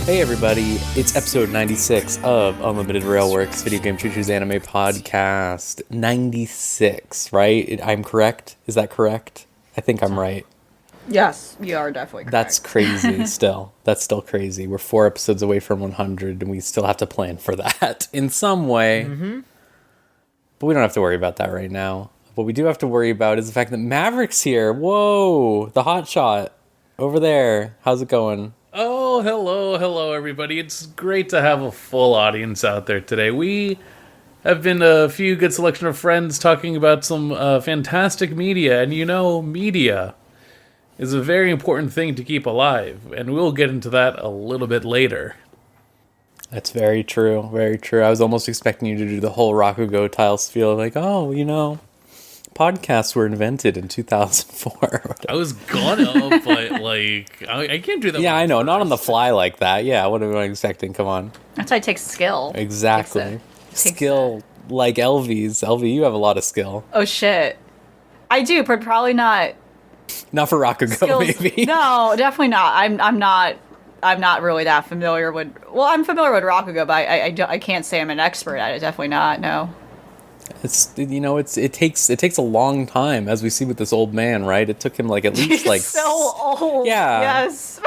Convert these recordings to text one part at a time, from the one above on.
Hey everybody, it's episode 96 of Unlimited Railworks Video Game Choo-Choo's Anime Podcast. 96, right? I'm correct? Is that correct? I think I'm right. Yes, you are definitely correct. That's crazy still. That's still crazy. We're 4 episodes away from 100 and we still have to plan for that in some way. Mm-hmm. But we don't have to worry about that right now. What we do have to worry about is the fact that Maverick's here. Whoa! The hotshot over there. How's it going? Oh, hello, everybody. It's great to have a full audience out there today. We have been a few good selection of friends talking about some fantastic media, and you know, media is a very important thing to keep alive, and we'll get into that a little bit later. That's very true, very true. I was almost expecting you to do the whole Rakugo tile spiel, like, oh, you know, podcasts were invented in 2004. I was gonna, but, like, I can't do that. Yeah, I know. Not on the fly like that. Yeah, what am I expecting? Come on. That's why it takes skill. Exactly. Skill, like Elvie's. Elvie, you have a lot of skill. Oh, shit. I do, but probably not. Not for Rakugo, skills. maybe. No, definitely not. I'm not really that familiar with... Well, I'm familiar with Rakugo, but I can't say I'm an expert at it. Definitely not, no. It's, you know, it takes a long time, as we see with this old man, right? It took him like at least like so old. Yeah. Yes.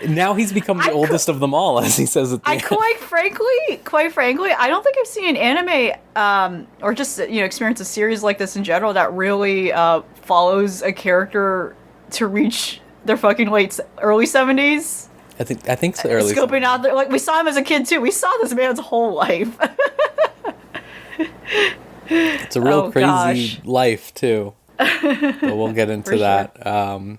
Now he's become the oldest of them all, as he says at the end. Quite frankly, I don't think I've seen an anime or just experience a series like this in general that really follows a character to reach their fucking early 70s. I think so. Early scoping out there, like we saw him as a kid too. We saw this man's whole life. It's a real crazy life too, but we'll get into that. Sure.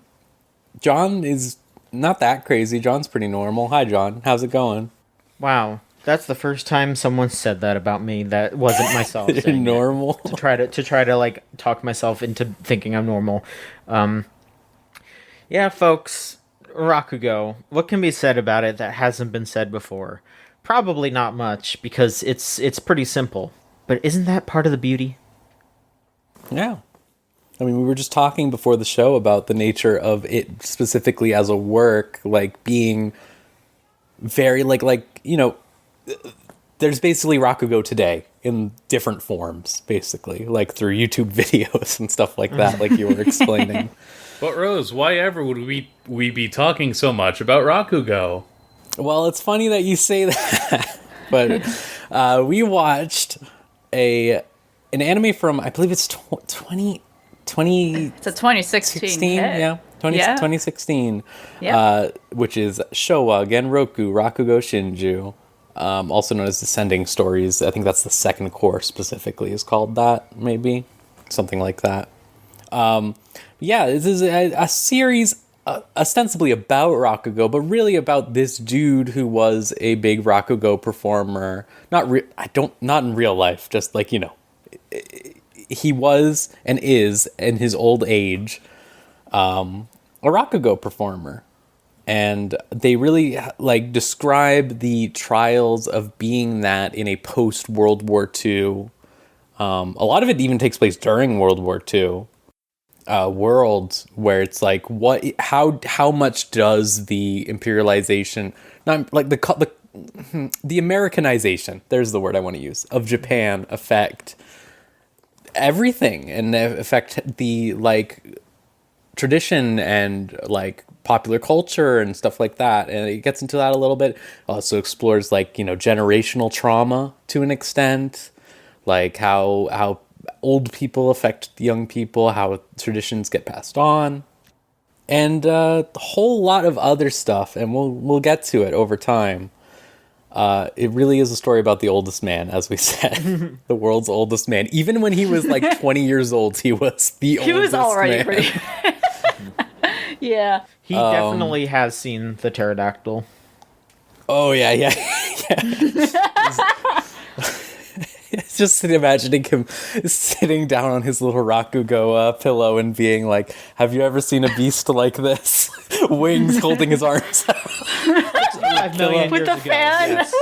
John is not that crazy. John's pretty normal. Hi, John. How's it going? Wow, that's the first time someone said that about me. That wasn't myself. Saying normal. To try to like talk myself into thinking I'm normal. Yeah, folks. Rakugo. What can be said about it that hasn't been said before? Probably not much, because it's pretty simple. But isn't that part of the beauty? Yeah. I mean, we were just talking before the show about the nature of it specifically as a work, like being very like, you know, there's basically Rakugo today in different forms, basically, like through YouTube videos and stuff like that, like you were explaining. But Rose, why ever would we be talking so much about Rakugo? Well, it's funny that you say that, but we watched an anime from, I believe it's 2020. It's a 2016 yeah. 2016. Yeah. Which is Shōwa Genroku Rakugo Shinjū, also known as Descending Stories. I think that's the second core specifically is called that, maybe. Something like that. Yeah, this is a series ostensibly about Rakugo, but really about this dude who was a big Rakugo performer. Not in real life, just like, you know, he was and is in his old age a Rakugo performer. And they really like describe the trials of being that in a post World War II. A lot of it even takes place during World War II. World where it's like how much does the imperialization, not like the Americanization, there's the word I want to use, of Japan affect everything and affect the like tradition and like popular culture and stuff like that, and it gets into that a little bit. Also explores like, you know, generational trauma to an extent, like how old people affect young people, how traditions get passed on, and a whole lot of other stuff, and we'll get to it over time. It really is a story about the oldest man, as we said. The world's oldest man. Even when he was like 20 years old, he was the oldest man. He was already pretty... Yeah. He definitely has seen the pterodactyl. Oh, yeah. It's just imagining him sitting down on his little Rakugo pillow and being like, have you ever seen a beast like this? Wings holding his arms out. 5 million with years the fan. Yes.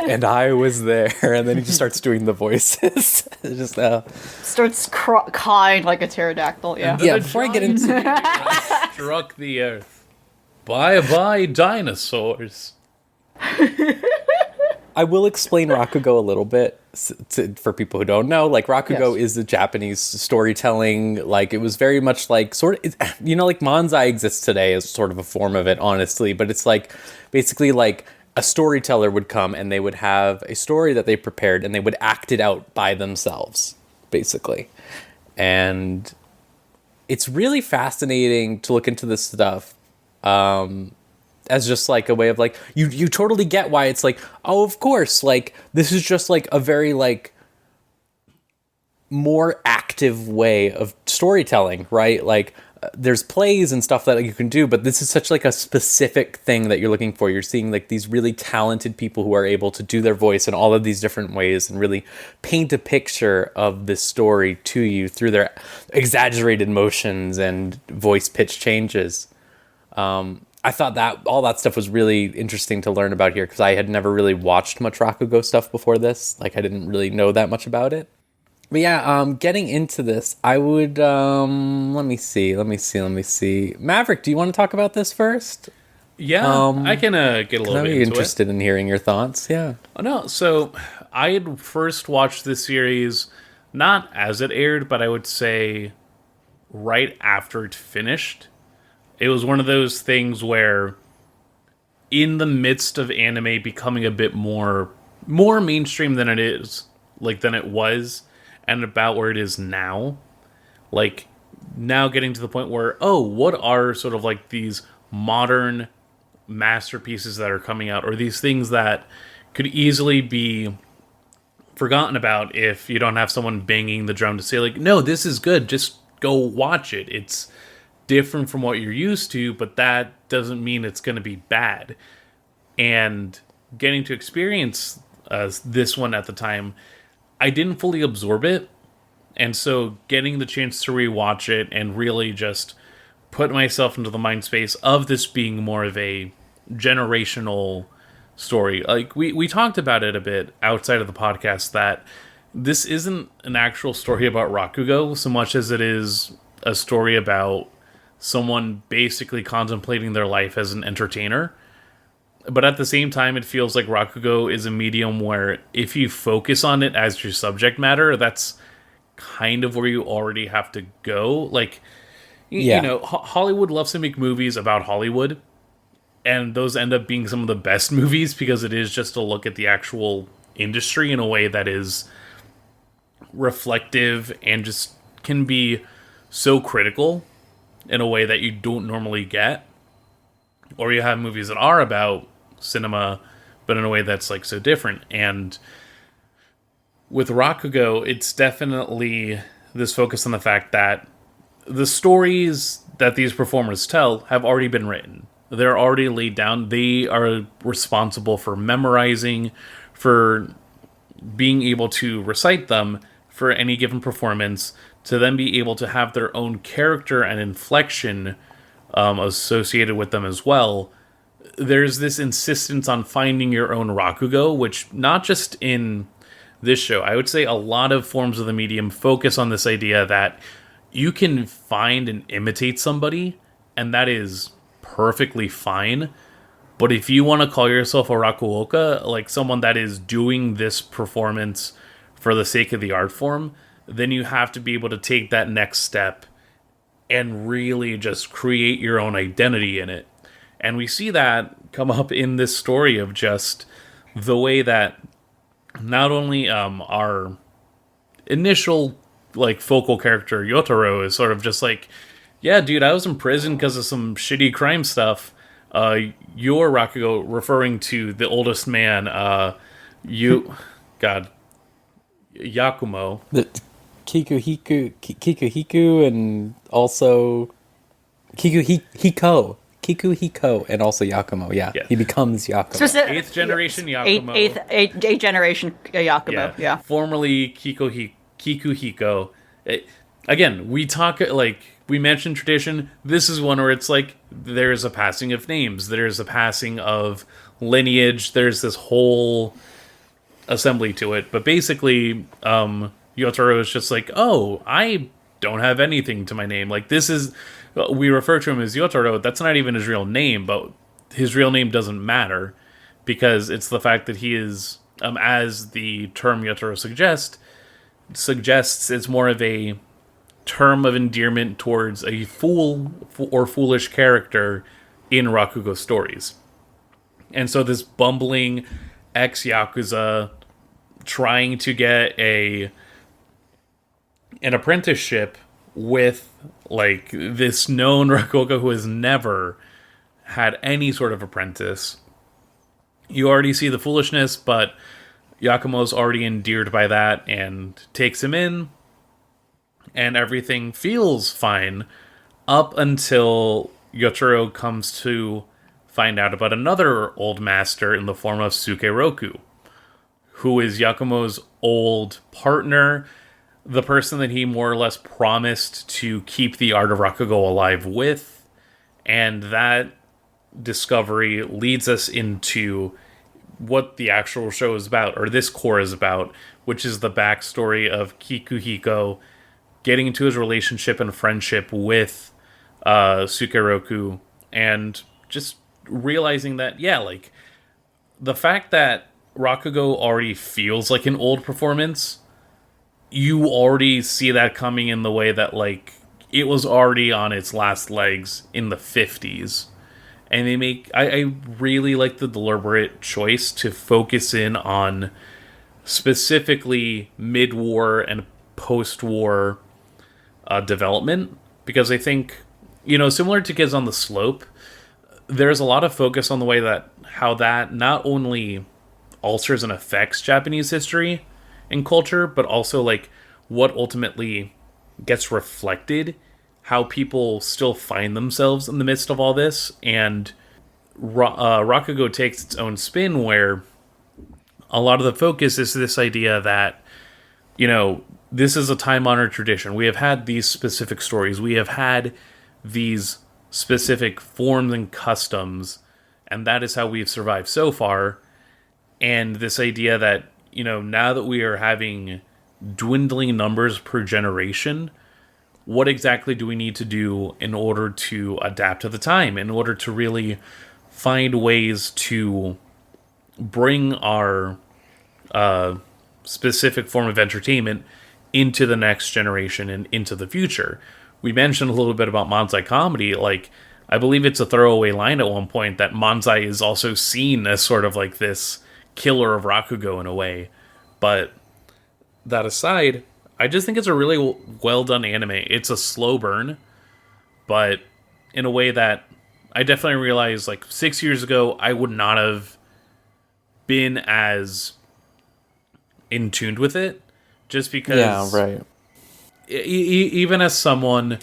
And I was there. And then he just starts doing the voices. Just starts cawing like a pterodactyl, yeah. Yeah, before I get into struck the earth. Bye-bye, dinosaurs. I will explain Rakugo a little bit for people who don't know. Like, Rakugo Yes. is the Japanese storytelling. Like, it was very much like like Manzai exists today as sort of a form of it, honestly. But it's like basically like a storyteller would come and they would have a story that they prepared and they would act it out by themselves, basically. And it's really fascinating to look into this stuff. As just like a way of like you totally get why it's like, oh, of course, like this is just like a very like more active way of storytelling, right? Like there's plays and stuff that you can do, but this is such like a specific thing that you're looking for. You're seeing like these really talented people who are able to do their voice in all of these different ways and really paint a picture of this story to you through their exaggerated motions and voice pitch changes. I thought that all that stuff was really interesting to learn about here because I had never really watched much Rakugo stuff before this. Like, I didn't really know that much about it. But yeah, getting into this, I would, let me see. Maverick, do you want to talk about this first? Yeah, I can get a little I'd bit be into interested in hearing your thoughts, yeah. Oh, no, so I had first watched this series not as it aired, but I would say right after it finished. It was one of those things where in the midst of anime becoming a bit more mainstream than it was, and about where it is now, like now getting to the point where, oh, what are sort of like these modern masterpieces that are coming out, or these things that could easily be forgotten about if you don't have someone banging the drum to say like, no, this is good, just go watch it. It's different from what you're used to, but that doesn't mean it's going to be bad. And getting to experience this one at the time, I didn't fully absorb it. And so getting the chance to rewatch it and really just put myself into the mind space of this being more of a generational story. Like we talked about it a bit outside of the podcast, that this isn't an actual story about Rakugo so much as it is a story about someone basically contemplating their life as an entertainer. But at the same time, it feels like Rakugo is a medium where if you focus on it as your subject matter, that's kind of where you already have to go. Like, you know, Hollywood loves to make movies about Hollywood, and those end up being some of the best movies because it is just a look at the actual industry in a way that is reflective and just can be so critical in a way that you don't normally get. Or you have movies that are about cinema, but in a way that's like so different. And with Rakugo, it's definitely this focus on the fact that the stories that these performers tell have already been written. They're already laid down. They are responsible for memorizing, for being able to recite them for any given performance, to then be able to have their own character and inflection associated with them as well. There's this insistence on finding your own Rakugo, which not just in this show, I would say a lot of forms of the medium focus on this idea that you can find and imitate somebody, and that is perfectly fine. But if you want to call yourself a Rakuoka, like someone that is doing this performance for the sake of the art form, then you have to be able to take that next step and really just create your own identity in it. And we see that come up in this story of just the way that not only our initial like focal character Yotaro is sort of just like, yeah, dude, I was in prison because of some shitty crime stuff. Your Rakugo, referring to the oldest man, Yakumo. The Kikuhiku, and also Kikuhiko, and also Yakumo. Yeah, Yeah. he becomes Yakumo. So is it- Eighth generation Yakumo. Eighth generation Yakumo. Yeah. Formerly Kikuhiko. Again, we mentioned tradition. This is one where it's like there's a passing of names, there's a passing of lineage, there's this whole assembly to it. But basically, Yotaro is just like, oh, I don't have anything to my name. Like, this is we refer to him as Yotaro. That's not even his real name, but his real name doesn't matter because it's the fact that he is, as the term Yotaro suggests, it's more of a term of endearment towards a fool or foolish character in Rakugo stories. And so this bumbling ex-Yakuza trying to get an apprenticeship with like this known Rakugo who has never had any sort of apprentice. You already see the foolishness, but Yakumo's already endeared by that and takes him in, and everything feels fine up until Yotaro comes to find out about another old master in the form of Sukeroku, who is Yakumo's old partner, the person that he more or less promised to keep the art of Rakugo alive with, and that discovery leads us into what the actual show is about, or this core is about, which is the backstory of Kikuhiko getting into his relationship and friendship with Sukeroku, and just realizing that, yeah, like, the fact that Rakugo already feels like an old performance, you already see that coming in the way that, like, it was already on its last legs in the 50s. And they make... I really like the deliberate choice to focus in on specifically mid-war and post-war development. Because I think, you know, similar to Kids on the Slope, there's a lot of focus on the way that how that not only alters and affects Japanese history and culture, but also like what ultimately gets reflected, how people still find themselves in the midst of all this. And Rakugo takes its own spin where a lot of the focus is this idea that, you know, this is a time-honored tradition. We have had these specific stories. We have had these specific forms and customs, and that is how we've survived so far. And this idea that, you know, now that we are having dwindling numbers per generation, what exactly do we need to do in order to adapt to the time, in order to really find ways to bring our specific form of entertainment into the next generation and into the future? We mentioned a little bit about Manzai comedy. Like, I believe it's a throwaway line at one point that Manzai is also seen as sort of like this killer of Rakugo in a way. But that aside, I just think it's a really well done anime. It's a slow burn, but in a way that I definitely realized like 6 years ago, I would not have been as in tuned with it, just because... Yeah, right. Even as someone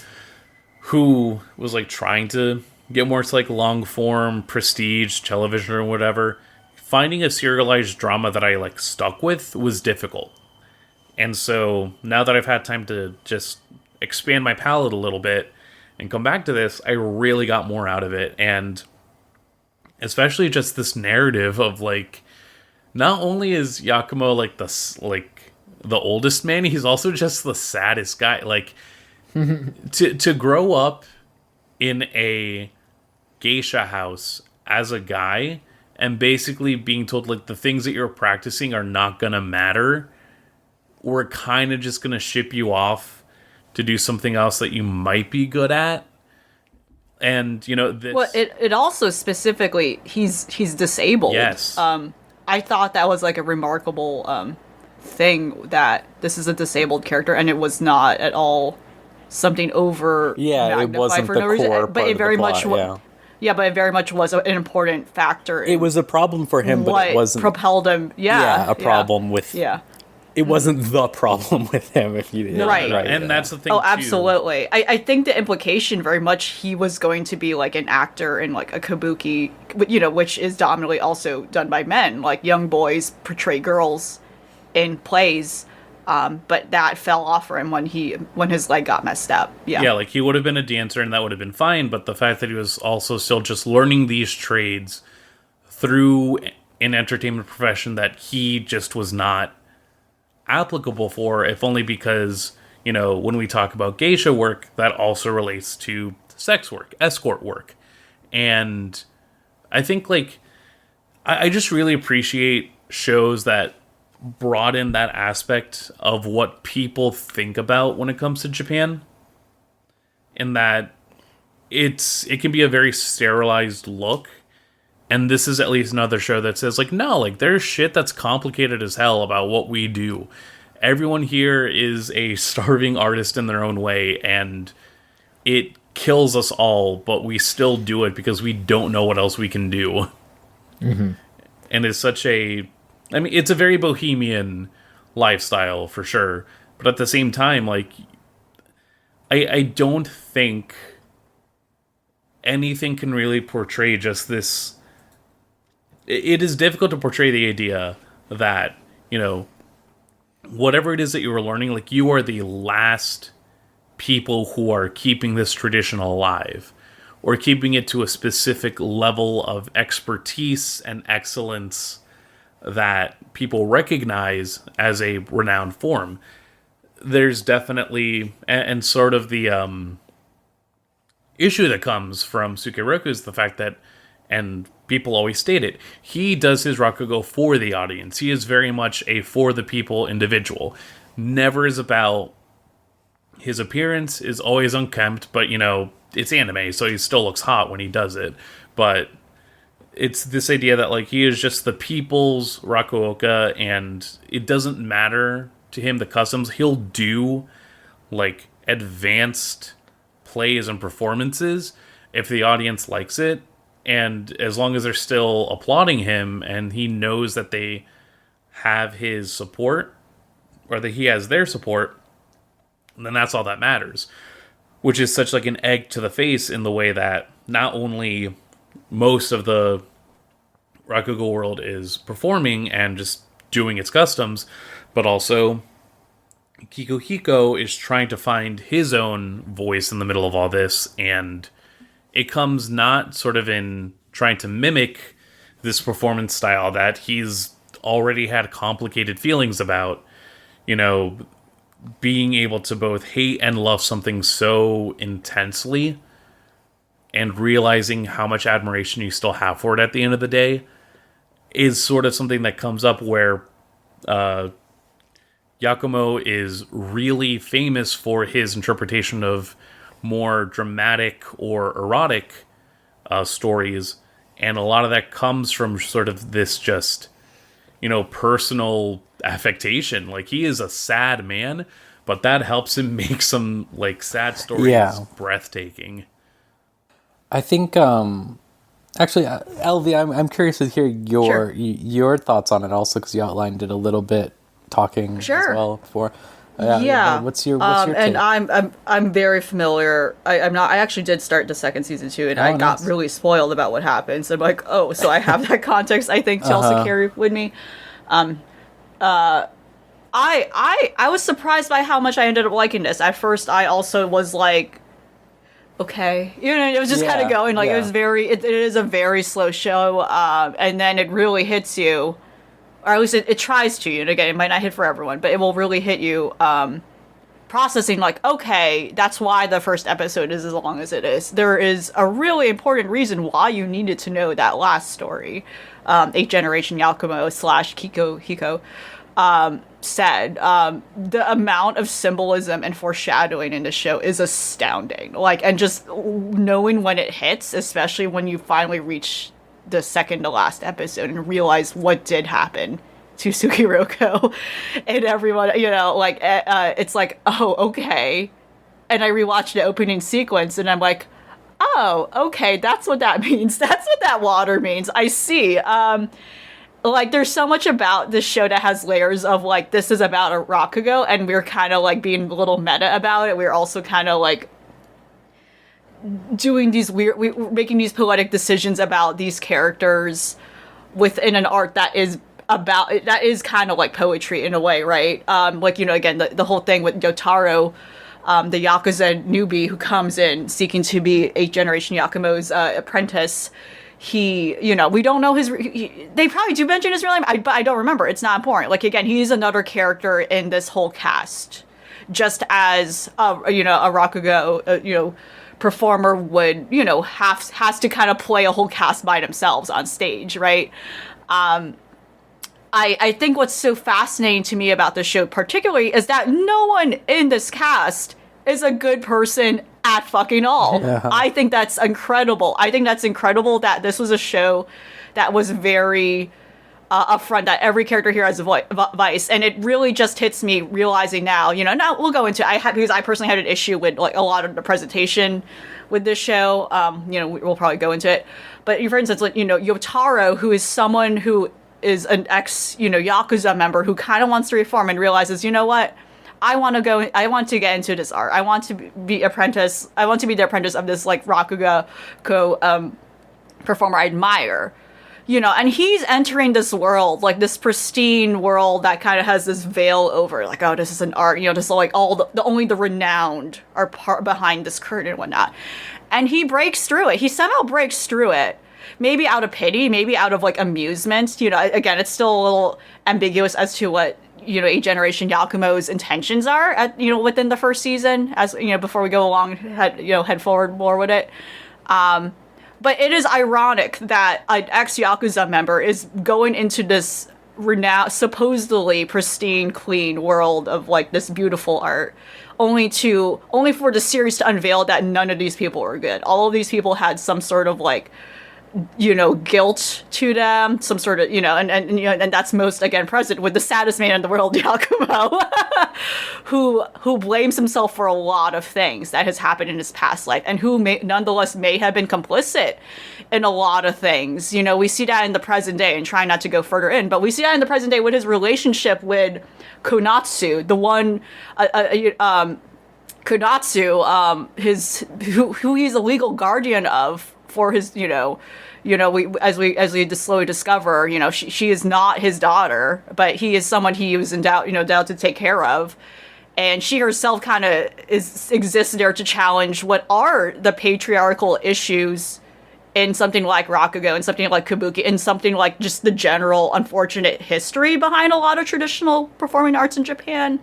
who was like trying to get more to like long form prestige television or whatever, finding a serialized drama that I like stuck with was difficult. And so now that I've had time to just expand my palette a little bit and come back to this, I really got more out of it. And especially just this narrative of like, not only is Yakumo like the oldest man, he's also just the saddest guy. Like, to grow up in a geisha house as a guy and basically being told like the things that you're practicing are not gonna matter, we're kind of just gonna ship you off to do something else that you might be good at. And you know, this... well, it also specifically he's disabled. Yes. I thought that was like a remarkable thing, that this is a disabled character, and it was not at all something over it wasn't for the no reason. core But part it of very the plot, much but it very much was an important factor. It was a problem for him, but it wasn't propelled him. a problem with... Yeah. It wasn't the problem with him, if you did. Right. And that's the thing, Oh, too. absolutely. I think the implication very much he was going to be like an actor in like a kabuki, you know, which is dominantly also done by men. Like young boys portray girls in plays, but that fell off for him when his leg got messed up. Yeah, like he would have been a dancer and that would have been fine, but the fact that he was also still just learning these trades through an entertainment profession that he just was not applicable for, if only because, you know, when we talk about geisha work, that also relates to sex work, escort work. And I think, like, I just really appreciate shows that broaden that aspect of what people think about when it comes to Japan. In that it can be a very sterilized look. And this is at least another show that says, like, no, like, there's shit that's complicated as hell about what we do. Everyone here is a starving artist in their own way, and it kills us all, but we still do it because we don't know what else we can do. Mm-hmm. And it's such a... I mean, it's a very bohemian lifestyle, for sure. But at the same time, like, I don't think anything can really portray just this... It is difficult to portray the idea that, you know, whatever it is that you were learning, like, you are the last people who are keeping this tradition alive, or keeping it to a specific level of expertise and excellence that people recognize as a renowned form. There's definitely, and sort of the issue that comes from Sukeroku is the fact that, and people always state it, he does his Rakugo for the audience. He is very much a for the people individual. Never is about his appearance, is always unkempt, but, you know, it's anime, so he still looks hot when he does it. But it's this idea that, like, he is just the people's Rakuoka, and it doesn't matter to him the customs. He'll do, like, advanced plays and performances if the audience likes it. And as long as they're still applauding him and he knows that they have his support, or that he has their support, then that's all that matters. Which is such, like, an egg to the face in the way that not only most of the Rakugo world is performing and just doing its customs, but also Kiko Hiko is trying to find his own voice in the middle of all this, and it comes not sort of in trying to mimic this performance style that he's already had complicated feelings about, you know, being able to both hate and love something so intensely and realizing how much admiration you still have for it at the end of the day is sort of something that comes up where Yakumo is really famous for his interpretation of more dramatic or erotic stories, and a lot of that comes from sort of this just, you know, personal affectation. Like, he is a sad man, but that helps him make some, like, sad stories breathtaking. I think, actually, Elvie, I'm curious to hear your thoughts on it also, because you outlined it a little bit talking as well before. What's your take? And I'm very familiar. I actually did start the second season too, and I got really spoiled about what happened. So I'm like, oh, so I have that context, I think, to also carry with me. I was surprised by how much I ended up liking this. At first, I also was like, okay, you know, it was just kind of going like it was it is a very slow show, and then it really hits you. Or at least it tries to, and again, it might not hit for everyone, but it will really hit you processing, like, okay, that's why the first episode is as long as it is. There is a really important reason why you needed to know that last story. 8th Generation Yakumo / Kiko Hiko said. The amount of symbolism and foreshadowing in the show is astounding. Like, and just knowing when it hits, especially when you finally reach the second to last episode and realize what did happen to Sukiroko and everyone, you know, like, it's like, oh, okay. And I rewatched the opening sequence and I'm like, oh, okay, that's what that means. That's what that water means. I see. Like, there's so much about this show that has layers of, like, this is about a Rakugo, and we're kind of, like, being a little meta about it. We're also kind of, like, doing these we're making these poetic decisions about these characters within an art that is kind of like poetry in a way, right? Like, you know, again, the whole thing with Yotaro, the Yakuza newbie who comes in seeking to be 8th Generation Yakumo's apprentice. He, you know, we don't know they probably do mention his real name, but I don't remember. It's not important. Like, again, he's another character in this whole cast, just as, you know, a Rakugo, you know, performer would, has to kind of play a whole cast by themselves on stage, right? I think what's so fascinating to me about this show particularly is that no one in this cast is a good person at fucking all. Yeah. I think that's incredible. I think that's incredible that this was a show that was very upfront, that every character here has a vice, and it really just hits me realizing now, now we'll go into, because I personally had an issue with like a lot of the presentation with this show, we'll probably go into it, but for instance, like, Yotaro, who is someone who is an ex, Yakuza member who kind of wants to reform and realizes, you know what, I want to get into this art. I want to be the apprentice of this like Rakugo performer I admire. And he's entering this world, like this pristine world that kind of has this veil over, like, oh, this is an art, just like only the renowned are behind this curtain and whatnot. And he breaks through it. He somehow breaks through it. Maybe out of pity, maybe out of like amusement. Again, it's still a little ambiguous as to what, A Generation Yakumo's intentions are at, within the first season, as, before we go along, head forward more with it. But it is ironic that an ex-Yakuza member is going into this supposedly pristine, clean world of like this beautiful art, only for the series to unveil that none of these people were good. All of these people had some sort of like, guilt to them, some sort of, and that's most again present with the saddest man in the world, Yakumo, who blames himself for a lot of things that has happened in his past life, and who nonetheless may have been complicit in a lot of things. We see that in the present day, and try not to go further in, but we see that in the present day with his relationship with Konatsu, the one, Konatsu, who he's a legal guardian of for his, we as we slowly discover, she is not his daughter, but he is someone he was endowed to take care of, and she herself kind of exists there to challenge what are the patriarchal issues in something like Rakugo, and something like Kabuki, and something like just the general unfortunate history behind a lot of traditional performing arts in Japan,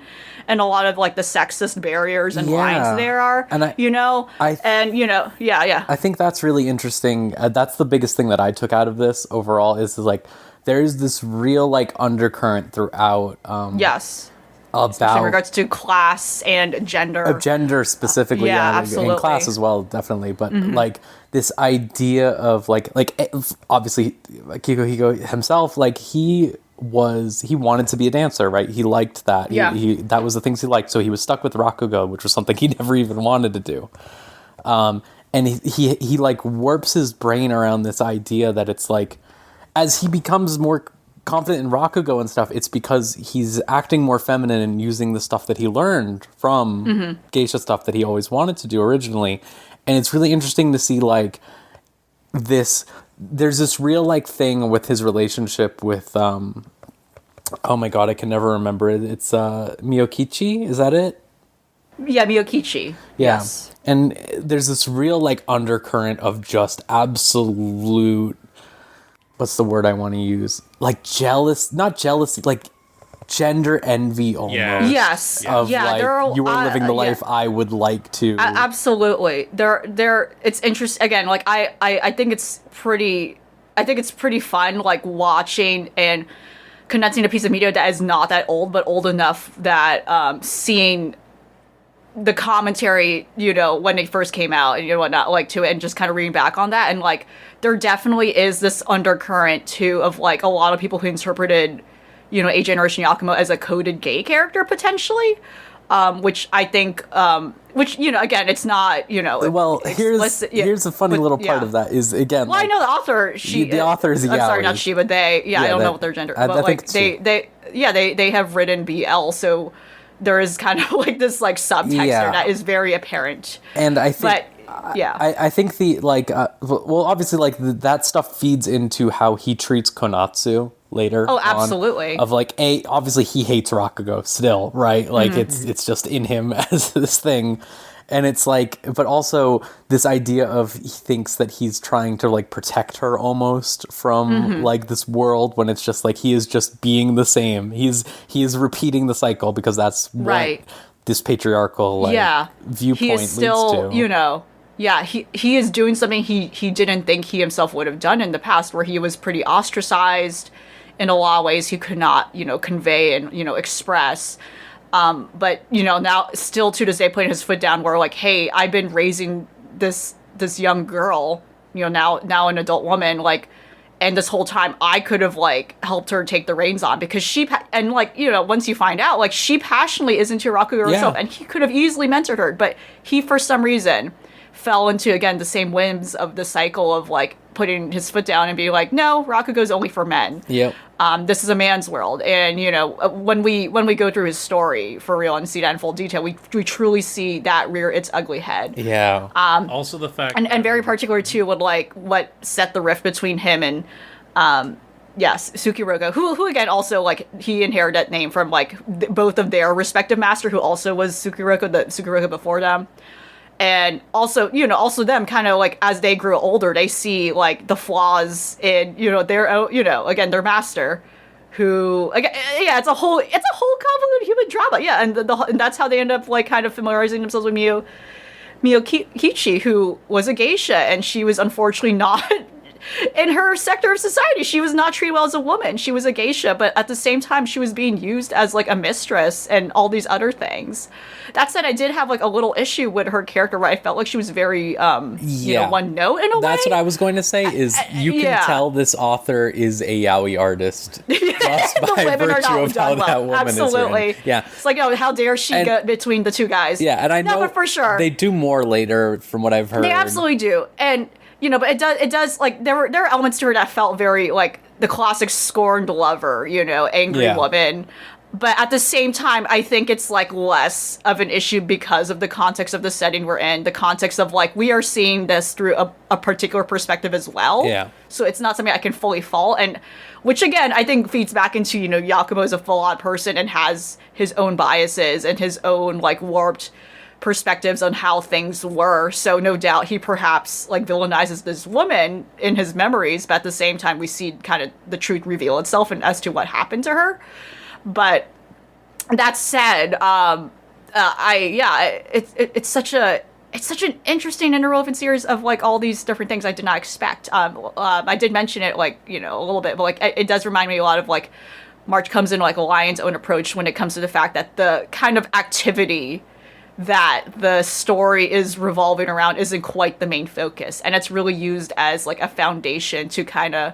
and a lot of like the sexist barriers and lines there are, and I think that's really interesting. That's the biggest thing that I took out of this overall is like there's this real like undercurrent throughout. Yes. About in regards to class and gender. Gender specifically, absolutely. And class as well, definitely. But like this idea of like obviously like Kikuhiko himself, like he wanted to be a dancer, right? He liked that. He that was the things he liked. So he was stuck with Rakugo, which was something he never even wanted to do. And he like warps his brain around this idea that it's like, as he becomes more confident in Rakugo and stuff, it's because he's acting more feminine and using the stuff that he learned from geisha stuff that he always wanted to do originally. And it's really interesting to see like there's this real like thing with his relationship with oh my god, I can never remember it. It's Miyokichi, is that it? Yeah, Miyokichi. Yeah. Yes. And there's this real like undercurrent of just absolute, what's the word I want to use? Like not jealousy, like gender envy almost. Yeah. Yes. Of like, you are living the life I would like to. Absolutely. It's interesting. Again, like I think it's pretty fun, like watching and connecting a piece of media that is not that old, but old enough that seeing the commentary, when it first came out and whatnot, like to it, and just kind of reading back on that, and like there definitely is this undercurrent too of like a lot of people who interpreted, A Generation Yakumo as a coded gay character potentially, which I think, again, it's not, Well, here's a funny little part of that is, again, well, I know the author, the author is I'm sorry, not she, but they, I don't know what their gender, but like they have written BL, so there is kind of like this like subtext there that is very apparent. And I think, I think the like, well, obviously like that stuff feeds into how he treats Konatsu later. Oh, absolutely. Of like, obviously he hates Rakugo still, right? Like it's just in him as this thing. And it's like, but also this idea of he thinks that he's trying to like protect her almost from like this world, when it's just like he is just being the same. He is repeating the cycle because that's what this patriarchal like viewpoint he is still, leads to. yeah, he is doing something he didn't think he himself would have done in the past, where he was pretty ostracized in a lot of ways he could not, convey and, express. But, now still to this day putting his foot down where like, hey, I've been raising this young girl, now an adult woman, like, and this whole time I could have like helped her take the reins on, because and like, once you find out, like, she passionately is into Rakugo herself, and he could have easily mentored her, but he, for some reason, fell into, again, the same whims of the cycle of like putting his foot down and being like, no, Rakugo's only for men. Yep. This is a man's world. And, when we go through his story for real and see that in full detail, we truly see that rear its ugly head. Yeah. Also the fact and very particular too with like what set the rift between him and yes, Tsukiroko, who again also like he inherited that name from like both of their respective master, who also was Tsukiroko, the Tsukiroko before them. And also, also them kind of like as they grew older, they see like the flaws in, their own, again, their master, who, again, yeah, it's a whole convoluted human drama. Yeah. And that's how they end up like kind of familiarizing themselves with Miyokichi, who was a geisha, and she was unfortunately not in her sector of society. She was not treated well as a woman. She was a geisha, but at the same time, she was being used as like a mistress and all these other things. That said, I did have like a little issue with her character where I felt like she was very, one note in a way. That's what I was going to say, is you can tell this author is a yaoi artist just by virtue of how that woman is written. Yeah. It's like, how dare she get between the two guys. Yeah, and I know but for sure. They do more later from what I've heard. They absolutely do. And but it does like there are elements to her that felt very like the classic scorned lover, angry woman. But at the same time, I think it's like less of an issue because of the context of the setting we're in, the context of like we are seeing this through a particular perspective as well. Yeah. So it's not something I can fully fault, and which again I think feeds back into Yakumo is a flawed person and has his own biases and his own like warped perspectives on how things were. So no doubt he perhaps like villainizes this woman in his memories, but at the same time we see kind of the truth reveal itself and as to what happened to her. But that said, it's such an interesting interwoven series of like all these different things I did not expect. I did mention it like a little bit, but like it does remind me a lot of like March comes in like a Lion's own approach when it comes to the fact that the kind of activity that the story is revolving around isn't quite the main focus, and it's really used as like a foundation to kind of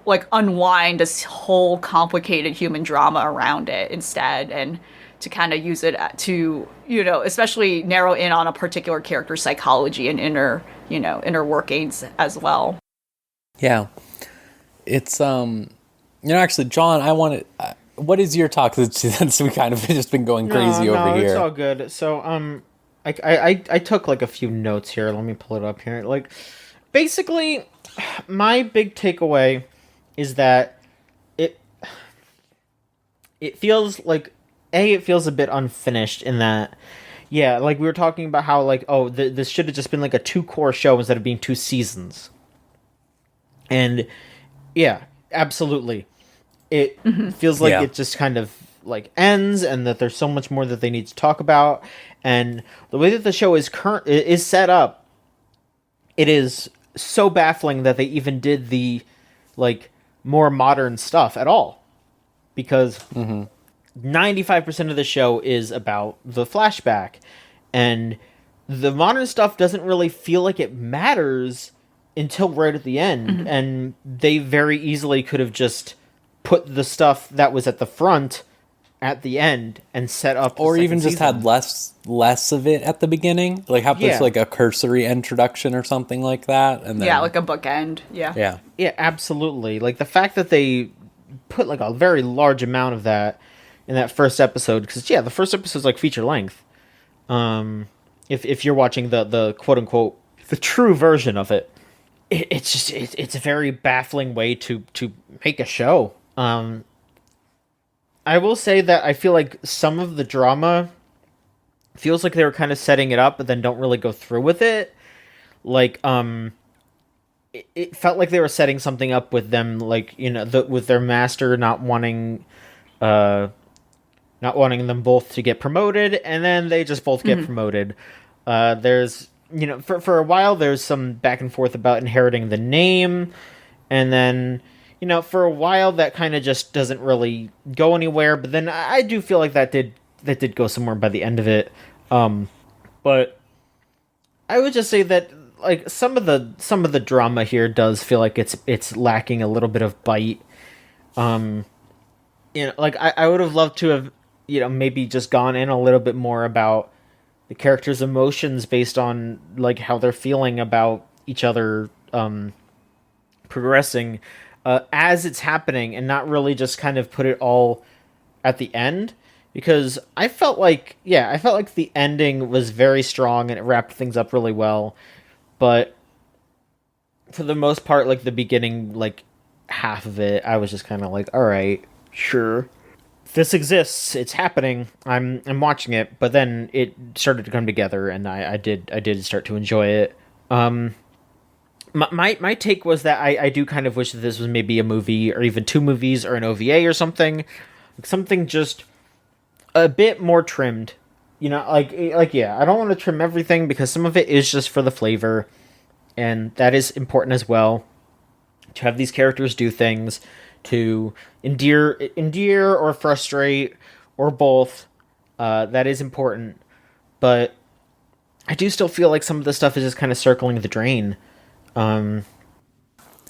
like unwind this whole complicated human drama around it instead, and to kind of use it to especially narrow in on a particular character's psychology and inner workings as well. Yeah, it's actually, John, what is your talk? Since we kind of just been going crazy over here. It's all good. So, I took like a few notes here. Let me pull it up here. Like, basically, my big takeaway is that it feels like it feels a bit unfinished in that, yeah, like we were talking about how like, oh, this should have just been like a 2-core show instead of being 2 seasons. And yeah, absolutely. It feels like it just kind of like ends, and that there's so much more that they need to talk about. And the way that the show is set up, it is so baffling that they even did the like more modern stuff at all, because 95% of the show is about the flashback, and the modern stuff doesn't really feel like it matters until right at the end. And they very easily could have just put the stuff that was at the front at the end and set up, or even just had less of it at the beginning, like have this like a cursory introduction or something like that, and then like a bookend. Yeah, absolutely. Like the fact that they put like a very large amount of that in that first episode, because the first episode is like feature length. If you're watching the quote unquote the true version of it, it's a very baffling way to make a show. I will say that I feel like some of the drama feels like they were kind of setting it up, but then don't really go through with it. Like, it felt like they were setting something up with them, like, with their master not wanting them both to get promoted, and then they just both get promoted. There's for a while there's some back and forth about inheriting the name, and then for a while that kind of just doesn't really go anywhere. But then I do feel like that did go somewhere by the end of it. But I would just say that like some of the drama here does feel like it's lacking a little bit of bite. Like I would have loved to have maybe just gone in a little bit more about the characters' emotions based on like how they're feeling about each other progressing as it's happening, and not really just kind of put it all at the end, because I felt like the ending was very strong and it wrapped things up really well, but for the most part, like the beginning, like half of it, I was just kind of like, all right, sure, this exists, it's happening, I'm watching it. But then it started to come together, and I did start to enjoy it. My take was that I do kind of wish that this was maybe a movie, or even two movies, or an OVA or something just a bit more trimmed. Yeah, I don't want to trim everything, because some of it is just for the flavor, and that is important as well, to have these characters do things to endear or frustrate, or both. That is important, but I do still feel like some of the stuff is just kind of circling the drain.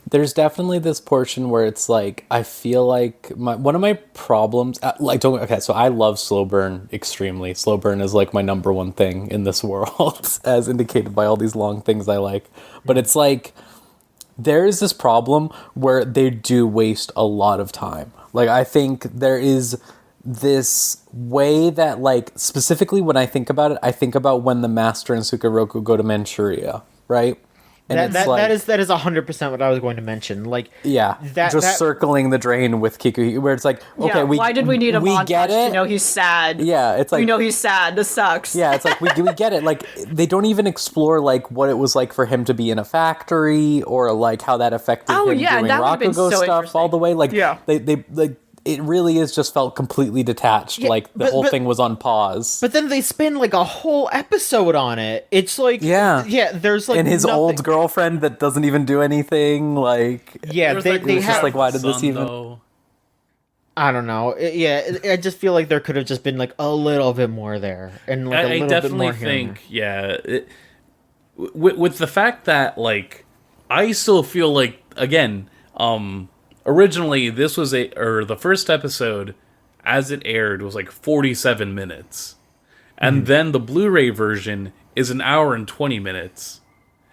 There's definitely this portion where it's like, I feel like one of my problems, so I love slow burn extremely. Slow burn is like my number one thing in this world, as indicated by all these long things I like. But it's like, there is this problem where they do waste a lot of time. Like, I think there is this way that, like, specifically when I think about it, I think about when the Master and Sukaroku go to Manchuria, right? And that is 100% what I was going to mention. Like, yeah, circling the drain with Kiku, where it's like, okay, why did we need a montage? Get it. He's sad. Yeah, it's like, we know he's sad. This sucks. Yeah, it's like we get it. Like, they don't even explore like what it was like for him to be in a factory, or like how that affected him doing Rakugo stuff all the way. Like, they like. It really is just felt completely detached, like the whole thing was on pause. But then they spend like a whole episode on it. It's like, there's like, and his nothing. Old girlfriend that doesn't even do anything. Like, they have just like, why did this even? Though. I don't know. I just feel like there could have just been like a little bit more there, and like a little bit more here. I definitely think, with the fact that like I still feel like, again, originally, this was the first episode, as it aired, was like 47 minutes. And then the Blu-ray version is an hour and 20 minutes.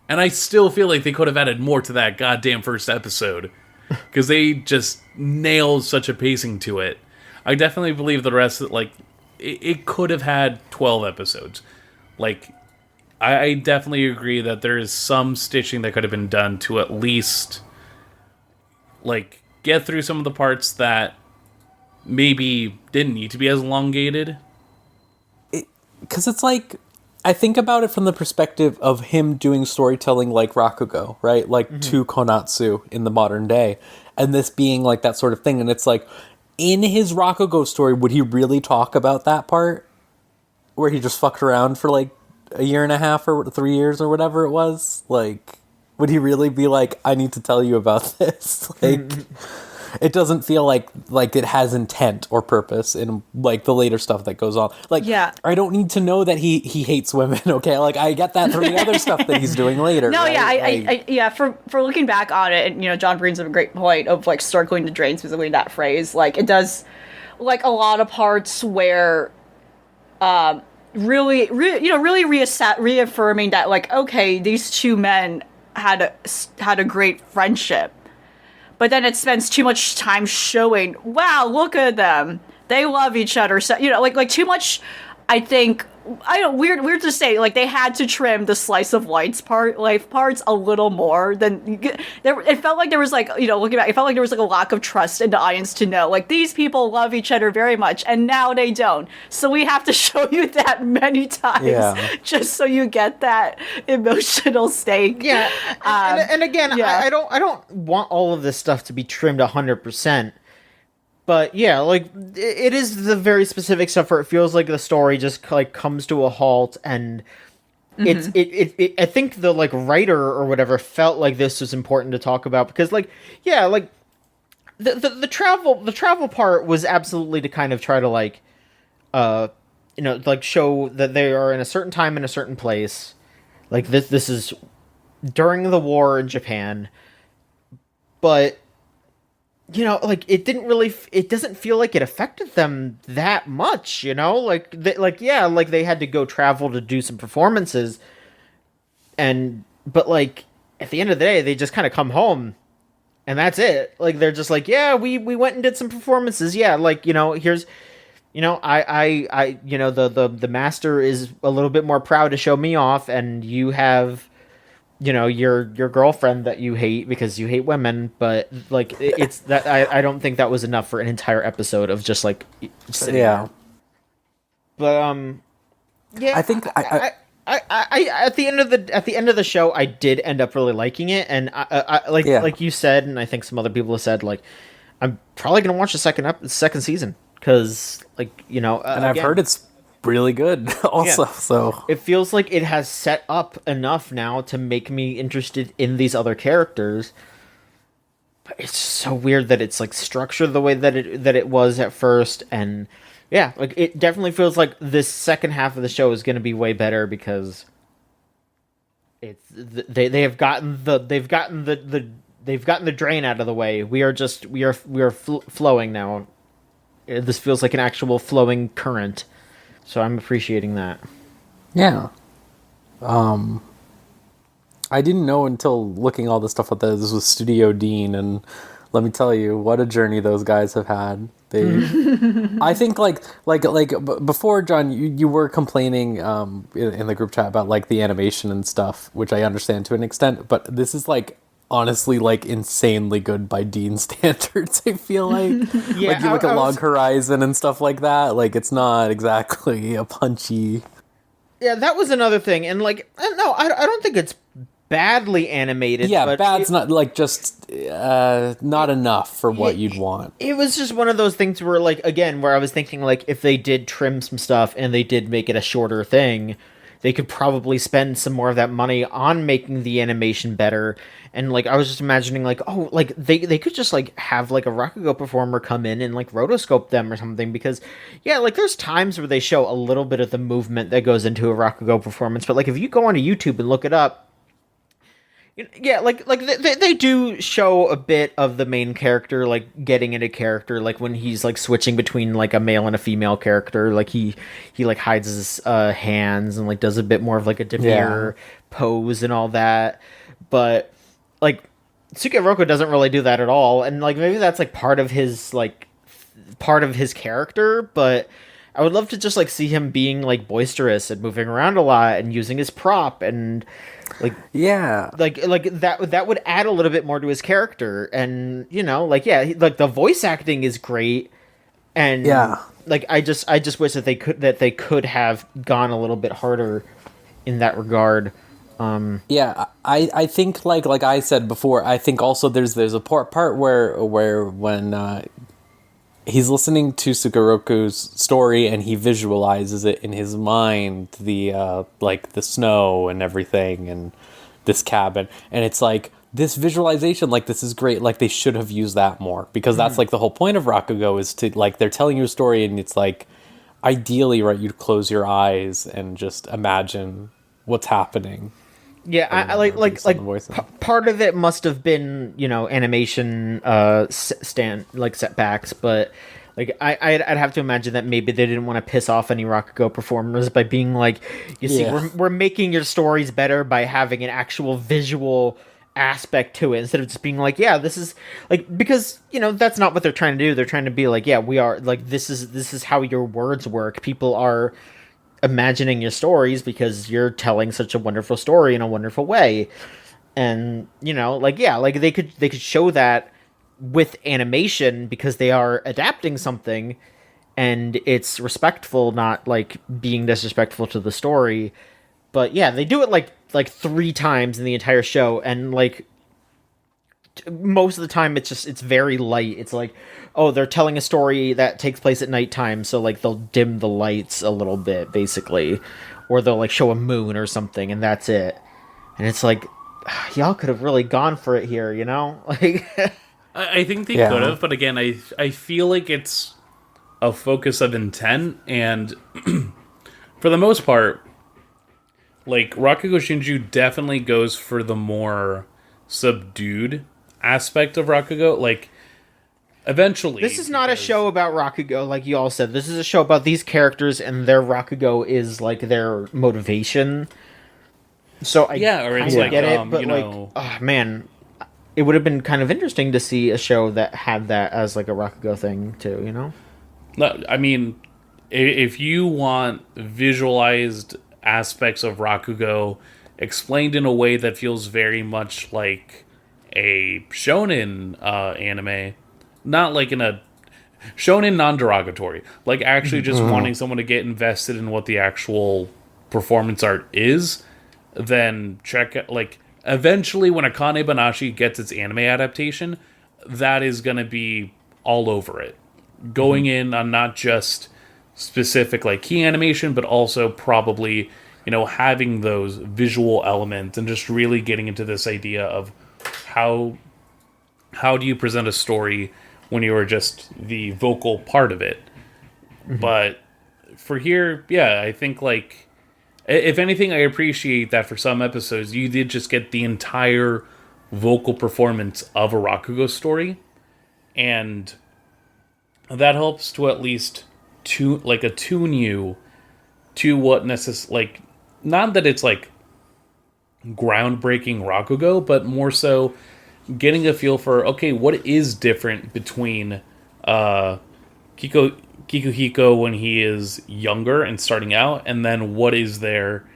And I still feel like they could have added more to that goddamn first episode, because they just nailed such a pacing to it. I definitely believe the rest, like, it could have had 12 episodes. Like, I definitely agree that there is some stitching that could have been done to at least, like, get through some of the parts that maybe didn't need to be as elongated. Because it's like, I think about it from the perspective of him doing storytelling like Rakugo, right? Like, to Konatsu in the modern day. And this being like that sort of thing. And it's like, in his Rakugo story, would he really talk about that part? Where he just fucked around for like a year and a half or 3 years or whatever it was? Like, would he really be like, I need to tell you about this? Like, it doesn't feel like it has intent or purpose in like the later stuff that goes on. Like, I don't need to know that he hates women. Okay, like I get that from the other stuff that he's doing later. No, right? For looking back on it, and John brings up a great point of like circling the drain, specifically that phrase. Like, it does, like, a lot of parts where, really reaffirming that, like, okay, these two men had a great friendship, but then it spends too much time showing, wow, look at them, they love each other. So like too much. I think, I don't, weird to say, like, they had to trim the slice of life parts a little more than there. It felt like there was, like, looking back, it felt like there was like a lack of trust in the audience to know, like, these people love each other very much, and now they don't. So we have to show you that many times, just so you get that emotional stake. Yeah, and again, I don't want all of this stuff to be trimmed 100%. But yeah, like, it is the very specific stuff where it feels like the story just like comes to a halt, and I think the like writer or whatever felt like this was important to talk about because like the travel part was absolutely to kind of try to like like show that they are in a certain time in a certain place. Like this is during the war in Japan, but like it doesn't feel like it affected them that much, like they had to go travel to do some performances, but like at the end of the day they just kind of come home and that's it. Like they're just like, yeah, we went and did some performances, yeah, like here's the master is a little bit more proud to show me off, and you have your girlfriend that you hate because you hate women, but like it's that I don't think that was enough for an entire episode of just like sitting there. But yeah, I think I at the end of the show I did end up really liking it, and I like you said, and I think some other people have said, like I'm probably gonna watch the second season because and I've heard it's really good also. Yeah. So it feels like it has set up enough now to make me interested in these other characters. But it's so weird that it's like structured the way that it was at first, and yeah, like it definitely feels like this second half of the show is going to be way better because they've gotten the drain out of the way. We are flowing now. This feels like an actual flowing current. So I'm appreciating that. Yeah. I didn't know until looking all this stuff up that this was Studio Dean, and let me tell you, what a journey those guys have had. They, I think like before, John, you were complaining in the group chat about like the animation and stuff, which I understand to an extent, but this is like honestly like insanely good by Dean standards. I feel like yeah, like you look at Log Horizon and stuff like that, like it's not exactly a punchy. Yeah, that was another thing, and like no, I don't think it's badly animated. Yeah, but bad's not like just not enough for what you'd want. It was just one of those things where like again, where I was thinking like if they did trim some stuff and they did make it a shorter thing, they could probably spend some more of that money on making the animation better. And like I was just imagining like, oh, like they could just like have like a Rakugo performer come in and like rotoscope them or something, because yeah, like there's times where they show a little bit of the movement that goes into a Rakugo performance, but like if you go onto YouTube and look it up, yeah, like they do show a bit of the main character like getting into character, like when he's like switching between like a male and a female character, like he like hides his hands and like does a bit more of like a demure pose and all that. But like Sukeroku doesn't really do that at all, and like maybe that's like part of his character, but I would love to just like see him being like boisterous and moving around a lot and using his prop and like like that would add a little bit more to his character. And like like the voice acting is great, and like I just wish that they could have gone a little bit harder in that regard. I think like I said before, I think also there's a part where when he's listening to Sukeroku's story and he visualizes it in his mind, the like the snow and everything and this cabin, and it's like this visualization, like this is great, like they should have used that more, because that's like the whole point of Rakugo, is to like they're telling you a story, and it's like ideally, right, you'd close your eyes and just imagine what's happening. Yeah, I like part of it must have been animation setbacks, but like I'd have to imagine that maybe they didn't want to piss off any Rakugo performers by being like, you see, we're making your stories better by having an actual visual aspect to it, instead of just being like, yeah, this is like, because that's not what they're trying to do. They're trying to be like, yeah, we are like, this is how your words work. People are imagining your stories because you're telling such a wonderful story in a wonderful way. And like they could show that with animation, because they are adapting something and it's respectful, not like being disrespectful to the story. But yeah, they do it like 3 times in the entire show, and like most of the time it's very light. It's like, oh, they're telling a story that takes place at nighttime, so like they'll dim the lights a little bit, basically, or they'll like show a moon or something, and that's it. And it's like, y'all could have really gone for it here, you know? Like, I think they could have, but again, I feel like it's a focus of intent, and for the most part, like, Rakugo Shinjū definitely goes for the more subdued aspect of Rakugo. Like, eventually... This is not a show about Rakugo, like you all said. This is a show about these characters, and their Rakugo is, like, their motivation. So I or it's like, get it, but, like, oh, man, it would have been kind of interesting to see a show that had that as, like, a Rakugo thing, too, you know? No, I mean, if you want visualized aspects of Rakugo explained in a way that feels very much like a shonen anime, not like in a shonen non-derogatory, like actually just wanting someone to get invested in what the actual performance art is, then check it. Like, eventually when Akane Banashi gets its anime adaptation, that is going to be all over it, going in on not just specific like key animation, but also probably, you know, having those visual elements and just really getting into this idea of how do you present a story when you are just the vocal part of it. But for here, yeah, I think, like, if anything, I appreciate that for some episodes you did just get the entire vocal performance of a Rakugo story, and that helps to at least attune you to what like, not that it's like groundbreaking Rakugo, but more so getting a feel for, okay, what is different between Kikuhiko when he is younger and starting out, and then what is there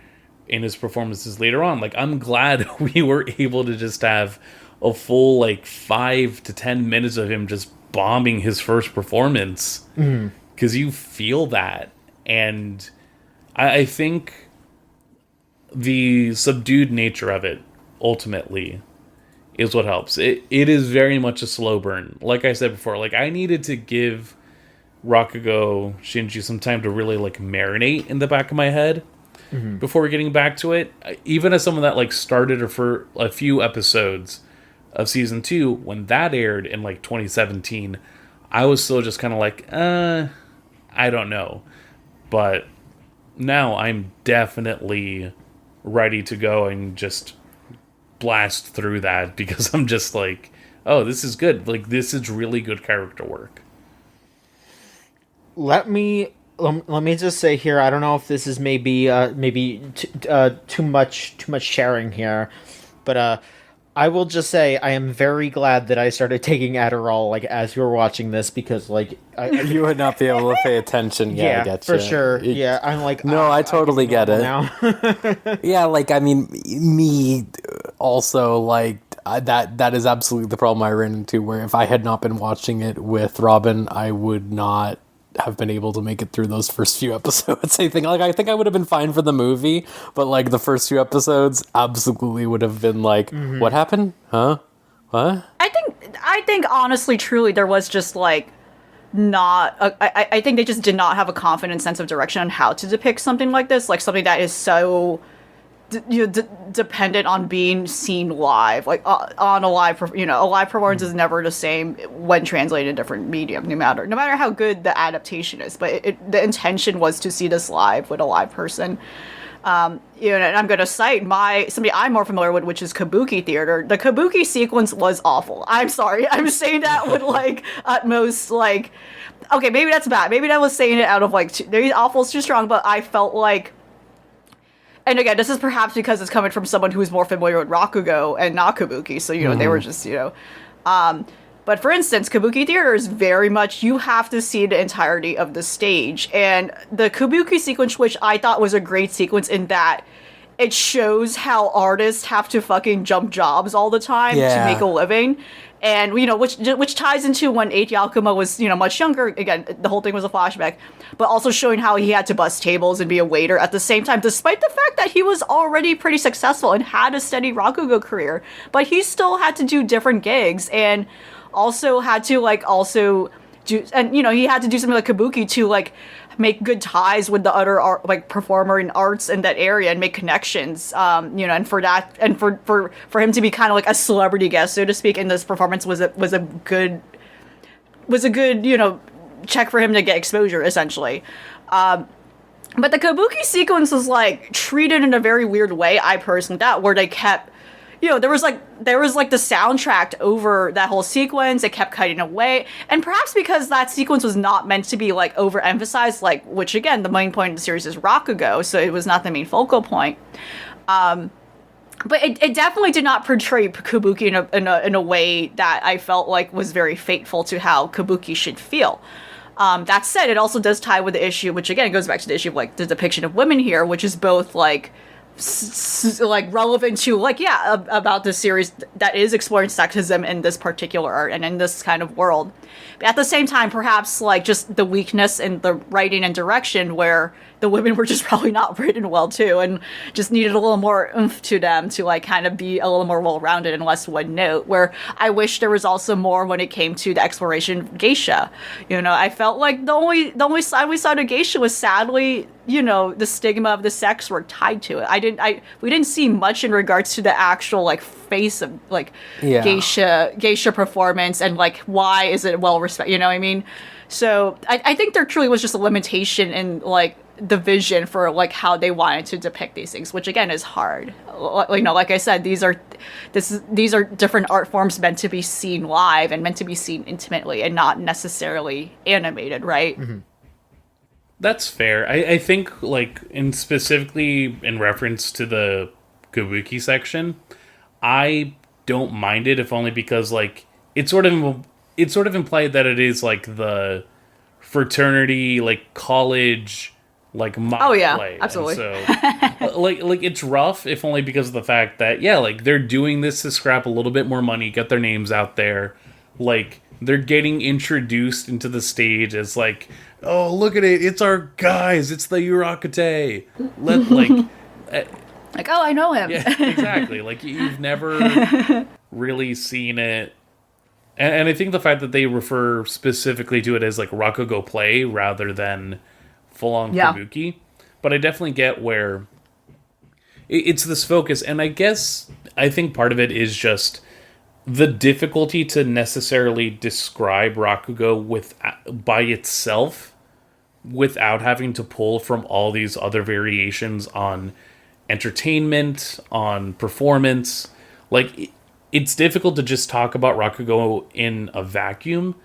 in his performances later on. Like, I'm glad we were able to just have a full, like, 5 to 10 minutes of him just bombing his first performance. Because you feel that. And I think the subdued nature of it, ultimately, is what helps. It is very much a slow burn. Like I said before, like, I needed to give Rakugo Shinjū some time to really, like, marinate in the back of my head before getting back to it. Even as someone that, like, started for a few episodes of season 2, when that aired in, like, 2017, I was still just kind of like, I don't know. But now I'm definitely ready to go and just blast through that, because I'm just like, oh, this is good. Like, this is really good character work. Let me just say here, I don't know if this is maybe too much sharing here, but I will just say I am very glad that I started taking Adderall, like, as you were watching this, because, like, you would not be able to pay attention. Yeah, I get for you. sure. Yeah, I'm like, no, I totally get it. Now. Yeah, like, I mean, me also, like, that is absolutely the problem I ran into, where if I had not been watching it with Robin, I would not have been able to make it through those first few episodes. I think I would have been fine for the movie, but, like, the first few episodes absolutely would have been like, what happened? Huh? What? I think honestly, truly, there was just, like, not I think they just did not have a confident sense of direction on how to depict something like this, like something that is so dependent on being seen live, like on a live performance is never the same when translated in different medium, no matter how good the adaptation is. But the intention was to see this live with a live person. And I'm going to cite somebody I'm more familiar with, which is Kabuki theater. The Kabuki sequence was awful. I'm sorry, I'm saying that with, like, utmost, like, okay, maybe that's bad. Maybe I was saying it out of, like, awful is too strong, but I felt like. And again, this is perhaps because it's coming from someone who is more familiar with Rakugo and not Kabuki, so, they were just, But for instance, Kabuki theater is very much, you have to see the entirety of the stage. And the Kabuki sequence, which I thought was a great sequence in that it shows how artists have to fucking jump jobs all the time Yeah. to make a living. And, you know, which ties into when 8 Yakuma was, you know, much younger. Again, the whole thing was a flashback. But also showing how he had to bust tables and be a waiter at the same time, despite the fact that he was already pretty successful and had a steady Rakugo career. But he still had to do different gigs and also had to, like, also do... And, you know, he had to do something like Kabuki to, like, make good ties with the other performer in arts in that area and make connections, you know, and for that, and for him to be kind of like a celebrity guest, so to speak, in this performance was a good, you know, check for him to get exposure, essentially. But the Kabuki sequence was like treated in a very weird way, I personally thought, where they kept, you know, there was like the soundtrack over that whole sequence. It kept cutting away, and perhaps because that sequence was not meant to be like overemphasized, like, which again, the main point of the series is Rakugo, so it was not the main focal point. But it definitely did not portray Kabuki in a way that I felt like was very faithful to how Kabuki should feel. That said, it also does tie with the issue, which again goes back to the issue of like the depiction of women here, which is both like like relevant to like about this series that is exploring sexism in this particular art and in this kind of world. But at the same time, perhaps like just the weakness in the writing and direction, where the women were just probably not written well too, and just needed a little more oomph to them to like kind of be a little more well-rounded and less one note. Where I wish there was also more when it came to the exploration of geisha. You know, I felt like the only side we saw to geisha was sadly, you know, the stigma of the sex work tied to it. We didn't see much in regards to the actual like face of like geisha performance and like why is it well respected, you know what I mean? So I think there truly was just a limitation in like the vision for like how they wanted to depict these things, which again is hard. You know, like I said, these are different art forms meant to be seen live and meant to be seen intimately and not necessarily animated, right? Mm-hmm. That's fair. I think, like, specifically in reference to the Kabuki section, I don't mind it, if only because, like, it's sort of implied that it is, like, the fraternity, like, college, like, mock play. Absolutely. And so, like, it's rough, if only because of the fact that, yeah, like, they're doing this to scrap a little bit more money, get their names out there, like, they're getting introduced into the stage as, like, oh, look at it, it's our guys, it's the Urakate. Like, oh, I know him. Yeah, exactly. Like, you've never really seen it. And I think the fact that they refer specifically to it as, like, Rakugo play rather than full-on Kabuki. But I definitely get where it's this focus. And I think part of it is just the difficulty to necessarily describe Rakugo by itself without having to pull from all these other variations on entertainment, on performance. Like, it's difficult to just talk about Rakugo in a vacuum,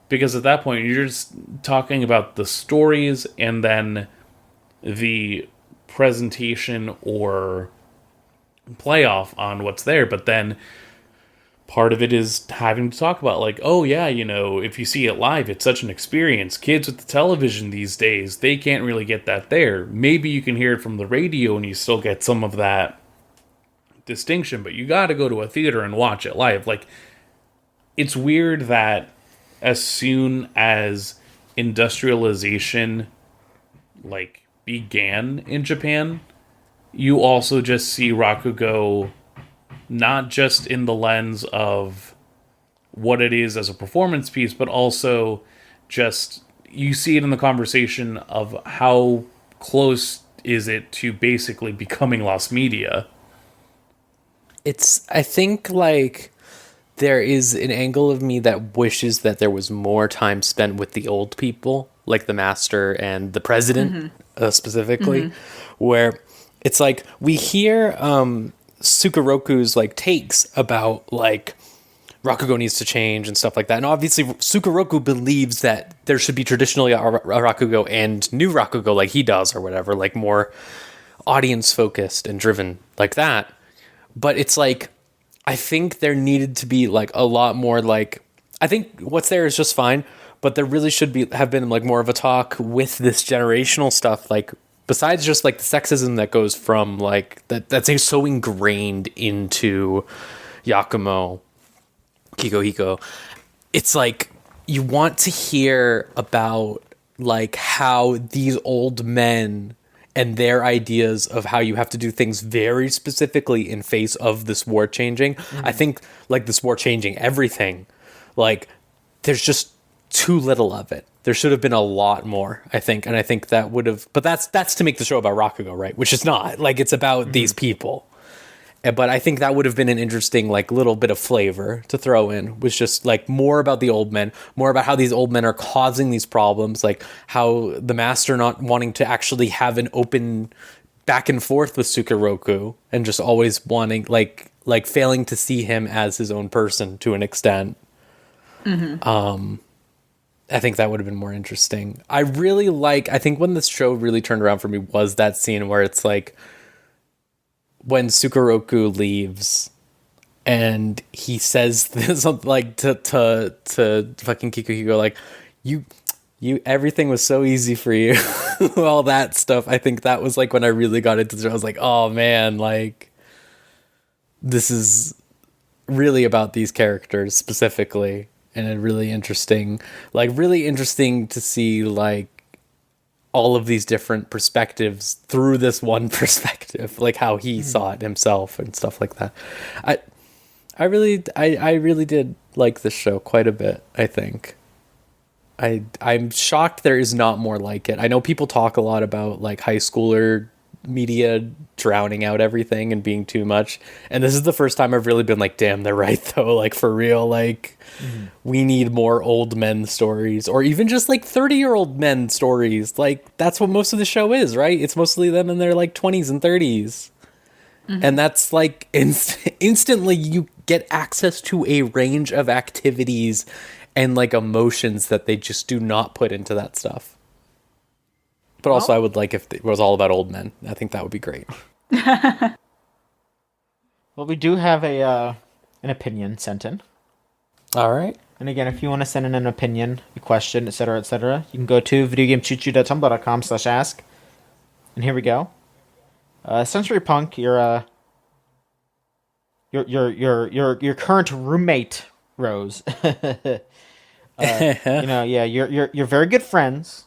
because at that point you're just talking about the stories and then the presentation or playoff on what's there. But then part of it is having to talk about, like, oh yeah, you know, if you see it live, it's such an experience. Kids with the television these days, they can't really get that there. Maybe you can hear it from the radio and you still get some of that distinction, but you gotta go to a theater and watch it live. Like, it's weird that as soon as industrialization, like, began in Japan, you also just see Rakugo not just in the lens of what it is as a performance piece, but also just, you see it in the conversation of how close is it to basically becoming lost media. I think, like, there is an angle of me that wishes that there was more time spent with the old people, like the master and the president, specifically, where it's like, we hear Sukaroku's, like, takes about, like, Rakugo needs to change and stuff like that. And obviously Sukaroku believes that there should be traditionally a Rakugo and new Rakugo, like he does, or whatever, like more audience focused and driven like that. But it's like, I think there needed to be, like, a lot more, like, I think what's there is just fine, but there really should have been, like, more of a talk with this generational stuff, like, besides just like the sexism that goes from like that's so ingrained into Yakumo Kikohiko, it's like you want to hear about like how these old men and their ideas of how you have to do things very specifically in face of this war changing. I think like this war changing everything, like there's just too little of it. There should have been a lot more, I think. And I think that would have, but that's to make the show about Rakugo, right? Which is not like, it's about these people. But I think that would have been an interesting, like, little bit of flavor to throw in, was just, like, more about the old men, more about how these old men are causing these problems, like, how the master not wanting to actually have an open back and forth with Sukeroku, and just always wanting, like failing to see him as his own person to an extent. I think that would have been more interesting. I think when this show really turned around for me was that scene where it's, like, when Sukeroku leaves and he says this, like to fucking Kikuhiko, like, you everything was so easy for you. All that stuff. I think that was like when I really got into the show. I was like, oh man, like this is really about these characters specifically, and a really interesting to see like all of these different perspectives through this one perspective, like how he saw it himself and stuff like that. I really did like this show quite a bit, I think. I'm shocked there is not more like it. I know people talk a lot about like high schooler media drowning out everything and being too much, and this is the first time I've really been like, damn, they're right though, like for real, like we need more old men stories, or even just like 30-year-old men stories. Like that's what most of the show is, right? It's mostly them in their like 20s and 30s. And that's like instantly you get access to a range of activities and like emotions that they just do not put into that stuff. But also, I would like if it was all about old men. I think that would be great. Well, we do have an opinion sent in. All right. And again, if you want to send in an opinion, a question, etc., you can go to videogamechuchu.tumblr.com/ask. And here we go. Sensory Punk, your current roommate, Rose. You're very good friends.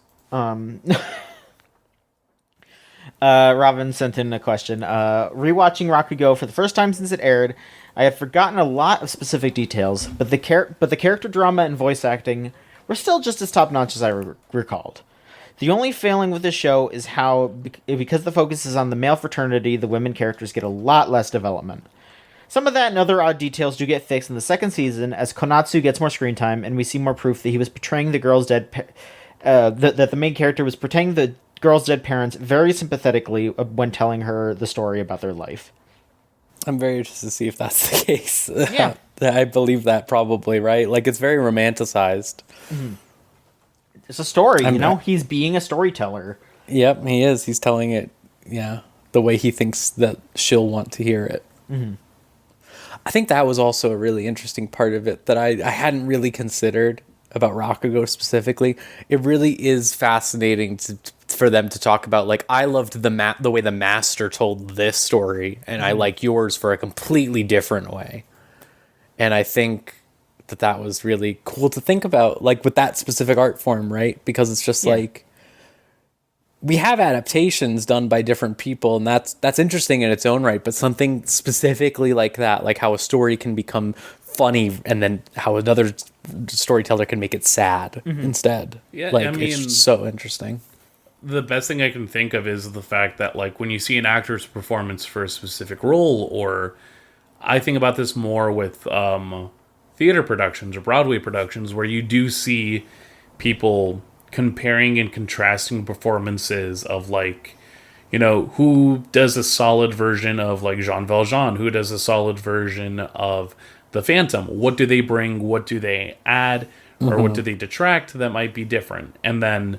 Robin sent in a question. Rewatching Rakugo for the first time since it aired, I have forgotten a lot of specific details, but the character drama and voice acting were still just as top-notch as I recalled. The only failing with this show is how, because the focus is on the male fraternity, the women characters get a lot less development. Some of that and other odd details do get fixed in the second season, as Konatsu gets more screen time, and we see more proof that he was portraying the girl's dead... that the main character was portraying the girl's dead parents very sympathetically when telling her the story about their life. I'm very interested to see if that's the case. Yeah. I believe that probably, right? Like, it's very romanticized. Mm-hmm. It's a story, He's being a storyteller. Yep, he is. He's telling it, the way he thinks that she'll want to hear it. Mm-hmm. I think that was also a really interesting part of it that I hadn't really considered about Rakugo specifically. It really is fascinating for them to talk about, like, I loved the way the master told this story, and I like yours for a completely different way. And I think that was really cool to think about, like, with that specific art form, right? Because it's just like, we have adaptations done by different people, and that's interesting in its own right, but something specifically like that, like how a story can become funny and then how another storyteller can make it sad instead. Yeah, like, I mean, it's so interesting. The best thing I can think of is the fact that, like, when you see an actor's performance for a specific role, or I think about this more with theater productions or Broadway productions, where you do see people comparing and contrasting performances of, like, who does a solid version of, like, Jean Valjean, who does a solid version of the Phantom. What do they bring? What do they add? Or what do they detract that might be different? And then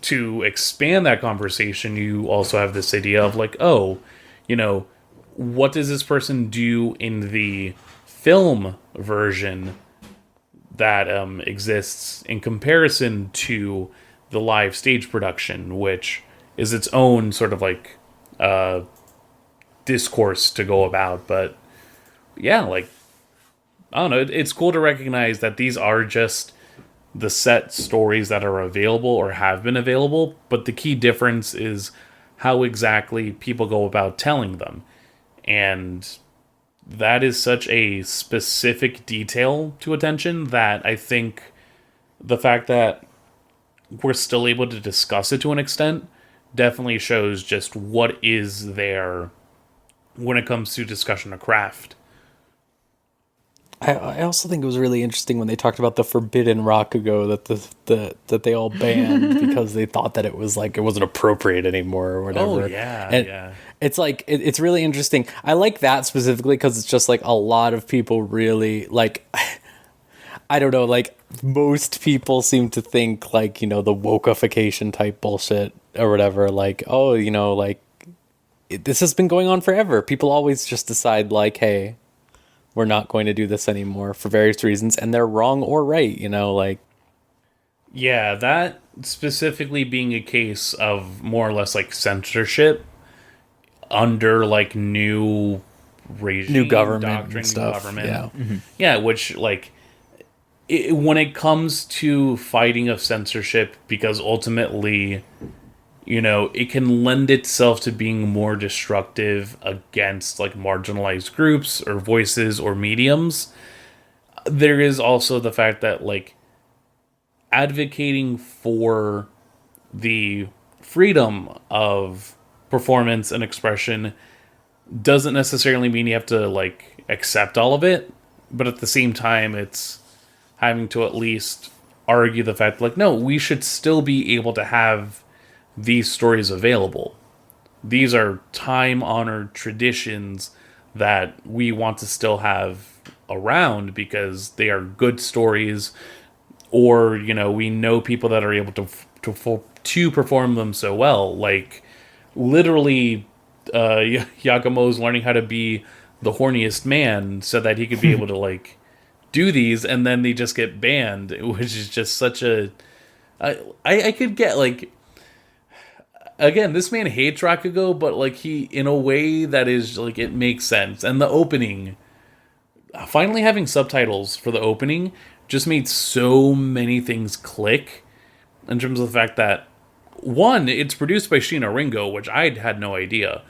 to expand that conversation, you also have this idea of, like, what does this person do in the film version that exists in comparison to the live stage production, which is its own sort of like discourse to go about. But yeah, like, I don't know, it's cool to recognize that these are just the set stories that are available or have been available, but the key difference is how exactly people go about telling them. And that is such a specific detail to attention that I think the fact that we're still able to discuss it to an extent definitely shows just what is there when it comes to discussion of craft. I also think it was really interesting when they talked about the forbidden Rakugo that they all banned because they thought that it was like it wasn't appropriate anymore or whatever. Oh yeah, and yeah. It's like it's really interesting. I like that specifically because it's just like a lot of people really like. I don't know, like most people seem to think like, you know, the wokeification type bullshit or whatever. Like, oh, you know, like this has been going on forever. People always just decide like, hey, we're not going to do this anymore for various reasons, and they're wrong or right, you know, like. Yeah, that specifically being a case of more or less like censorship under like new regime, New government doctrine, and stuff. government. Yeah. Mm-hmm. Yeah, which like when it comes to fighting of censorship, because ultimately, you know, it can lend itself to being more destructive against like marginalized groups or voices or mediums. There is also the fact that like advocating for the freedom of performance and expression doesn't necessarily mean you have to like accept all of it, but at the same time it's having to at least argue the fact like, no, we should still be able to have these stories available. These are time-honored traditions that we want to still have around because they are good stories, or, you know, we know people that are able to perform them so well. Like, literally, Yakumo's learning how to be the horniest man so that he could be able to, like, do these, and then they just get banned, which is just such a... I could get, like... Again, this man hates Rakugo, but like he, in a way that is like it makes sense. And the opening, finally having subtitles for the opening, just made so many things click. In terms of the fact that, one, it's produced by Sheena Ringo, which I had no idea.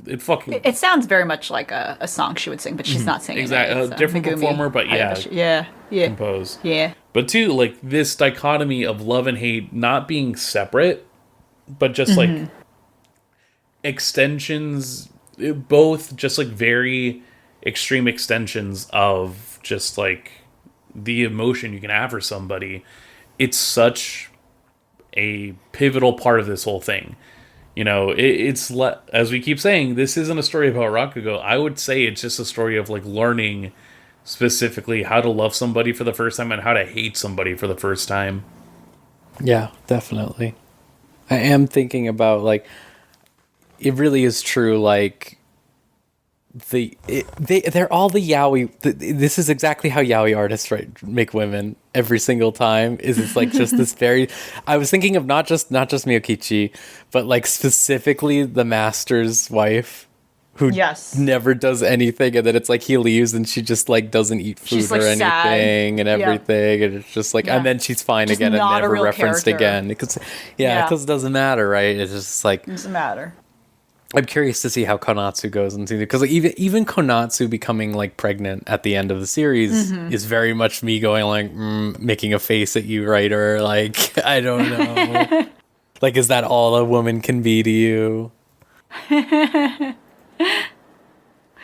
It sounds very much like a song she would sing, but she's not singing. Exactly, a different Megumi performer, but yeah, compose. Yeah. But two, like this dichotomy of love and hate not being separate, but just like extensions, both just like very extreme extensions of just like the emotion you can have for somebody. It's such a pivotal part of this whole thing. You know, as we keep saying, this isn't a story about Rakugo. I would say it's just a story of like learning specifically how to love somebody for the first time and how to hate somebody for the first time. Yeah, definitely. I am thinking about like it really is true. Like they're all the yaoi. This is exactly how yaoi artists make women every single time. It's like just this very. I was thinking of not just Miyokichi, but like specifically the master's wife, who never does anything, and then it's like he leaves and she just like doesn't eat food she's, or like, anything sad. and everything, and it's just like, and then she's fine just again and not a never real referenced character. again because it doesn't matter, right? It's just like it doesn't matter. I'm curious to see how Konatsu goes and see, because like, even Konatsu becoming like pregnant at the end of the series is very much me going like making a face at you, writer. Like I don't know. Like, is that all a woman can be to you?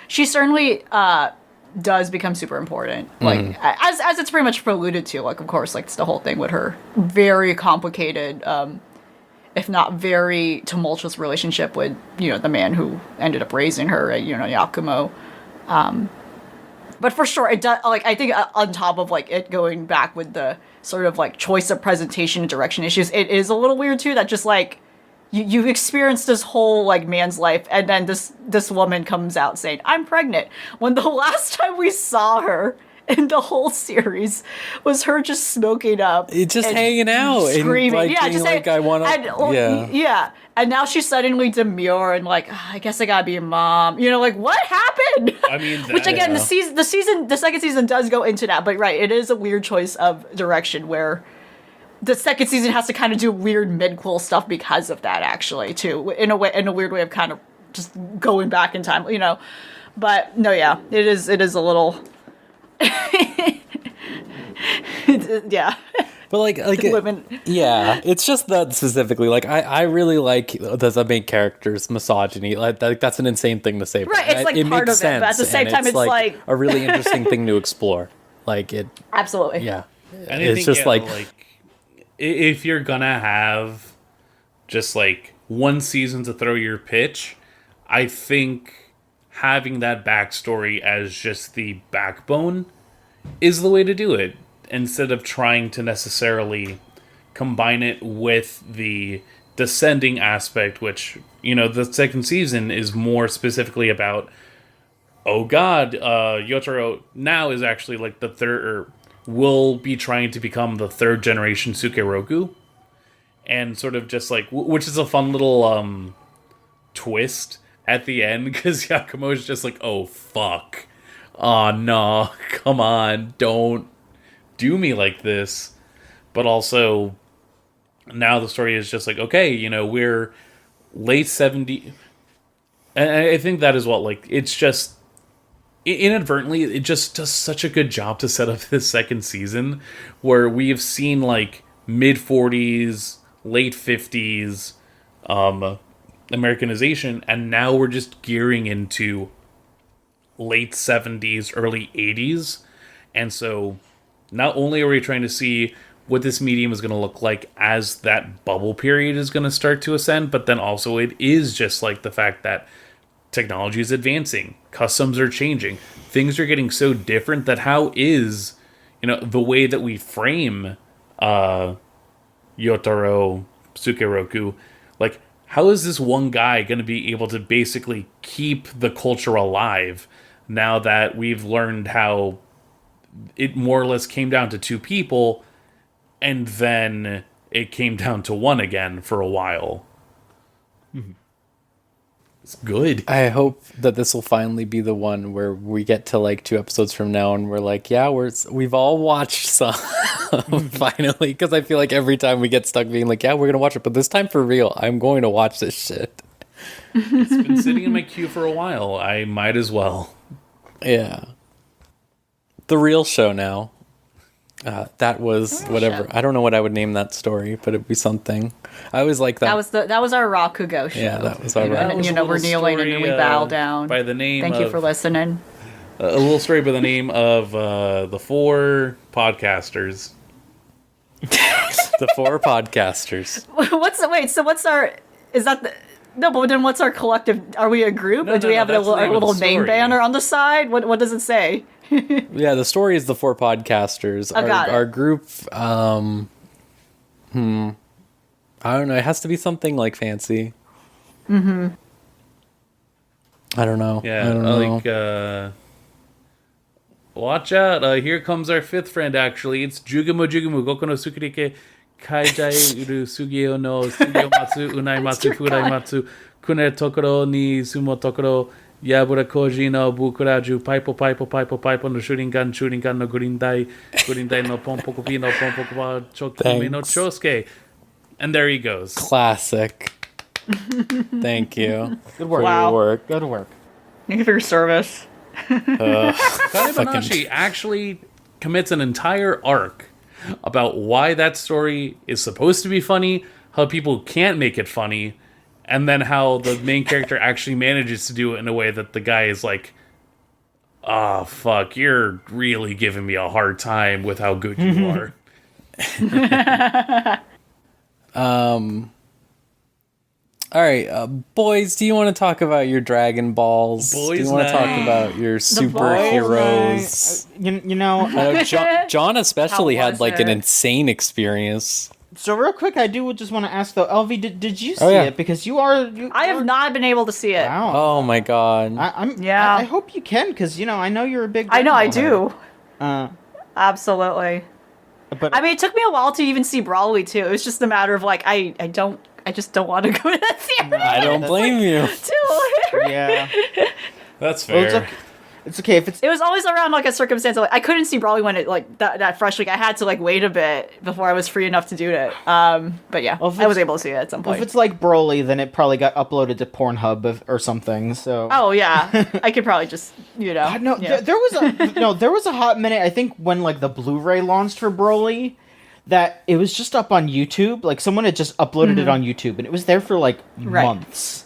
She certainly does become super important. Like as it's pretty much alluded to. Like of course, like it's the whole thing with her very complicated. If not very tumultuous relationship with, you know, the man who ended up raising her, you know, Yakumo. But for sure, it does, like, I think on top of, like, it going back with the sort of, like, choice of presentation and direction issues, it is a little weird, too, that just, like, you've experienced this whole, like, man's life, and then this woman comes out saying, I'm pregnant, when the last time we saw her in the whole series was her just smoking up. It's just and hanging out screaming. and like Yeah, being just like, I want to. Yeah. And now she's suddenly demure and like, "Ah, I guess I gotta be a mom. You know, like what happened? I mean, Which again, the second season does go into that, but right, it is a weird choice of direction where the second season has to kind of do weird mid-quel stuff because of that, actually, too. In a weird way of kind of just going back in time, you know. But no, yeah, it is a little, yeah. But like women. Yeah, it's just that specifically. Like, I really like the main character's misogyny. Like that's an insane thing to say. Right, it's like it part makes of it, but at the sense, same and time, it's like a really interesting thing to explore. Like it. Absolutely. Yeah. And I it's think, just yeah, like if you're gonna have just like one season to throw your pitch, I think having that backstory as just the backbone is the way to do it, instead of trying to necessarily combine it with the descending aspect, which, you know, the second season is more specifically about, oh god, Yotaro now is actually like the third, or will be trying to become the third generation Sukeroku, and sort of just like, which is a fun little twist at the end, because Yakumo's just like, oh fuck, oh no, come on, don't do me like this. But also now the story is just like, okay, you know, we're late 70s, and I think that is what, like, it's just inadvertently, it just does such a good job to set up this second season, where we have seen like mid 40s, late 50s Americanization, and now we're just gearing into late 70s, early 80s. And so not only are we trying to see what this medium is going to look like as that bubble period is going to start to ascend, but then also it is just like the fact that technology is advancing, customs are changing, things are getting so different that how is, you know, the way that we frame Yotaro Sukeroku, like, how is this one guy going to be able to basically keep the culture alive now that we've learned how it more or less came down to two people, and then it came down to one again for a while? It's good. I hope that this will finally be the one where we get to like 2 episodes from now and we're like, yeah, we've all watched some finally, because I feel like every time we get stuck being like, yeah, we're gonna watch it, but this time for real, I'm going to watch this shit. It's been sitting in my queue for a while. I might as well. Yeah. The real show now. That was whatever. Show. I don't know what I would name that story, but it'd be something. I always like that. That was our Rakugo show. Yeah, that was our Rakugo. And, you know, we're kneeling and then we bow down. By the name Thank you for listening. A little story by the name of the 4 podcasters. The 4 podcasters. What's our... Is that the... No, but then what's our collective... Are we a group? No, or do we have a that's the name of little the name story. banner on the side? What does it say? Yeah, the story is the 4 podcasters. Got it. Our group, I don't know. It has to be something like fancy. Mm-hmm. I don't know. Yeah, I don't know. like, watch out. Here comes our 5th friend, actually. It's Jugumu Goku no Sukurike Kaijai Uru Sugio no Sugio Matsu Unai Matsu Furai Matsu Kune Tokoro ni Sumo Tokoro Yabura Koji no Bukuraju Paipo no Shuringan no Gurindai no Pompokopi no Pompokopa Chokumi no Chosuke. And there he goes. Classic. Thank you. Good work. For Wow. your work. Good work. Thank you for your service. Kanebanashi actually commits an entire arc about why that story is supposed to be funny, how people can't make it funny, and then how the main character actually manages to do it in a way that the guy is like, oh, fuck, you're really giving me a hard time with how good you are. All right, boys, do you want to talk about your Dragon Balls? Do Boys you want to talk night. about your superheroes? You know, I know John especially How had was like an it? insane experience. so real quick, I do just want to ask though, Elvie, did you see Oh, yeah. it? Because you are. I have not been able to see it. Wow. Oh my god. I'm. Yeah. I hope you can, because I know you're a big. I know, I Dragon Ball do. Absolutely. But I mean, it took me a while to even see Brawly too. It was just a matter of like, I just don't want to go to the theater. I don't blame you. yeah, That's well, fair. it's okay if it's. It was always around like a circumstance. Like, I couldn't see Brawly when it like that fresh. Like I had to like wait a bit before I was free enough to do it. But yeah, Well, if I was it's- able to see it at some Well, point. if it's like Broly, then it probably got uploaded to Pornhub or something. So. Oh yeah, I could probably just No, yeah. there was a hot minute. I think when like the Blu-ray launched for Broly, that it was just up on YouTube. Like someone had just uploaded it on YouTube, and it was there for like Right. months.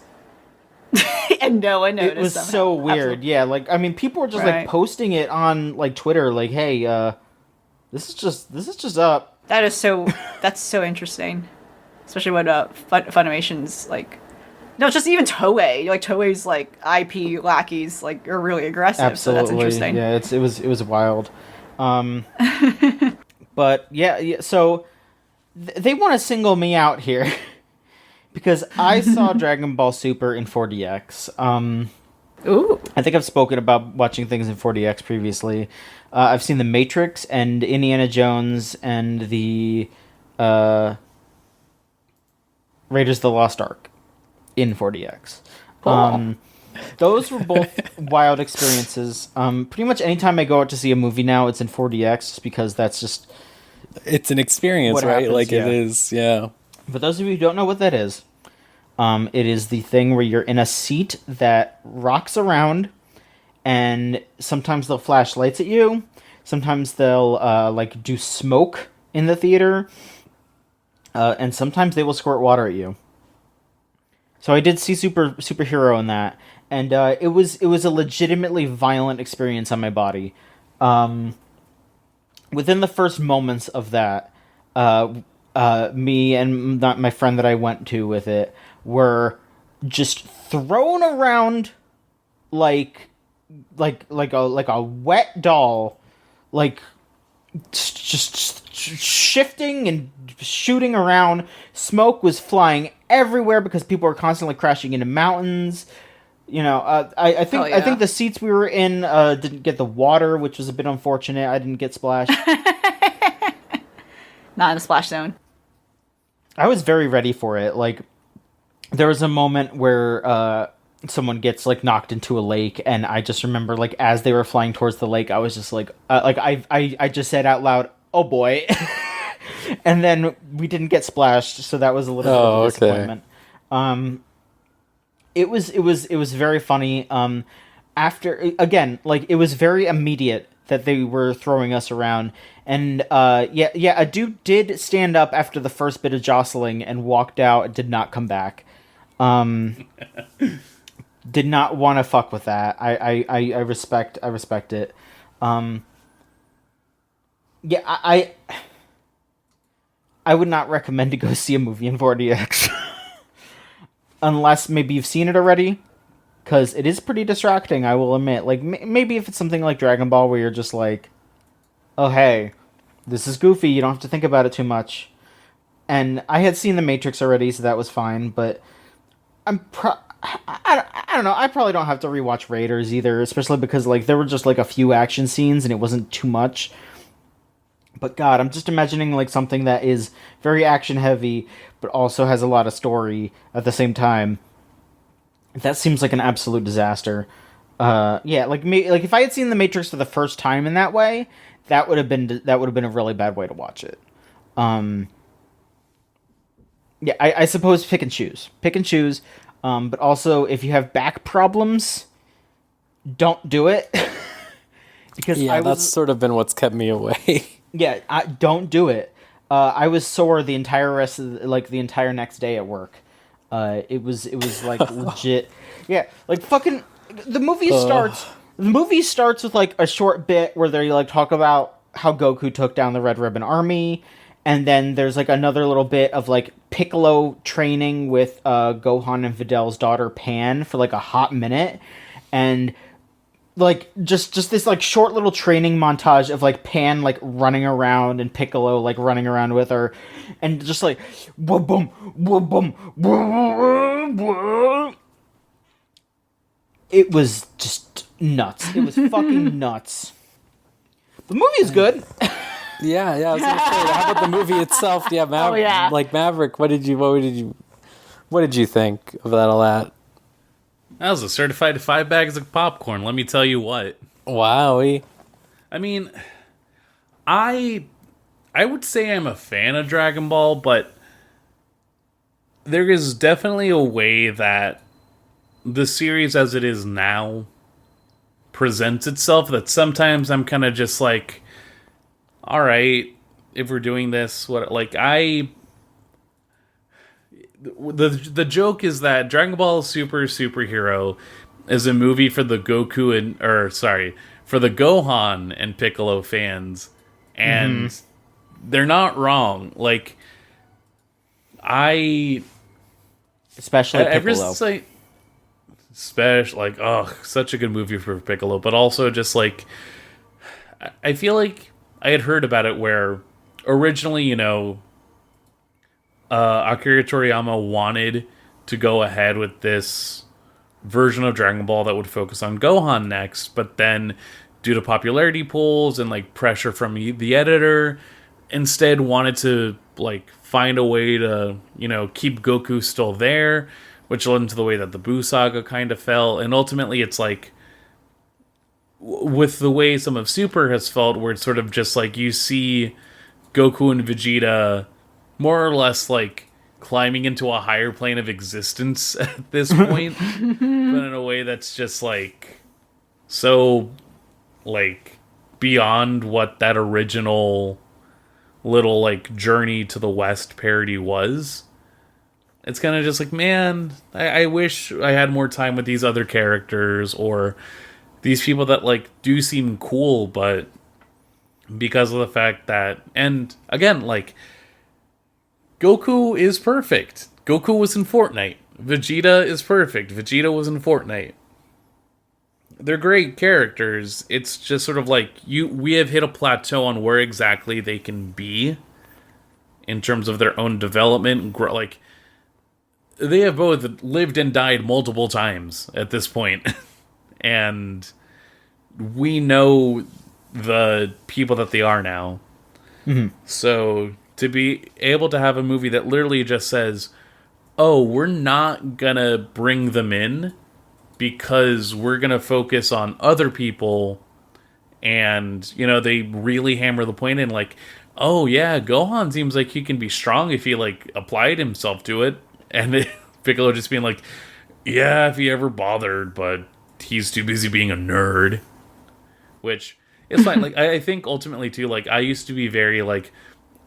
And no one noticed. It was somehow. so weird. Absolutely. Yeah, like I mean, people were just like Right. posting it on like Twitter, like, "Hey, this is just up." That's so interesting, especially when Funimation's like. No, it's just even Toei. Like Toei's like IP lackeys like are really aggressive. Absolutely, So that's interesting. yeah. It was wild. But yeah. So they want to single me out here because I saw Dragon Ball Super in 4DX. Ooh. I think I've spoken about watching things in 4DX previously. I've seen The Matrix and Indiana Jones and the Raiders of the Lost Ark in 4DX. Cool. Those were both wild experiences. Pretty much anytime I go out to see a movie now, it's in 4DX just because that's just... It's an experience, What right? happens, Like yeah. it is, yeah. For those of you who don't know what that is, it is the thing where you're in a seat that rocks around, and sometimes they'll flash lights at you, sometimes they'll like do smoke in the theater, and sometimes they will squirt water at you. So I did see Superhero in that, and it was a legitimately violent experience on my body. Within the first moments of that, me and my friend that I went to with it were just thrown around like a wet doll, like just shifting and shooting around. Smoke was flying everywhere because people were constantly crashing into mountains. You know, I think Oh, yeah. I think the seats we were in didn't get the water, which was a bit unfortunate. I didn't get splashed. Not in the splash zone. I was very ready for it. Like, there was a moment where someone gets like knocked into a lake, and I just remember like as they were flying towards the lake, I was just like I just said out loud, "Oh boy," and then we didn't get splashed, so that was a little bit of a disappointment. It was very funny. After again, like it was very immediate that they were throwing us around, and a dude did stand up after the first bit of jostling and walked out and did not come back. Did not want to fuck with that. I respect it. I would not recommend to go see a movie in 4DX. Unless maybe you've seen it already, because it is pretty distracting, I will admit. Like, maybe if it's something like Dragon Ball where you're just like, oh, hey, this is goofy, you don't have to think about it too much. And I had seen The Matrix already, so that was fine, but I don't know, I probably don't have to rewatch Raiders either, especially because, like, there were just, like, a few action scenes, and it wasn't too much. But God, I'm just imagining like something that is very action heavy, but also has a lot of story at the same time. That seems like an absolute disaster. Like if I had seen The Matrix for the first time in that way, that would have been a really bad way to watch it. I suppose pick and choose. But also if you have back problems, don't do it. Because That's sort of been what's kept me away. Yeah, don't do it. I was sore the entire rest of the entire next day at work. It was like legit. Yeah, like fucking the movie starts. The movie starts with like a short bit where they like talk about how Goku took down the Red Ribbon Army, and then there's like another little bit of like Piccolo training with Gohan and Vidal's daughter Pan for like a hot minute, and like just this like short little training montage of like Pan like running around and Piccolo like running around with her, and just like boom boom boom boom. It was just nuts. It was fucking nuts. The movie is good. Yeah, I was gonna say, how about the movie itself? Yeah, like Maverick. What did you think of all that? That was a certified 5 bags of popcorn. Let me tell you what. Wowie. I mean, I would say I'm a fan of Dragon Ball, but there is definitely a way that the series as it is now presents itself that sometimes I'm kind of just like, all right, if we're doing this, the joke is that Dragon Ball Super Superhero is a movie for the for the Gohan and Piccolo fans, and they're not wrong. Like, Especially Piccolo. Such a good movie for Piccolo, but also just like, I feel like I had heard about it where originally, Akira Toriyama wanted to go ahead with this version of Dragon Ball that would focus on Gohan next, but then due to popularity polls and like pressure from the editor, instead wanted to like find a way to, keep Goku still there, which led into the way that the Buu saga kind of fell. And ultimately it's like, with the way some of Super has felt, where it's sort of just like you see Goku and Vegeta more or less like climbing into a higher plane of existence at this point, but in a way that's just like so like beyond what that original little like Journey to the West parody was. It's kind of just like, man, I wish I had more time with these other characters or these people that like do seem cool, but because of the fact that, and again, like, Goku is perfect. Goku was in Fortnite. Vegeta is perfect. Vegeta was in Fortnite. They're great characters. It's just sort of like we have hit a plateau on where exactly they can be in terms of their own development. Like, they have both lived and died multiple times at this point. And we know the people that they are now. Mm-hmm. So to be able to have a movie that literally just says, oh, we're not gonna bring them in because we're gonna focus on other people, and they really hammer the point in like, oh yeah, Gohan seems like he can be strong if he like applied himself to it, and Piccolo just being like, yeah, if he ever bothered, but he's too busy being a nerd. Which is fine. Like, I think ultimately too, like, I used to be very like,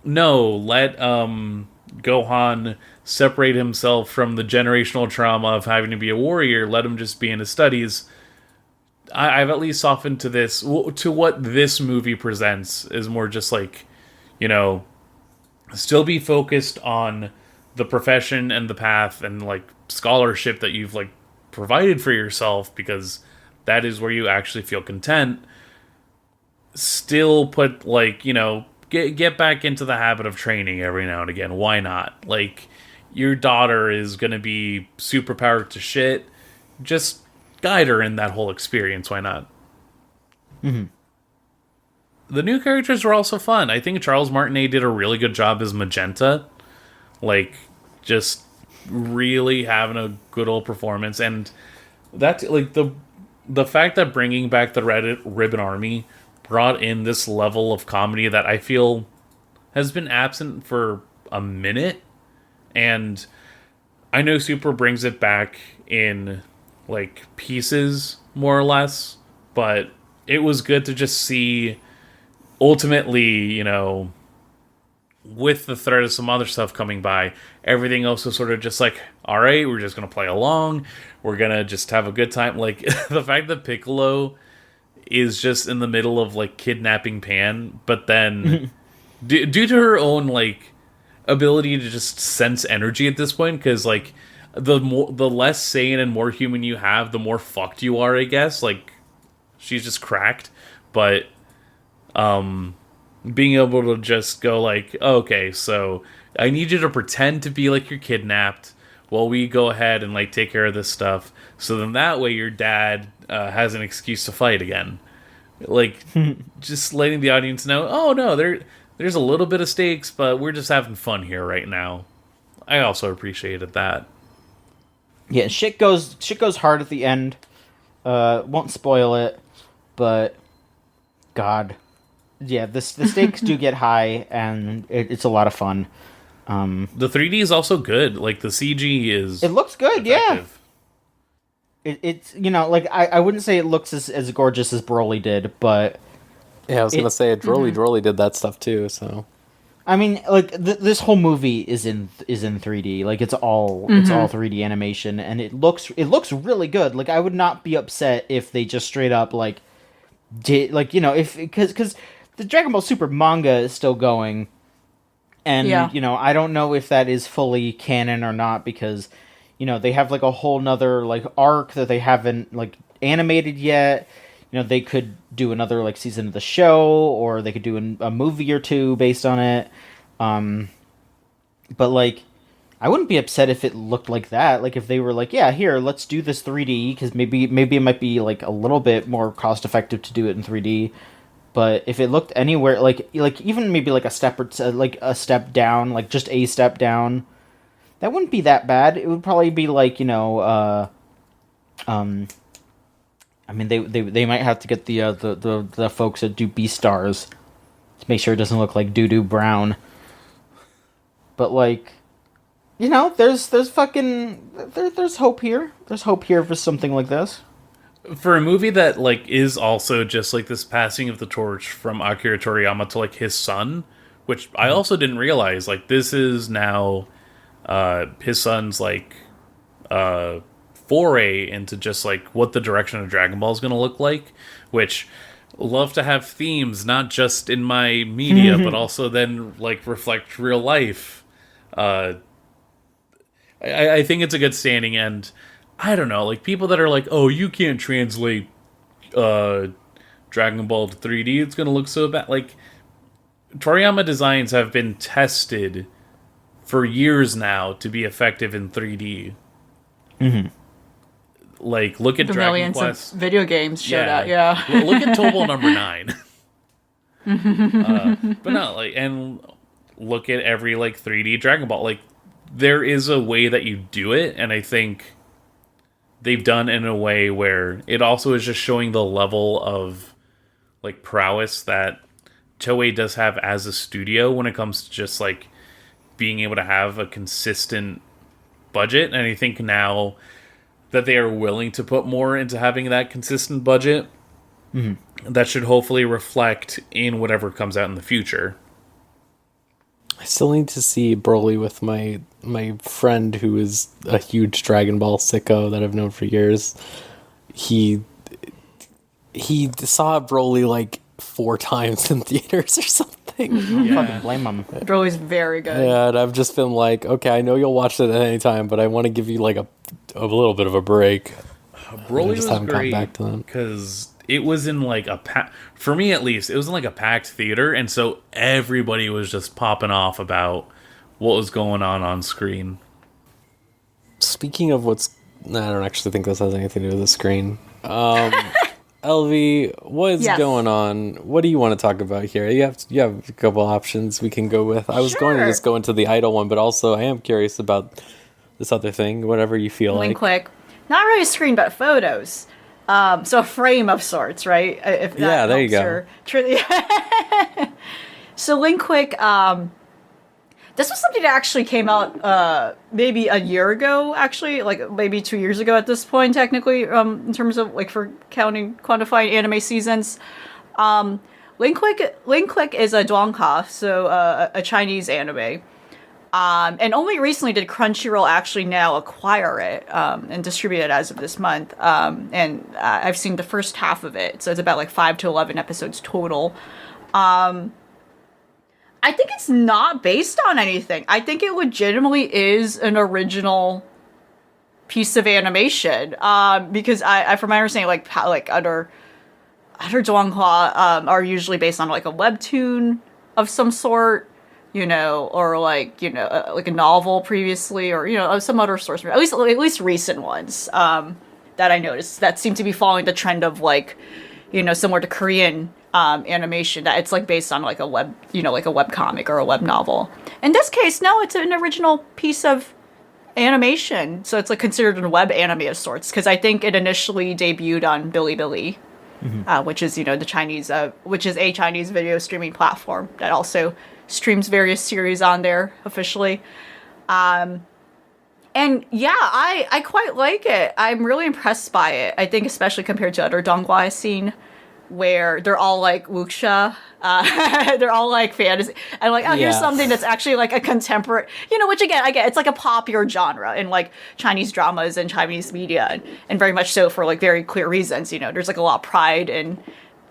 no, let Gohan separate himself from the generational trauma of having to be a warrior, let him just be in his studies. I've at least softened to this, to what this movie presents, is more just like, still be focused on the profession and the path and like scholarship that you've like provided for yourself, because that is where you actually feel content. Still put like, get back into the habit of training every now and again. Why not? Like, your daughter is gonna be super powered to shit. Just guide her in that whole experience. Why not? Mm-hmm. The new characters were also fun. I think Charles Martinet did a really good job as Magenta. Like, just really having a good old performance. And that's like the fact that bringing back the Red Ribbon Army brought in this level of comedy that I feel has been absent for a minute. And I know Super brings it back in like pieces, more or less, but it was good to just see ultimately, with the threat of some other stuff coming by, everything else was sort of just like, all right, we're just going to play along. We're going to just have a good time. Like, the fact that Piccolo is just in the middle of, like, kidnapping Pan, but then, due to her own, like, ability to just sense energy at this point, because, like, the less sane and more human you have, the more fucked you are, I guess. Like, she's just cracked. But, being able to just go like, okay, so I need you to pretend to be like you're kidnapped while we go ahead and like take care of this stuff. So then that way your dad has an excuse to fight again. Like, just letting the audience know, oh no, there's a little bit of stakes, but we're just having fun here right now. I also appreciated that. Yeah, shit goes hard at the end. Won't spoil it, but God, yeah, the stakes do get high, and it's a lot of fun. The 3D is also good. Like, the CG is... It looks good, effective. yeah. It's, you know, like, I wouldn't say it looks as gorgeous as Broly did, but... Yeah, I was going to say, Droly did that stuff too, so... I mean, like, this whole movie is in 3D. Like, it's all 3D animation, and it looks really good. Like, I would not be upset if they just straight up, like, did, like, you know, because the Dragon Ball Super manga is still going, and, you know, I don't know if that is fully canon or not, because, you know, they have, like, a whole nother, like, arc that they haven't, like, animated yet. You know, they could do another, like, season of the show, or they could do a movie or two based on it. But, like, I wouldn't be upset if it looked like that. Like, if they were like, yeah, here, let's do this 3D, because maybe it might be, like, a little bit more cost-effective to do it in 3D. But if it looked anywhere, like even maybe, like, a step down, like, just a step down, that wouldn't be that bad. It would probably be, like, you know, I mean, they might have to get the folks that do Beastars to make sure it doesn't look like doo-doo brown. But, like, you know, there's hope here. There's hope here for something like this. For a movie that, like, is also just, like, this passing of the torch from Akira Toriyama to, like, his son, which I also didn't realize, like, this is now his son's, like, foray into just, like, what the direction of Dragon Ball is going to look like, which love to have themes, not just in my media, but also then, like, reflect real life. I think it's a good standing, and I don't know, like, people that are like, oh, you can't translate Dragon Ball to 3D, it's going to look so bad. Like, Toriyama designs have been tested for years now to be effective in 3D. Mm-hmm. Like, look at the Dragon millions Quest. of video games showed out, yeah. Look at Tobal number 9. But no, like, and look at every, like, 3D Dragon Ball. Like, there is a way that you do it, and I think they've done it in a way where it also is just showing the level of, like, prowess that Toei does have as a studio when it comes to just, like, being able to have a consistent budget. And I think now that they are willing to put more into having that consistent budget, that should hopefully reflect in whatever comes out in the future. I still need to see Broly with my friend who is a huge Dragon Ball sicko that I've known for years. He saw Broly like 4 times in theaters or something. Fucking blame him. Broly's very good. Yeah, and I've just been like, okay, I know you'll watch it at any time, but I want to give you like a little bit of a break. Broly was great because it was in like for me at least, it was in like a packed theater, and so everybody was just popping off about what was going on screen. Speaking of I don't actually think this has anything to do with the screen. Elvie, what's going on? What do you want to talk about here? You have a couple options we can go with. I was going to just go into the idol one, but also I am curious about this other thing, whatever you feel like. Quick. Not really a screen, but photos. So a frame of sorts, right? If that there you go. So Link Quick, this was something that actually came out maybe a year ago, actually, like maybe 2 years ago at this point, technically, in terms of like for quantifying anime seasons. Link Quick is a donghua, so a Chinese anime. And only recently did Crunchyroll actually now acquire it and distribute it as of this month. And I've seen the first half of it, so it's about like 5 to 11 episodes total. I think it's not based on anything. I think it legitimately is an original piece of animation. Because I from my understanding, like other donghua are usually based on like a webtoon of some sort, you know, or like, you know, like a novel previously, or, you know, some other source, at least recent ones that I noticed that seem to be following the trend of like, similar to Korean animation, that it's like based on like a web, like a web comic or a web novel. In this case, no, it's an original piece of animation, so it's like considered a web anime of sorts, because I think it initially debuted on Bilibili, which is the Chinese, which is a Chinese video streaming platform that also streams various series on there officially. And yeah, I quite like it. I'm really impressed by it. I think especially compared to other donghua I've seen, where they're all like wuxia, they're all like fantasy, and like, oh, here's something that's actually like a contemporary, which again, I get, it's like a popular genre in like Chinese dramas and Chinese media, and very much so for like very clear reasons. There's like a lot of pride in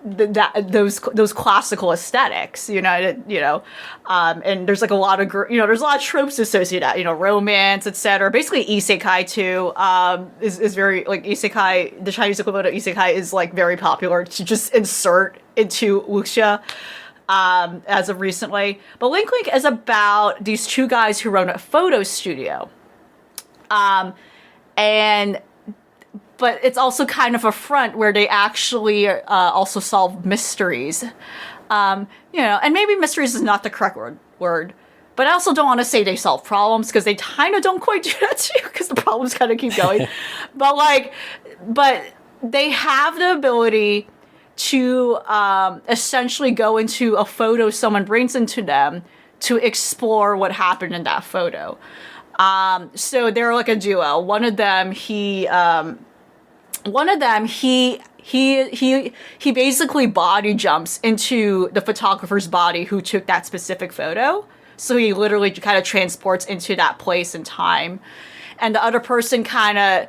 those classical aesthetics, and there's like a lot of there's a lot of tropes associated with that, romance, etc. Basically, isekai too is very like isekai. The Chinese equivalent of isekai is like very popular to just insert into wuxia as of recently. But Link is about these two guys who run a photo studio, but it's also kind of a front where they actually also solve mysteries. And maybe mysteries is not the correct word, but I also don't want to say they solve problems, because they kind of don't quite do that too, because the problems kind of keep going. but they have the ability to essentially go into a photo someone brings into them to explore what happened in that photo. So they're like a duo. One of them, he basically body jumps into the photographer's body who took that specific photo. So he literally kind of transports into that place and time. And the other person kind of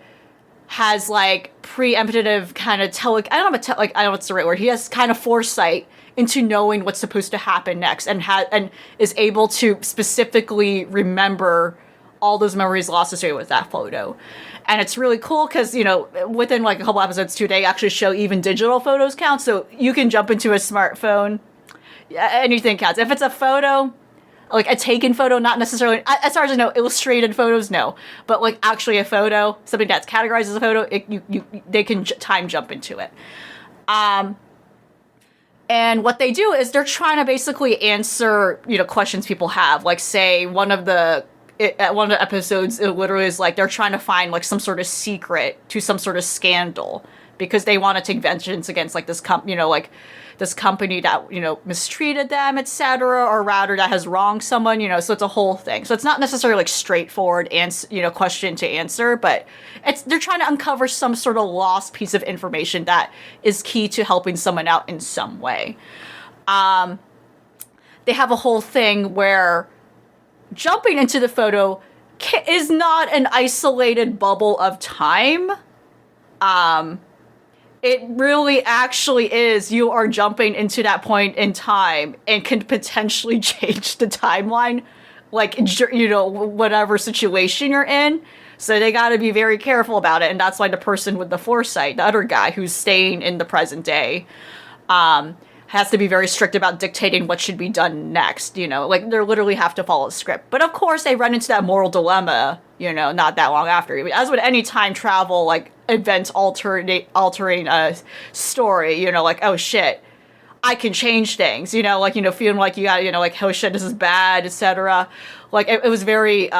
has like preemptive kind of I don't know what's the right word. He has kind of foresight into knowing what's supposed to happen next, and is able to specifically remember all those memories lost associated with that photo. And it's really cool because, within like a couple episodes too, they actually show even digital photos count. So you can jump into a smartphone, anything counts. If it's a photo, like a taken photo, not necessarily, as far as I know, illustrated photos, no. But like actually a photo, something that's categorized as a photo, they can time jump into it. And what they do is they're trying to basically answer, questions people have. Like, say, at one of the episodes, it literally is like they're trying to find like some sort of secret to some sort of scandal, because they want to take vengeance against like this this company that mistreated them, etc., or rather that has wronged someone. So it's a whole thing. So it's not necessarily like straightforward question to answer, but they're trying to uncover some sort of lost piece of information that is key to helping someone out in some way. They have a whole thing where jumping into the photo is not an isolated bubble of time. It really actually is. You are jumping into that point in time and can potentially change the timeline, like, whatever situation you're in. So they got to be very careful about it. And that's why the person with the foresight, the other guy who's staying in the present day, has to be very strict about dictating what should be done next, like they literally have to follow a script. But of course they run into that moral dilemma, not that long after. As with any time travel, like events altering a story, like, oh shit, I can change things, feeling like you got, like, oh shit, this is bad, etc. Like it was very,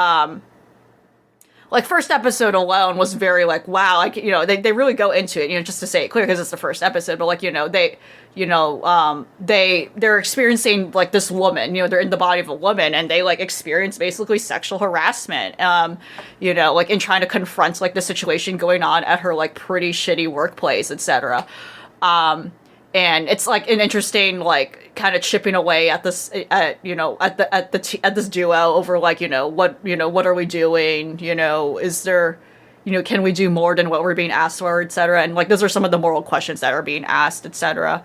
like first episode alone was very like, wow, like, they really go into it, just to say it clear, because it's the first episode, but like, they're experiencing like this woman, they're in the body of a woman, and they like experience basically sexual harassment, like in trying to confront like the situation going on at her like pretty shitty workplace, etc. And it's like an interesting like kind of chipping away at this at this duo over like, what are we doing, is there, can we do more than what we're being asked for, etc. And like those are some of the moral questions that are being asked, etc.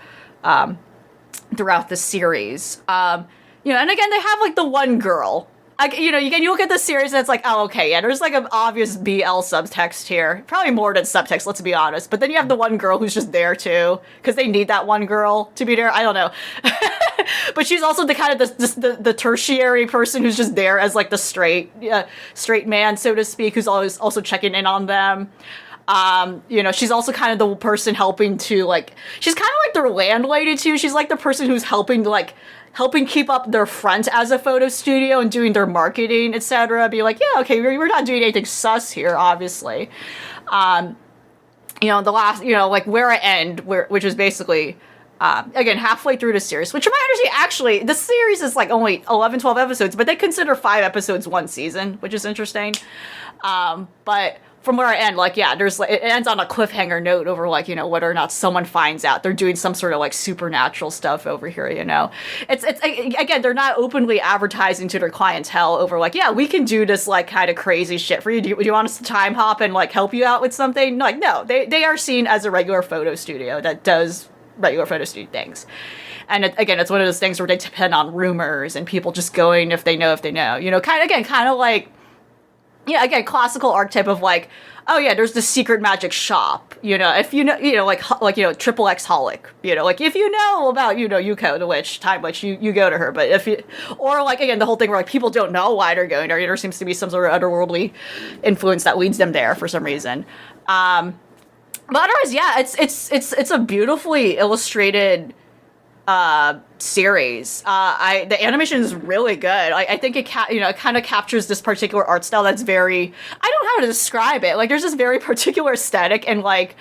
Throughout the series. And again, they have like the one girl. Like, you look at the series and it's like, oh, okay, yeah, there's like an obvious BL subtext here. Probably more than subtext, let's be honest. But then you have the one girl who's just there too, because they need that one girl to be there. I don't know. But she's also the kind of the tertiary person who's just there as like the straight man, so to speak, who's always also checking in on them. She's also kind of the person helping to like, she's kind of like their landlady too. She's like the person who's helping to like, helping keep up their front as a photo studio and doing their marketing, etc. Be like, yeah, okay, we're not doing anything sus here, obviously. The last, like where I end, which is basically, again, halfway through the series, which from my understanding, actually, the series is like only 11, 12 episodes, but they consider 5 episodes one season, which is interesting. But from where I end, like, yeah, there's like, it ends on a cliffhanger note over like, whether or not someone finds out they're doing some sort of like supernatural stuff over here, It's again, they're not openly advertising to their clientele over like, yeah, we can do this like kind of crazy shit for you. Do you want us to time hop and like help you out with something? Like, no, they are seen as a regular photo studio that does regular photo studio things. And again, it's one of those things where they depend on rumors and people just going if they know, kind of like, yeah, again, classical archetype of like, oh yeah, there's the secret magic shop, if like triple X holic, like if you know about, Yuko, the witch, time witch, you go to her, but if you, or like, again, the whole thing where like people don't know why they're going there, there seems to be some sort of otherworldly influence that leads them there for some reason. But otherwise, yeah, it's a beautifully illustrated series. The animation is really good. I think it kind of captures this particular art style that's very, I don't know how to describe it. Like there's this very particular aesthetic and like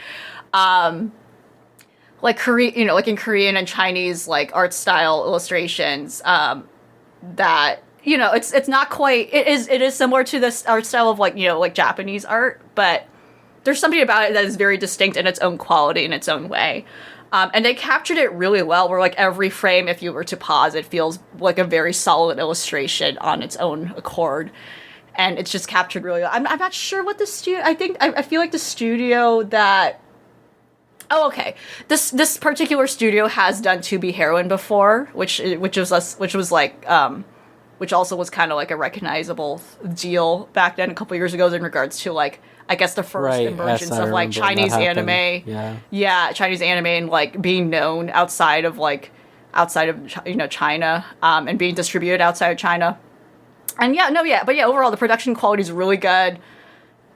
Korean, like in Korean and Chinese like art style illustrations that it's not quite, it is similar to this art style of like like Japanese art, but there's something about it that is very distinct in its own quality in its own way. And they captured it really well, where like every frame, if you were to pause, it feels like a very solid illustration on its own accord. And it's just captured really well. I'm not sure what the studio, I feel like the studio that, this particular studio has done To Be Heroine before, which also was kind of like a recognizable deal back then a couple years ago in regards to like, I guess the first emergence of like Chinese anime. Yeah, Chinese anime and like being known outside of China, and being distributed outside of China. And overall the production quality is really good.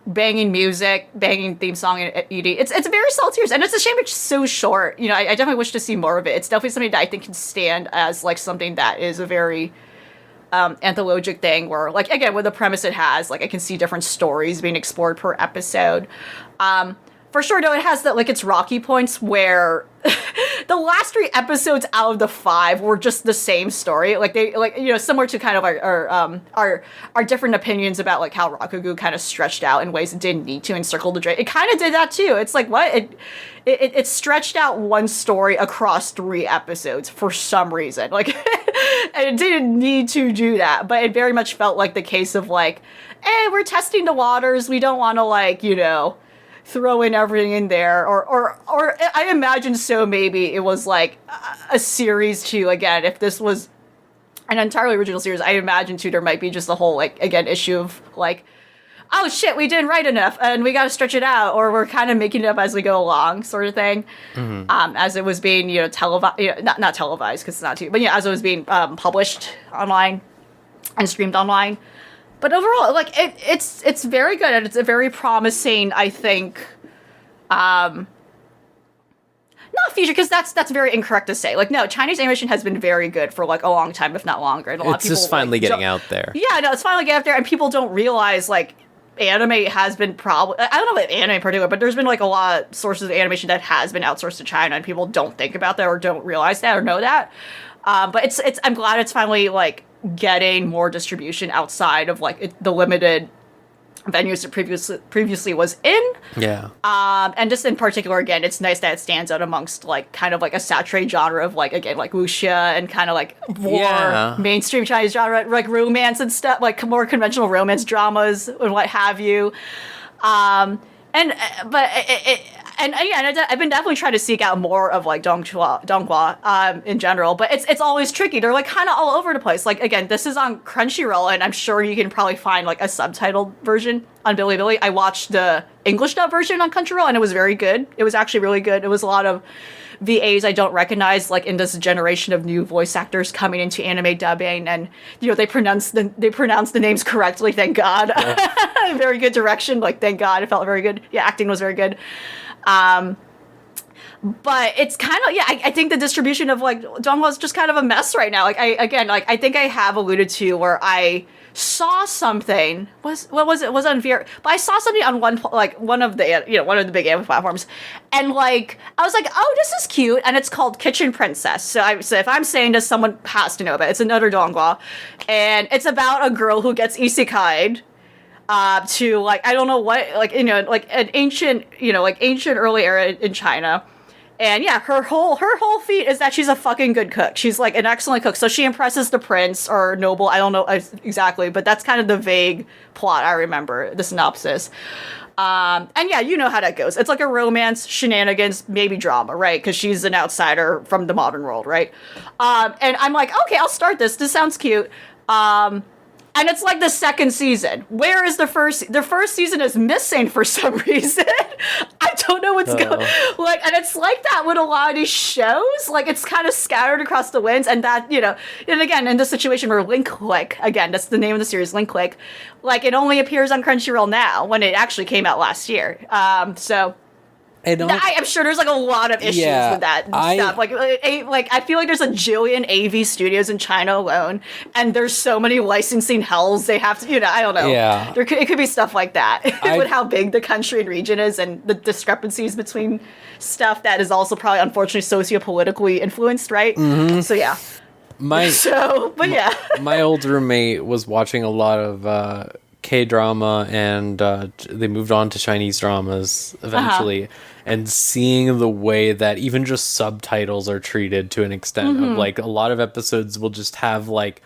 Banging music, banging theme song and ED. It's a very solid series, and it's a shame it's so short. I definitely wish to see more of it. It's definitely something that I think can stand as like something that is a very anthologic thing where like, again, with the premise it has, like I can see different stories being explored per episode. For sure, though, it has that like its rocky points where the last 3 episodes out of the 5 were just the same story. Like they like similar to kind of our different opinions about like how Rakugo kind of stretched out in ways it didn't need to and circled the drain. It kind of did that too. It's like what it stretched out one story across 3 episodes for some reason. Like and it didn't need to do that, but it very much felt like the case of like, hey, we're testing the waters. We don't want to like, throw in everything in there, or I imagine so maybe it was like a series too. Again, if this was an entirely original series, I imagine too there might be just a whole like, again, issue of like, oh shit, we didn't write enough and we got to stretch it out, or we're kind of making it up as we go along, sort of thing. As it was being televised, not televised because it's not too, but as it was being published online and streamed online. But overall, like it's very good, and it's a very promising, I think, not future, because that's very incorrect to say. Like, no, Chinese animation has been very good for like a long time, if not longer. And a lot of people, just finally like, getting out there. Yeah, no, it's finally getting out there, and people don't realize like anime has been probably, I don't know about anime in particular, but there's been like a lot of sources of animation that has been outsourced to China, and people don't think about that or don't realize that or know that. But it's I'm glad it's finally like getting more distribution outside of like the limited venues it previously was in. Yeah. And just in particular, again, it's nice that it stands out amongst like kind of like a saturated genre of like, again, like wuxia and kind of like more mainstream Chinese genre, like romance and stuff, like more conventional romance dramas and what have you. And I've been definitely trying to seek out more of like donghua in general, but it's always tricky. They're like kind of all over the place. Like, again, this is on Crunchyroll, and I'm sure you can probably find like a subtitled version on Bilibili. I watched the English dub version on Crunchyroll, and it was very good. It was actually really good. It was a lot of VAs I don't recognize, like in this generation of new voice actors coming into anime dubbing, and they pronounce the names correctly. Thank God. Yeah. Very good direction. Like, thank God, it felt very good. Yeah, acting was very good. But it's kind of, I think the distribution of like donghua is just kind of a mess right now. Like I think I have alluded to where I saw something. What was it? Was it on VR? But I saw something on one of the big anime platforms, and like I was like, oh, this is cute, and it's called Kitchen Princess. So if I'm saying this, someone has to know about it. It's another donghua, and it's about a girl who gets isekai'd to like, I don't know what, like like an ancient early era in China. And yeah, her whole feat is that she's a fucking good cook. She's like an excellent cook. So she impresses the prince or noble. I don't know exactly, but that's kind of the vague plot I remember, the synopsis. And yeah, you know how that goes. It's like a romance, shenanigans, maybe drama, right? Because she's an outsider from the modern world, right? And I'm like, okay, I'll start this. This sounds cute. And it's like the second season. Where is the first? The first season is missing for some reason. I don't know what's going. Like, and it's like that with a lot of these shows. Like, it's kind of scattered across the winds, and that and again, in this situation where Link Click, again, that's the name of the series, Link Click, like it only appears on Crunchyroll now when it actually came out last year. So. I'm sure there's like a lot of issues with that stuff. Like I feel like there's a jillion AV studios in China alone, and there's so many licensing hells they have to. I don't know. Yeah, it could be stuff like that with how big the country and region is, and the discrepancies between stuff that is also probably unfortunately sociopolitically influenced, right? Mm-hmm. So yeah. My old roommate was watching a lot of K-drama, and they moved on to Chinese dramas eventually. And seeing the way that even just subtitles are treated to an extent of like a lot of episodes will just have like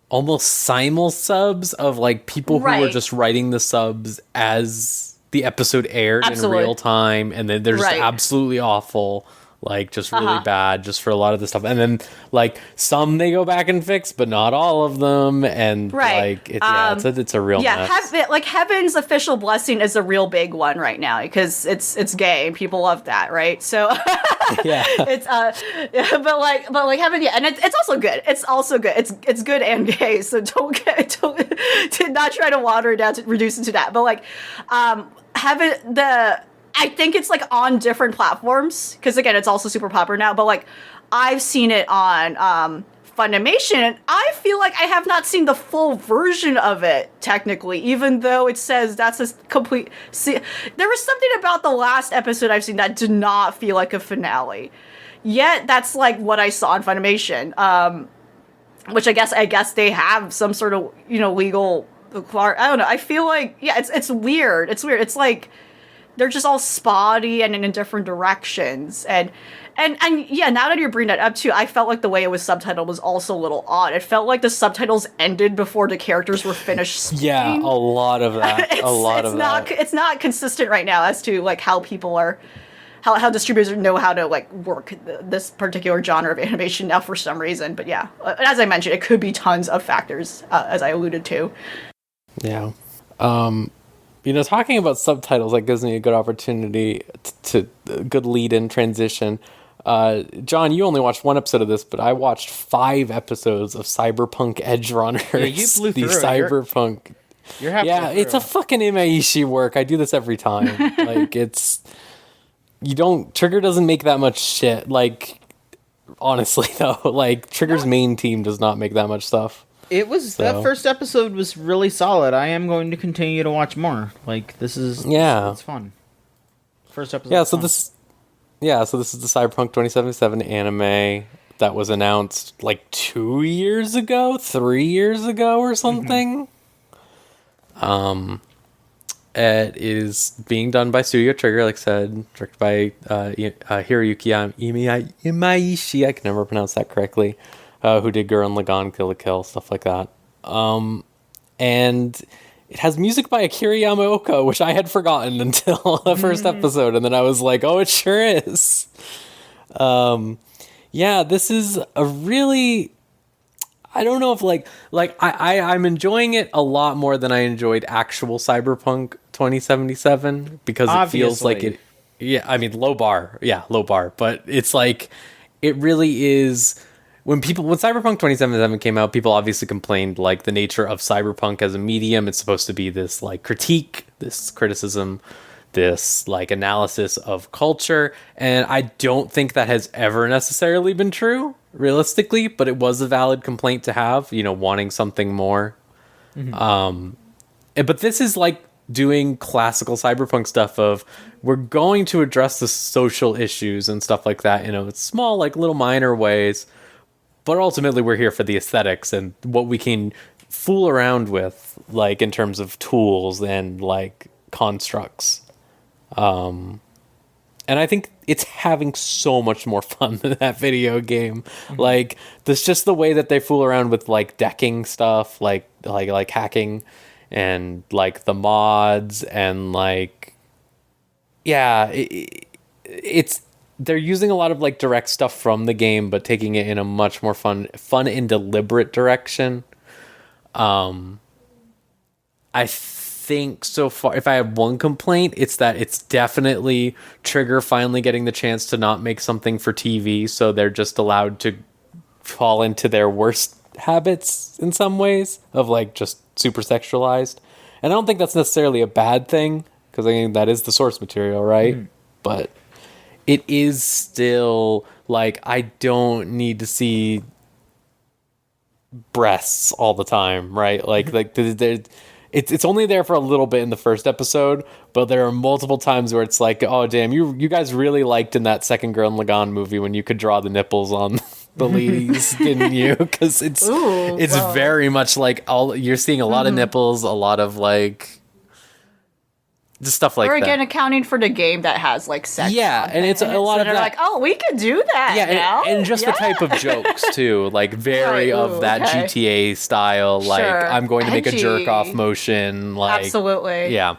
almost simul subs of like people who were just writing the subs as the episode aired in real time, and then they're just absolutely awful. Like, just really bad, just for a lot of the stuff. And then, like, some they go back and fix, but not all of them. And, like, it's a real mess. Heaven's official blessing is a real big one right now, because it's gay, and people love that, right? So, it's, but Heaven, and it's also good. It's also good. It's good and gay, so don't to not try to water it down to reduce it to that. But, like, Heaven, I think it's like on different platforms, because again, it's also super popular now, but like I've seen it on Funimation, and I feel like I have not seen the full version of it technically, even though it says that's a complete there was something about the last episode I've seen that did not feel like a finale, yet that's like what I saw on Funimation, which I guess they have some sort of legal, I don't know, I feel like it's weird. It's weird. It's like they're just all spotty and in different directions. And yeah, now that you're bringing that up too, I felt like the way it was subtitled was also a little odd. It felt like the subtitles ended before the characters were finished speaking. Yeah, a lot of that. It's not consistent right now as to like how people are, how distributors know how to like work this particular genre of animation now for some reason. But yeah, as I mentioned, it could be tons of factors, as I alluded to. Yeah. Talking about subtitles, that gives me a good opportunity to good lead-in transition. John, you only watched one episode of this, but I watched 5 episodes of Cyberpunk Edgerunners. Yeah, you blew through Cyberpunk. You're halfway through. It's a fucking Imaishi work. I do this every time. Like, Trigger doesn't make that much shit. Like, honestly, though, like, Trigger's main team does not make that much stuff. That first episode was really solid. I am going to continue to watch more. Like, this is it's fun. First episode. Yeah, so this is the Cyberpunk 2077 anime that was announced like 2 years ago, 3 years ago or something. It is being done by Studio Trigger, like I said, directed by Hiroyuki Imaishi. I can never pronounce that correctly. Who did Gurren Lagann, Kill la Kill, stuff like that. And it has music by Akira Yamaoka, which I had forgotten until the first episode, and then I was like, oh, it sure is. This is a really... I don't know if I'm enjoying it a lot more than I enjoyed actual Cyberpunk 2077 because it feels like it. Yeah, I mean, low bar, but it's like it really is. When Cyberpunk 2077 came out, people obviously complained like the nature of Cyberpunk as a medium. It's supposed to be this like critique, this criticism, this like analysis of culture, and I don't think that has ever necessarily been true realistically, but it was a valid complaint to have, wanting something more. But this is like doing classical Cyberpunk stuff of we're going to address the social issues and stuff like that, it's small, like little minor ways, but ultimately we're here for the aesthetics and what we can fool around with, like in terms of tools and like constructs. And I think it's having so much more fun than that video game. Like, there's just the way that they fool around with like decking stuff, like hacking, and like the mods, and like, yeah, it's they're using a lot of like direct stuff from the game, but taking it in a much more fun and deliberate direction. I think so far, if I have one complaint, it's that it's definitely Trigger finally getting the chance to not make something for TV, so they're just allowed to fall into their worst habits in some ways of like just super sexualized. And I don't think that's necessarily a bad thing, because I think that is the source material, right? But it is still like, I don't need to see breasts all the time, right? Like it's only there for a little bit in the first episode, but there are multiple times where it's like, oh damn, you guys really liked in that second Gurren Lagann movie when you could draw the nipples on the ladies, didn't you? Because it's very much like you're seeing a lot of nipples, a lot of like just stuff like that. Or again, accounting for the game that has like sex. Yeah, and it's a lot of that. Like, oh, we can do that. Yeah, now? And just the type of jokes too, like very of that GTA style. Like, I'm going to make a jerk off motion. Like, absolutely. Yeah,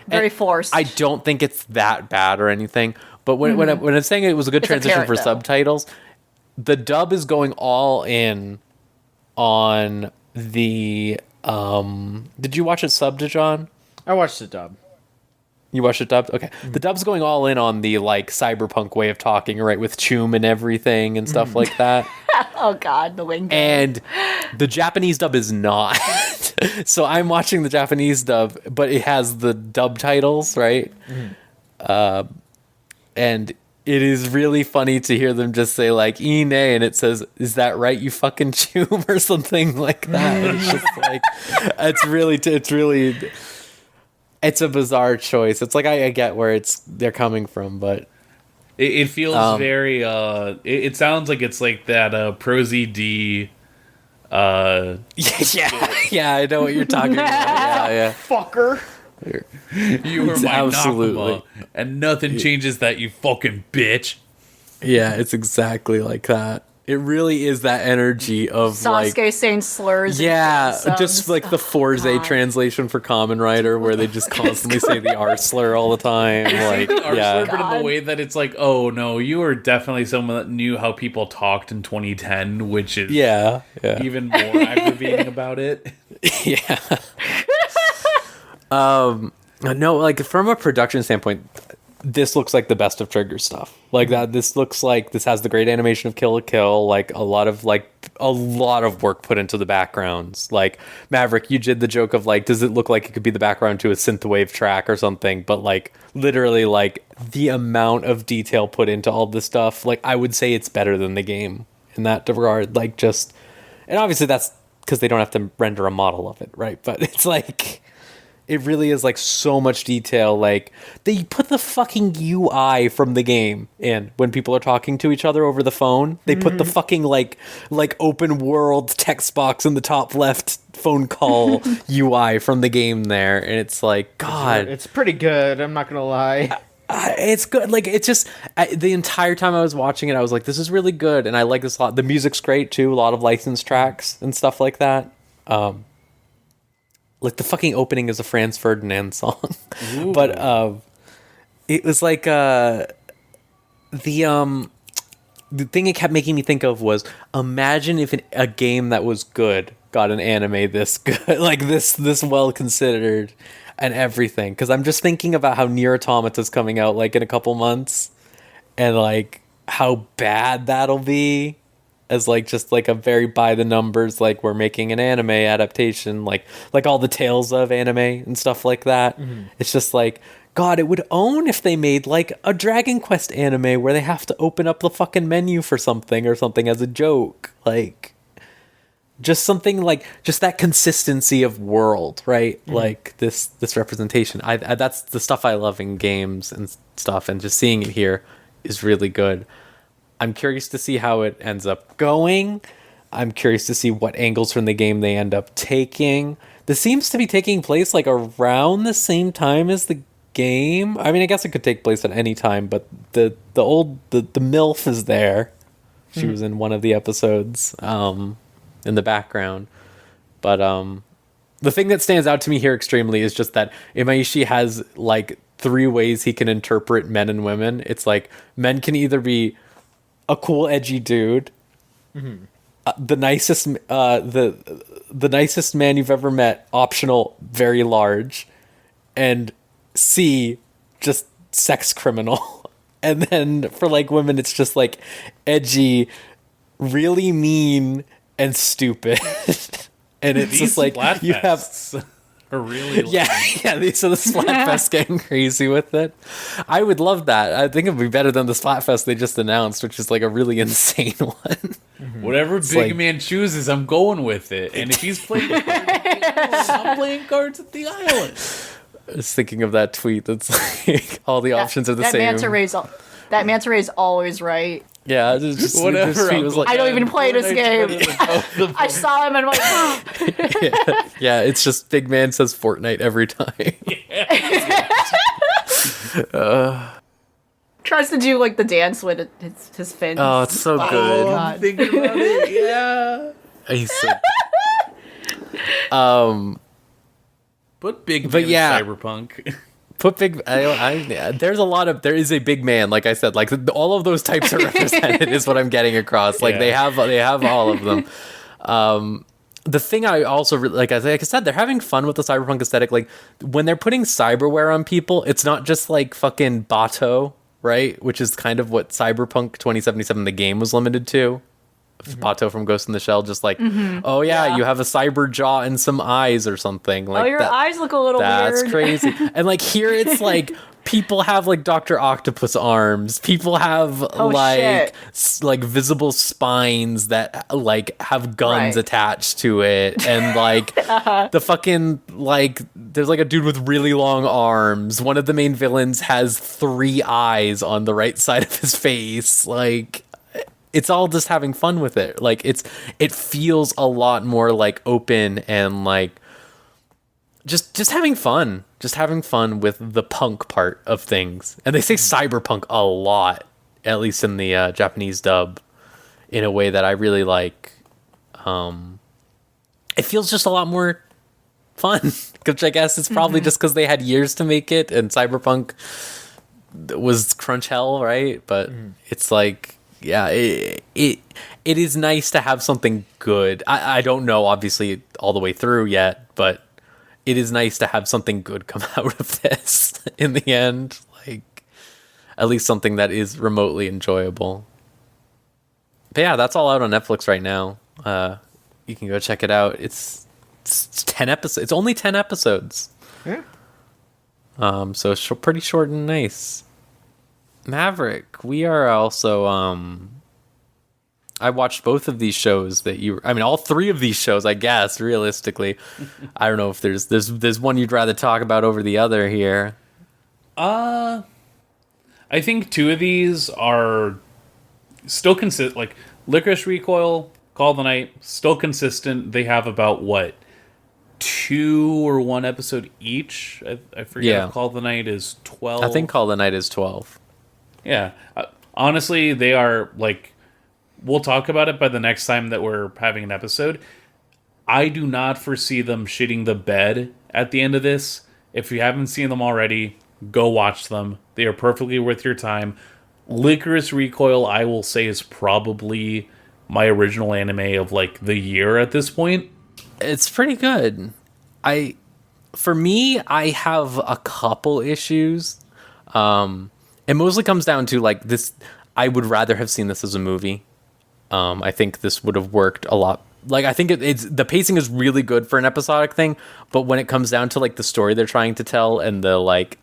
very forced. I don't think it's that bad or anything. But when I'm saying it was a good transition for subtitles, the dub is going all in on the. Did you watch it subbed, John? I watched the dub. You watched it dubbed? Okay. The dub's going all in on the like cyberpunk way of talking, right? With chum and everything and stuff like that. Oh god, the lingo. And the Japanese dub is not. So I'm watching the Japanese dub, but it has the dub titles, right? And it is really funny to hear them just say like "ine" and it says, "Is that right, you fucking chum?" or something like that. It's just like it's a bizarre choice. It's like I get where they're coming from, but it feels very. It sounds like it's like that Pro ZD. Yeah, I know what you're talking about. Yeah, fucker. You are my Nakama, and nothing changes that, you fucking bitch. Yeah, it's exactly like that. It really is that energy of Sasuke like saying slurs. Yeah, just like the Forze translation for Kamen Rider, where they just constantly say the R slur all the time. Like, R slur, but in the way that it's like, oh no, you are definitely someone that knew how people talked in 2010, which is even more aggravating about it. Yeah. No, like from a production standpoint, this looks like the best of Trigger stuff. Like that, this looks like this has the great animation of Kill la Kill. Like a lot of work put into the backgrounds. Like Maverick, you did the joke of like, does it look like it could be the background to a synthwave track or something? But like literally, like the amount of detail put into all this stuff, like I would say it's better than the game in that regard. Like just, and obviously that's because they don't have to render a model of it, right? But it's like, it really is like so much detail. Like they put the fucking UI from the game in when people are talking to each other over the phone. They put the fucking like open world text box in the top left phone call UI from the game there, and it's like, God, it's pretty good. I'm not gonna lie. It's good. Like it's just the entire time I was watching it, I was like, this is really good, and I like this a lot. The music's great too. A lot of licensed tracks and stuff like that. Like the fucking opening is a Franz Ferdinand song. But it was like the thing it kept making me think of was, imagine if a game that was good got an anime this good, like this well considered and everything. Because I'm just thinking about how Nier Automata's coming out like in a couple months, and like how bad that'll be as like just like a very by the numbers, like we're making an anime adaptation, like all the Tales of anime and stuff like that. It's just like, God, it would own if they made like a Dragon Quest anime where they have to open up the fucking menu for something or something as a joke. Like, just something like, just that consistency of world, right? Like this representation. I that's the stuff I love in games and stuff, and just seeing it here is really good. I'm curious to see how it ends up going. I'm curious to see what angles from the game they end up taking. This seems to be taking place like around the same time as the game. I mean, I guess it could take place at any time, but the MILF is there. She was in one of the episodes in the background. But the thing that stands out to me here extremely is just that Imaishi has like 3 ways he can interpret men and women. It's like, men can either be a cool edgy dude, the nicest the nicest man you've ever met, optional, very large, and C, just sex criminal. And then for like women, it's just like edgy, really mean, and stupid. And it's These just like you have are really yeah. So the Splatfest getting crazy with it. I would love that. I think it'd be better than the Splatfest they just announced, which is like a really insane one. Whatever It's big like- man chooses, I'm going with it. And if he's playing cards at the island, I'm playing cards at the island. I was thinking of that tweet that's like all the options are the same. That manta ray's always right. Yeah, it's just Whatever, this tweet was Uncle like, I don't even play this Fortnite's game. better than both of I them. saw him and I'm like, yeah, it's just big man says Fortnite every time. tries to do like the dance with his fins. Oh, it's so Oh, good. God. Thinking about it, yeah. He's so... But big But man yeah. Cyberpunk. Put big. There is a big man. Like I said, like all of those types are represented is what I'm getting across. Like they have all of them. The thing I also like I said, they're having fun with the cyberpunk aesthetic. Like when they're putting cyberware on people, it's not just like fucking Bato, right? Which is kind of what Cyberpunk 2077 the game was limited to. Bato from Ghost in the Shell, just like, oh yeah, you have a cyber jaw and some eyes or something. Like, Oh, your eyes look a little that's weird. crazy. And like here, it's like people have like Dr. Octopus arms. People have like shit. like visible spines that like have guns Right. attached to it, and like the fucking like there's like a dude with really long arms. One of the main villains has 3 eyes on the right side of his face. Like. It's all just having fun with it. Like it feels a lot more like open and like just having fun. Just having fun with the punk part of things. And they say cyberpunk a lot, at least in the Japanese dub, in a way that I really like. It feels just a lot more fun, which I guess is probably just because they had years to make it, and cyberpunk was crunch hell, right? But it's like. Yeah, it is nice to have something good. I don't know, obviously, all the way through yet, but it is nice to have something good come out of this in the end. Like, at least something that is remotely enjoyable. But yeah, that's all out on Netflix right now. You can go check it out. It's 10 episodes. It's only 10 episodes. Yeah. So it's pretty short and nice. Maverick, we are also I watched both of these shows all 3 of these shows, I guess, realistically. I don't know if there's one you'd rather talk about over the other here. I think 2 of these are still consistent. Like Licorice Recoil, Call of the Night, still consistent. They have about 2 or 1 episode each. I forget Yeah. if Call of the Night is 12. I think Call of the Night is 12. Yeah. Honestly, they are like, we'll talk about it by the next time that we're having an episode. I do not foresee them shitting the bed at the end of this. If you haven't seen them already, go watch them. They are perfectly worth your time. Licorice Recoil, I will say, is probably my original anime of like the year at this point. It's pretty good. For me, I have a couple issues. It mostly comes down to like this. I would rather have seen this as a movie. I think this would have worked a lot. Like, I think it's the pacing is really good for an episodic thing, but when it comes down to like the story they're trying to tell and the like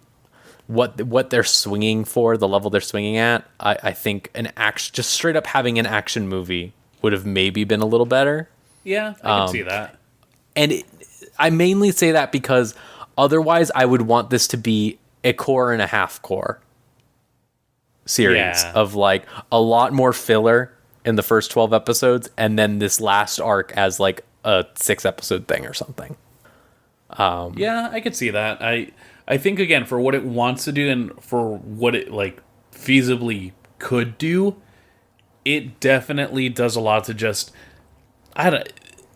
what they're swinging for, the level they're swinging at, I think just straight up having an action movie would have maybe been a little better. Yeah, I can see that. And I mainly say that because otherwise I would want this to be a core and a half core series of like a lot more filler in the first 12 episodes and then this last arc as like a 6-episode thing or something. Yeah, I could see that. I think, again, for what it wants to do and for what it like feasibly could do, it definitely does a lot to just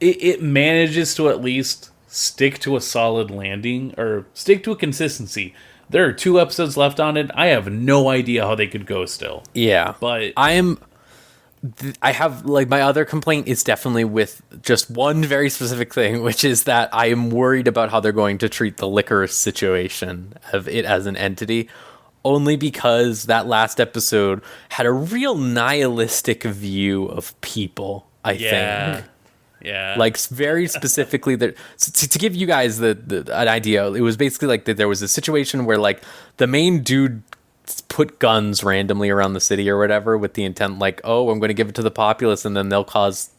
it manages to at least stick to a solid landing or stick to a consistency. There are 2 episodes left on it. I have no idea how they could go still. Yeah. But I have, like, my other complaint is definitely with just one very specific thing, which is that I am worried about how they're going to treat the licorice situation of it as an entity, only because that last episode had a real nihilistic view of people, I think. Yeah. Like, very specifically, to give you guys an idea, it was basically like that there was a situation where, like, the main dude put guns randomly around the city or whatever with the intent like, oh, I'm going to give it to the populace and then they'll cause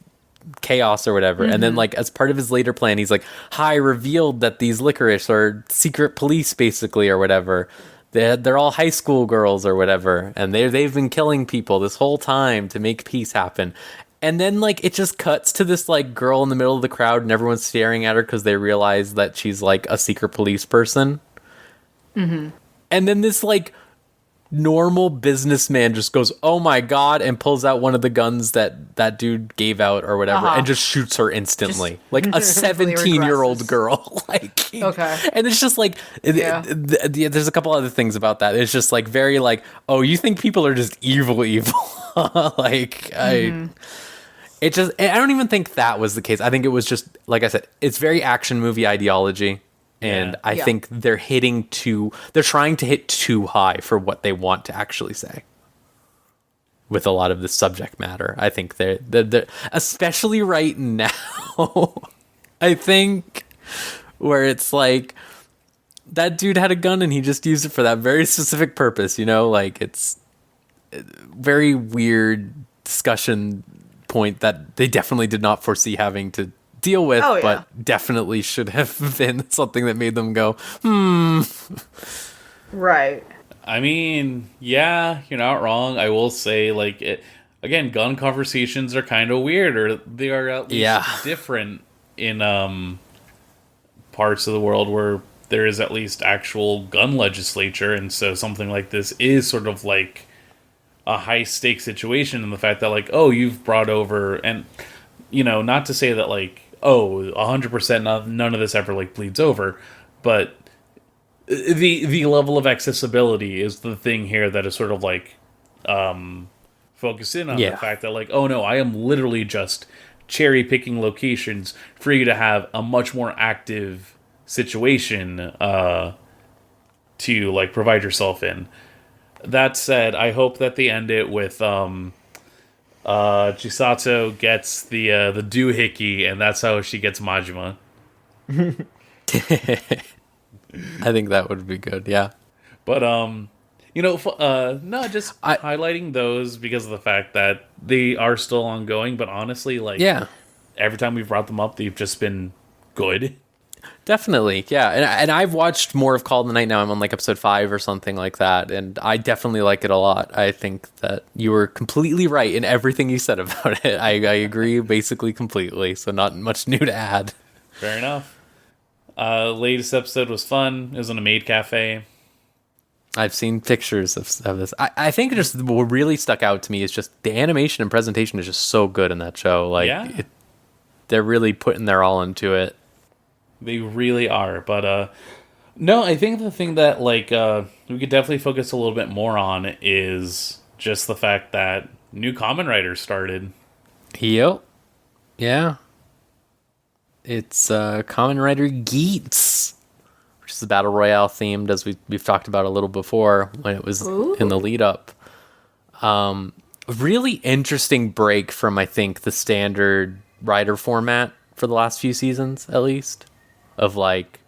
chaos or whatever. And then like as part of his later plan, he's like, hi, revealed that these licorice are secret police basically or whatever. They're all high school girls or whatever. And they've been killing people this whole time to make peace happen. And then like it just cuts to this like girl in the middle of the crowd and everyone's staring at her because they realize that she's like a secret police person. And then this like normal businessman just goes, oh my god, and pulls out one of the guns that dude gave out or whatever and just shoots her instantly. Like a 17-year-old girl. Like, okay. And it's just like there's a couple other things about that. It's just like very like, oh, you think people are just evil. Like I don't even think that was the case. I think it was just, like I said, it's very action movie ideology. And I think they're trying to hit too high for what they want to actually say with a lot of the subject matter. I think they're especially right now, I think, where it's like that dude had a gun and he just used it for that very specific purpose, you know, like it's a very weird discussion point that they definitely did not foresee having to deal with, but definitely should have been something that made them go, Right. I mean, yeah, you're not wrong. I will say, like, again, gun conversations are kind of weird, or they are at least different in parts of the world where there is at least actual gun legislature, and so something like this is sort of like a high-stakes situation in the fact that, like, oh, you've brought over, and, you know, not to say that, like, oh, 100% none of this ever like bleeds over, but the level of accessibility is the thing here that is sort of like focused in on the fact that like, oh no, I am literally just cherry picking locations for you to have a much more active situation to like provide yourself in. That said, I hope that they end it with Chisato gets the doohickey, and that's how she gets Majima. I think that would be good, yeah. But you know, no, just highlighting those because of the fact that they are still ongoing. But honestly, like, every time we've brought them up, they've just been good. Definitely, yeah. And I've watched more of Call of the Night now. I'm on like episode 5 or something like that, and I definitely like it a lot. I think that you were completely right in everything you said about it. I agree basically completely, so not much new to add. Fair enough. Latest episode was fun. It was in a maid cafe. I've seen pictures of this. I think just what really stuck out to me is just the animation and presentation is just so good in that show. Like, they're really putting their all into it. They really are, but no, I think the thing that like we could definitely focus a little bit more on is just the fact that new Kamen Rider started. Yep. Yeah. It's Kamen Rider Geats, which is Battle Royale themed, as we've talked about a little before when it was in the lead up. Really interesting break from, I think, the standard Rider format for the last few seasons, at least, of like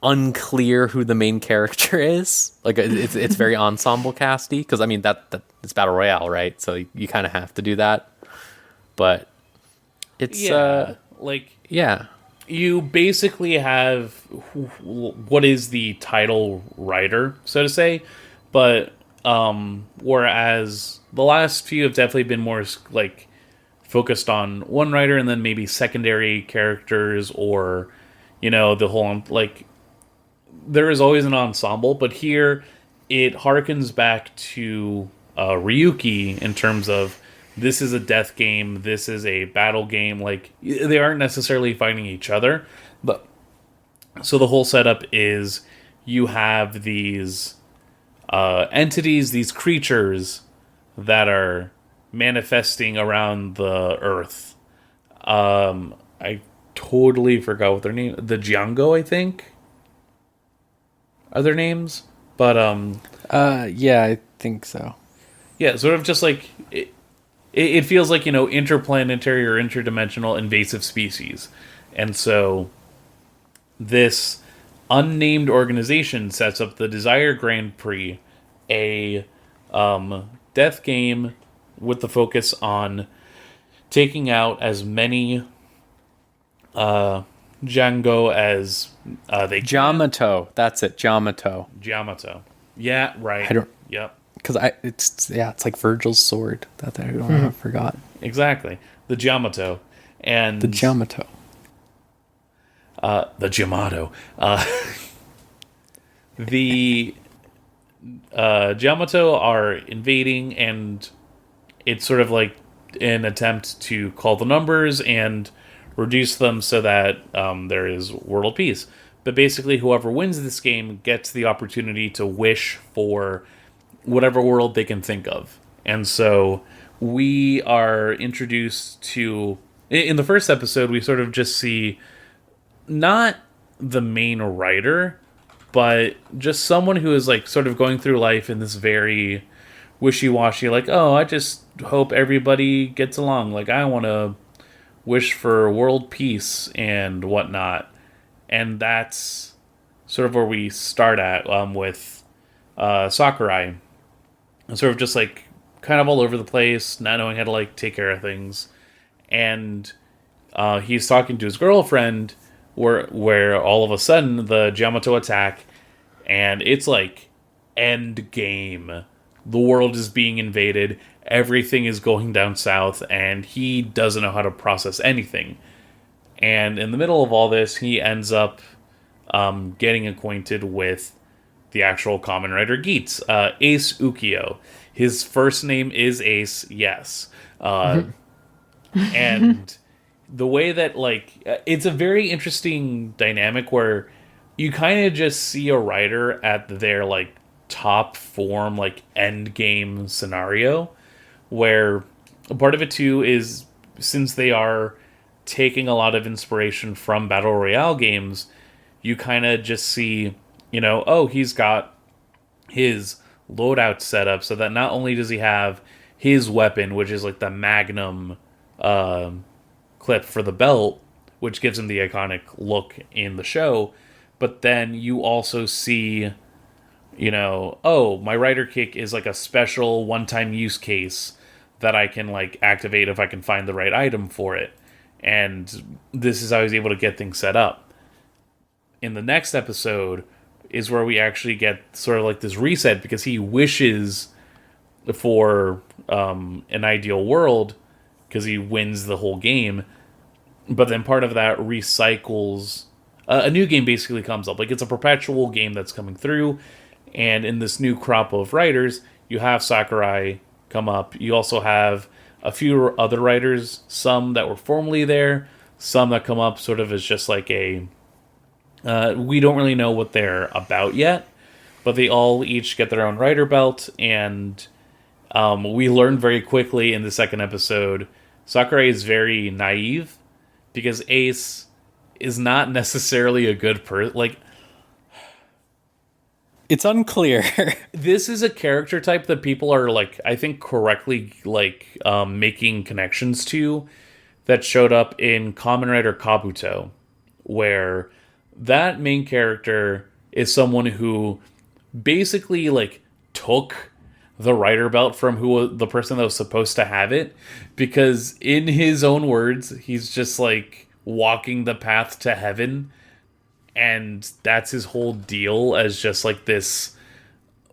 unclear who the main character is. Like it's very ensemble casty, because I mean that it's Battle Royale, right? So you kind of have to do that. But it's yeah. You basically have what is the title writer, so to say, but whereas the last few have definitely been more like focused on one writer and then maybe secondary characters, or the whole, like, there is always an ensemble, but here it harkens back to Ryuki in terms of this is a death game, this is a battle game. Like, they aren't necessarily fighting each other, but so the whole setup is you have these entities, these creatures that are manifesting around the Earth. I totally forgot what their name. The Django, I think, are their names, but yeah, I think so. Yeah, sort of just like it feels like interplanetary or interdimensional invasive species, and so this unnamed organization sets up the Desire Grand Prix, a death game with the focus on taking out as many Django as they can. Yamato, that's it, Yamato. Yeah, right. I don't. Yep. Because it's like Virgil's sword that I forgot. Exactly, the Yamato, and the Yamato. The Yamato. The Yamato are invading, and it's sort of like an attempt to call the numbers and reduce them so that there is world peace. But basically, whoever wins this game gets the opportunity to wish for whatever world they can think of. And so we are introduced to... In the first episode, we sort of just see not the main writer, but just someone who is like sort of going through life in this very wishy-washy, like, oh, I just hope everybody gets along. Like, I want to wish for world peace and whatnot. And that's sort of where we start at with Sakurai. Sort of just like kind of all over the place, not knowing how to like take care of things. And he's talking to his girlfriend where all of a sudden the Yamato attack, and it's like end game. The world is being invaded, everything is going down south, and he doesn't know how to process anything. And in the middle of all this, he ends up getting acquainted with the actual Kamen Rider Geats, Ace Ukyo. His first name is Ace, yes. And the way that, like, it's a very interesting dynamic where you kind of just see a writer at their, like, top form, like, end game scenario, where a part of it, too, is since they are taking a lot of inspiration from Battle Royale games, you kind of just see, oh, he's got his loadout set up so that not only does he have his weapon, which is like the Magnum clip for the belt, which gives him the iconic look in the show, but then you also see, oh, my Rider Kick is like a special one-time use case that I can like activate if I can find the right item for it. And this is how he's able to get things set up. In the next episode is where we actually get sort of like this reset, because he wishes for an ideal world because he wins the whole game. But then part of that recycles... a new game basically comes up. Like, it's a perpetual game that's coming through. And in this new crop of writers, you have Sakurai come up. You also have a few other writers, some that were formerly there, some that come up sort of as just like a... we don't really know what they're about yet, but they all each get their own writer belt, and We learned very quickly in the second episode, Sakurai is very naive because Ace is not necessarily a good person. Like, It's unclear. this is a character type that people are, like, I think correctly, like, making connections to that showed up in Kamen Rider Kabuto, where that main character is someone who basically, like, took the writer belt from the person that was supposed to have it, because in his own words, he's just, like, walking the path to heaven, and that's his whole deal as just, like, this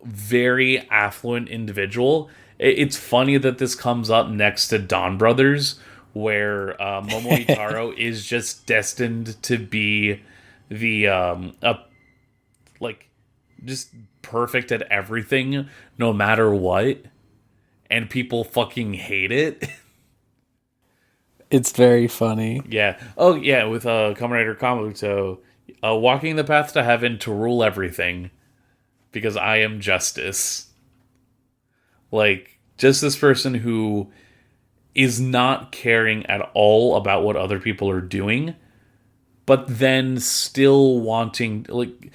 very affluent individual. It's funny that this comes up next to Don Brothers, where Momohitaro is just destined to be the like, just perfect at everything no matter what, and people fucking hate it. It's very funny. Yeah. Oh yeah, with Kamen Rider Kabuto, walking the path to heaven to rule everything because I am justice. Like, just this person who is not caring at all about what other people are doing, but then still wanting, like,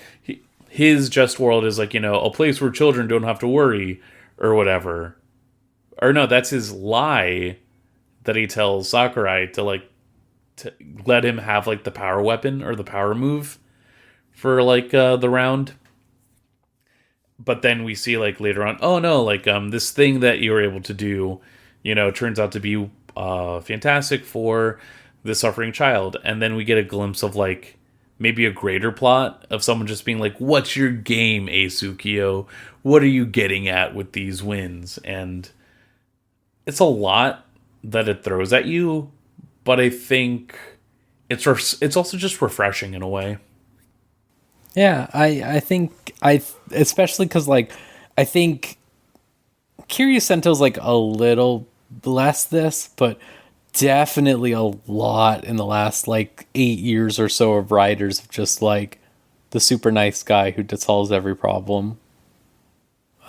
his just world is, like, a place where children don't have to worry or whatever. Or no, that's his lie that he tells Sakurai to, like, to let him have, like, the power weapon or the power move for, like, the round. But then we see, like, later on, oh no, like, this thing that you were able to do, turns out to be fantastic for the suffering child. And then we get a glimpse of, like, maybe a greater plot of someone just being like, what's your game, Aisukio? What are you getting at with these wins? And it's a lot that it throws at you, but I think it's also just refreshing in a way. Yeah, I think especially because, like, I think Kiryu Sento's, like, a little less this, but definitely a lot in the last, like, 8 years or so of writers of just, like, the super nice guy who just solves every problem.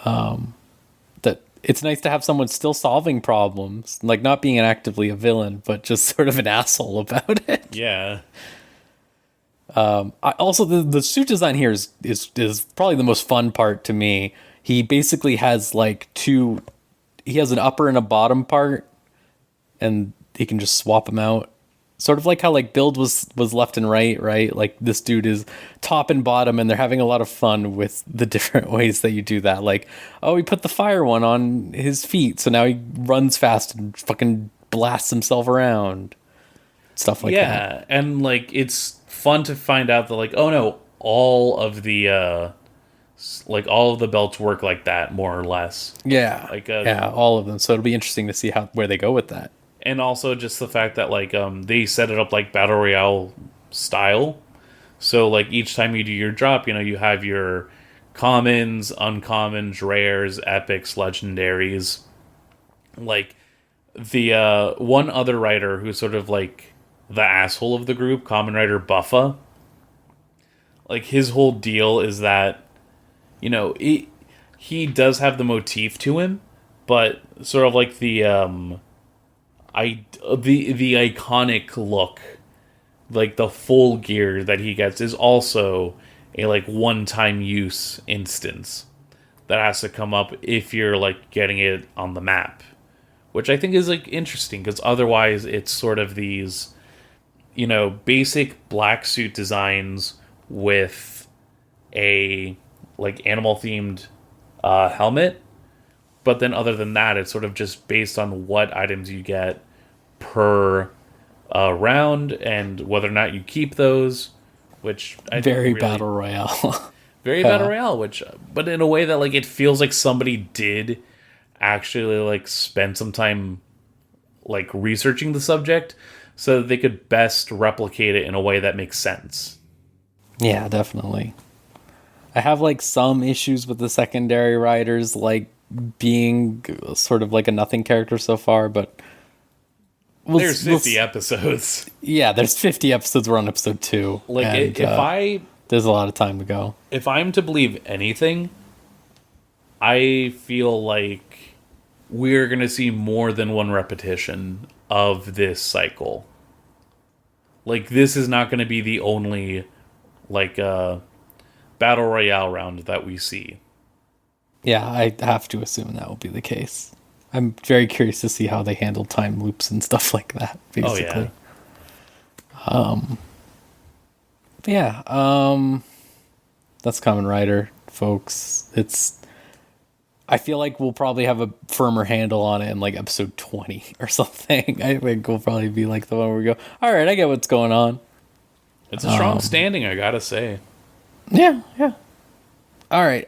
That it's nice to have someone still solving problems, like, not being actively a villain, but just sort of an asshole about it. Yeah. Also, the suit design here is probably the most fun part to me. He basically has, like, he has an upper and a bottom part, and he can just swap them out. Sort of like how, like, build was left and right? Like, this dude is top and bottom, and they're having a lot of fun with the different ways that you do that. Like, oh, he put the fire one on his feet, so now he runs fast and fucking blasts himself around. Stuff like that. Yeah, and, like, it's fun to find out that, like, oh no, all of the belts work like that, more or less. Yeah, like all of them. So it'll be interesting to see where they go with that. And also just the fact that, like, they set it up like battle royale style. So, like, each time you do your drop, you have your commons, uncommons, rares, epics, legendaries. Like, the one other writer who's sort of like the asshole of the group, Kamen Rider Buffa, like, his whole deal is that, he does have the motif to him, but sort of like the iconic look, like the full gear that he gets, is also a, like, one-time use instance that has to come up if you're, like, getting it on the map, which I think is, like, interesting, because otherwise it's sort of these, basic black suit designs with a, like, animal-themed helmet. But then other than that, it's sort of just based on what items you get per round and whether or not you keep those, which I think very really, battle royale. Very battle royale, but in a way that, like, it feels like somebody did actually, like, spend some time, like, researching the subject so that they could best replicate it in a way that makes sense. Yeah, definitely. I have, like, some issues with the secondary writers, like, being sort of like a nothing character so far, but there's 50 episodes. Yeah, there's 50 episodes. We're on episode 2. Like, and, there's a lot of time to go. If I'm to believe anything, I feel like we're going to see more than one repetition of this cycle. Like, this is not going to be the only, like, battle royale round that we see. Yeah, I have to assume that will be the case. I'm very curious to see how they handle time loops and stuff like that, basically. Oh, yeah. That's Kamen Rider, folks. I feel like we'll probably have a firmer handle on it in like episode 20 or something. I think we'll probably be like the one where we go, all right, I get what's going on. It's a strong standing, I gotta say. Yeah. All right,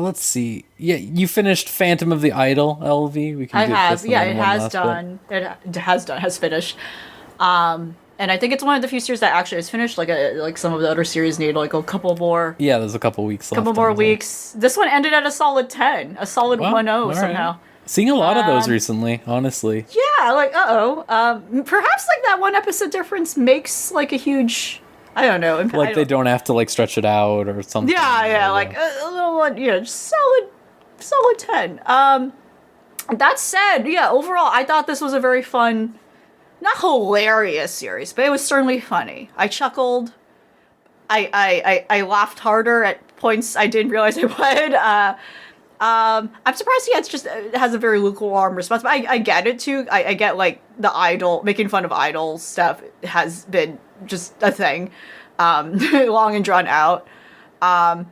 let's see. Yeah, you finished Phantom of the Idol, Elvie. We can I do have. this Yeah, one it last has bit. done. It has finished. And I think it's one of the few series that actually is finished. Like some of the other series need like a couple more. Yeah, there's a couple weeks left. Couple more weeks. This one ended at a solid 10, a solid Wow, 1-0 all right. somehow. Seeing a lot of those recently, honestly. Yeah, like perhaps like that one episode difference makes like a huge, I don't know, impact. Like they don't have to like stretch it out or something. Yeah, like a little one, just solid 10. That said, yeah, overall I thought this was a very fun, not hilarious series, but it was certainly funny. I chuckled. I laughed harder at points I didn't realize I would. I'm surprised it has a very lukewarm response, but I get it too. I get like the making fun of idol stuff has been just a thing, long and drawn out. I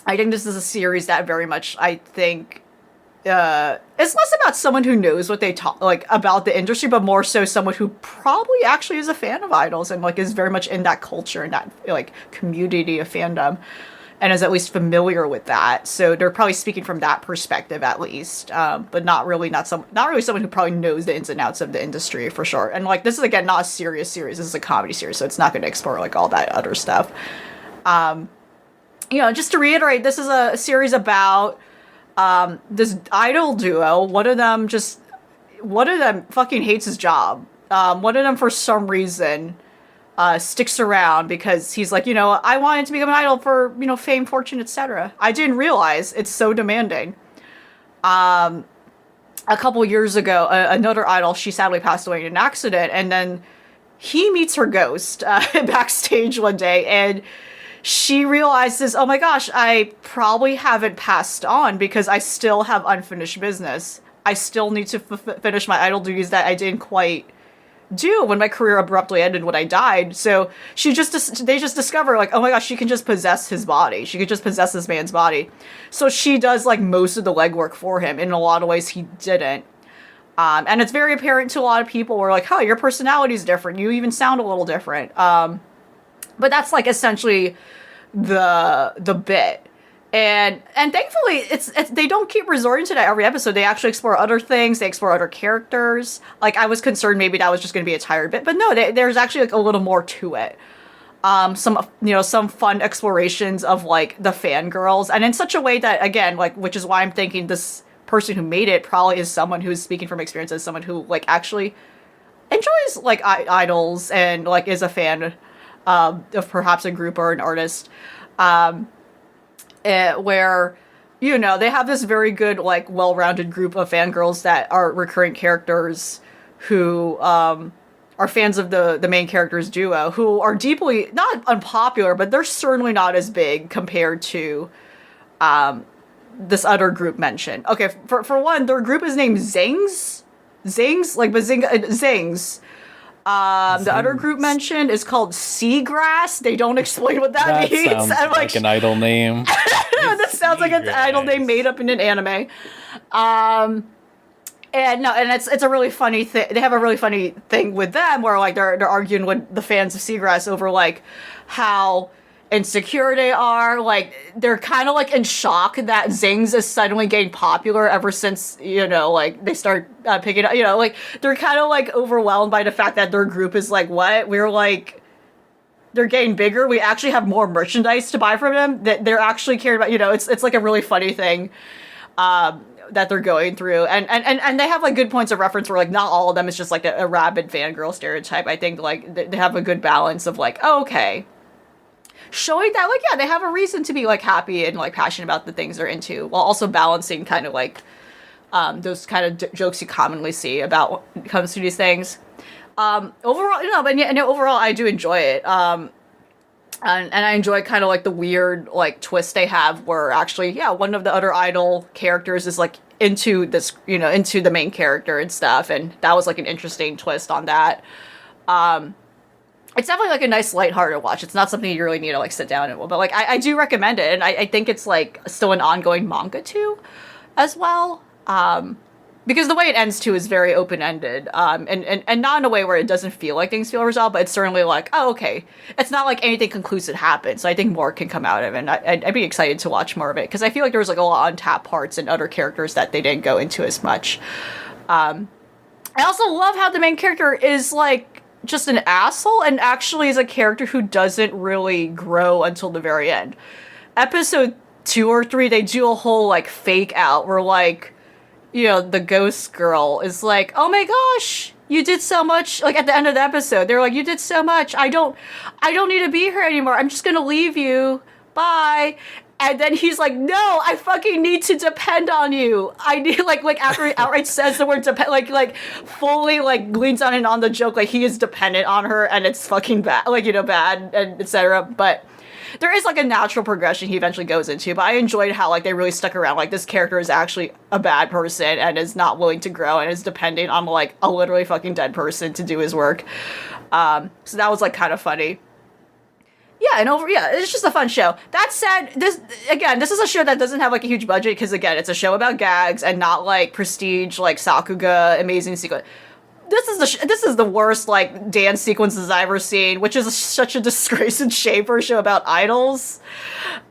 think this is a series that very much, I think, it's less about someone who knows what they talk like about the industry, but more so someone who probably actually is a fan of idols and like is very much in that culture and that like community of fandom, and is at least familiar with that. So they're probably speaking from that perspective at least, but not really someone who probably knows the ins and outs of the industry for sure. And like this is again not a serious series. This is a comedy series, so it's not going to explore like all that other stuff. Just to reiterate, this is a series about this idol duo. One of them fucking hates his job. One of them, for some reason, sticks around because he's like, I wanted to become an idol for, fame, fortune, etc. I didn't realize it's so demanding. A couple years ago, another idol, she sadly passed away in an accident, and then he meets her ghost backstage one day, and she realizes, oh my gosh, I probably haven't passed on because I still have unfinished business. I still need to finish my idol duties that I didn't quite do when my career abruptly ended when I died. So they just discover like, oh my gosh, she can just possess his body. She could just possess this man's body. So she does like most of the legwork for him. In a lot of ways, he didn't. And it's very apparent to a lot of people where like, your personality is different. You even sound a little different. But that's like essentially the bit, and thankfully it's they don't keep resorting to that every episode. They actually explore other things. They explore other characters. Like I was concerned maybe that was just going to be a tired bit, but no, there's actually like a little more to it. Some fun explorations of like the fangirls, and in such a way that again, like, which is why I'm thinking this person who made it probably is someone who's speaking from experience, as someone who like actually enjoys like idols and like is a fan of perhaps a group or an artist, where they have this very good like well-rounded group of fangirls that are recurring characters who are fans of the main character's duo, who are deeply not unpopular, but they're certainly not as big compared to this other group mentioned. Okay, for one, their group is named Zings, like Bazinga, Zings. The other group mentioned is called Seagrass. They don't explain what that means. Sounds like an idol name. That sounds like an idol name made up in an anime. And it's a really funny thing. They have a really funny thing with them where like they're arguing with the fans of Seagrass over like how insecure they are. Like they're kind of like in shock that Zings is suddenly getting popular ever since like they start picking up. Like they're kind of like overwhelmed by the fact that their group is like, what? We're like, they're getting bigger. We actually have more merchandise to buy from them that they're actually caring about. It's like a really funny thing that they're going through, and they have like good points of reference where like not all of them is just like a rabid fangirl stereotype. I think like they have a good balance of like, okay, showing that, like, yeah, they have a reason to be, like, happy and, like, passionate about the things they're into, while also balancing kind of, like, those kind of jokes you commonly see about when it comes to these things. Overall, overall, I do enjoy it. And I enjoy kind of like the weird like twist they have where actually, one of the other idol characters is like into this, into the main character and stuff. And that was like an interesting twist on that. It's definitely like a nice lighthearted watch. It's not something you really need to like sit down and, but like, I do recommend it. And I think it's like still an ongoing manga too, as well. Because the way it ends too is very open-ended, and not in a way where it doesn't feel like things feel resolved, but it's certainly like, oh, okay. It's not like anything conclusive happened, so I think more can come out of it, and I'd be excited to watch more of it, because I feel like there was like a lot of untapped parts and other characters that they didn't go into as much. I also love how the main character is like just an asshole, and actually is a character who doesn't really grow until the very end. Episode 2 or 3, they do a whole like fake out where like, the ghost girl is like, oh my gosh, you did so much. Like at the end of the episode, they're like, you did so much. I don't need to be here anymore. I'm just going to leave you. Bye. And then he's like, no, I fucking need to depend on you. I need like after he outright says the word depend, like fully like leans on and on the joke. Like he is dependent on her and it's fucking bad, bad and etc. But there is like a natural progression he eventually goes into, but I enjoyed how like they really stuck around. Like this character is actually a bad person and is not willing to grow and is dependent on like a literally fucking dead person to do his work. So that was like kind of funny. Yeah, it's just a fun show. That said, this is a show that doesn't have like a huge budget because again, it's a show about gags and not like prestige like Sakuga amazing sequence. This is the worst like dance sequences I've ever seen, which is such a disgrace and shame for a show about idols.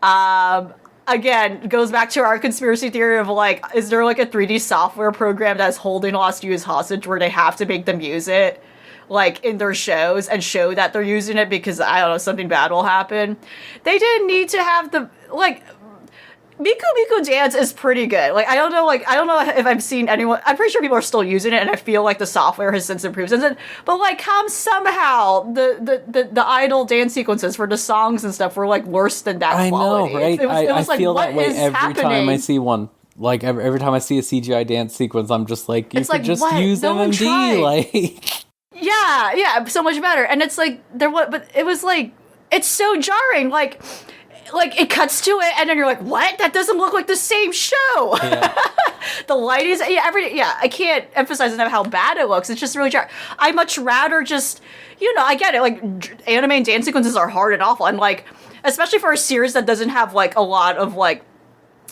Again, goes back to our conspiracy theory of like, is there like a 3D software program that's holding lost youth hostage where they have to make them use it, like in their shows and show that they're using it because I don't know something bad will happen. They didn't need to have the like. Miku Miku Dance is pretty good. Like I don't know if I've seen anyone. I'm pretty sure people are still using it, and I feel like the software has since improved since then. But like, somehow the idol dance sequences for the songs and stuff were like worse than that. I quality. know, right? It was I feel that way every happening? time I see one. Like every time I see a CGI dance sequence, I'm just like, you could just use MMD. Like, yeah, so much better. And it's like but it was like it's so jarring. Like it cuts to it, and then you're like, "What? That doesn't look like the same show." Yeah. The light is I can't emphasize enough how bad it looks. It's just really jarring. I much rather just, I get it. Like anime and dance sequences are hard and awful, and like especially for a series that doesn't have like a lot of like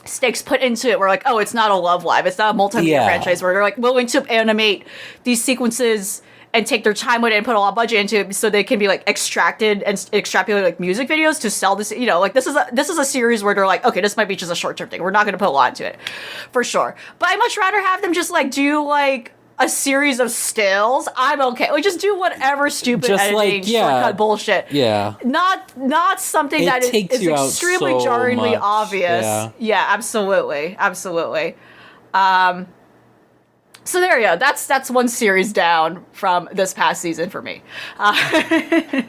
stakes put into it. Where like, oh, it's not a Love Live, it's not a multimedia franchise where they're like willing to animate these sequences and take their time with it and put a lot of budget into it so they can be like extracted and extrapolated like music videos to sell this. Like this is a series where they're like, okay, this might be just a short term thing. We're not going to put a lot into it, for sure. But I'd much rather have them just like do like a series of stills. I'm okay. Like just do whatever stupid just editing shortcut bullshit. Yeah. Not something that is extremely so jarringly much. obvious. Yeah, absolutely. So there you go. That's one series down from this past season for me. I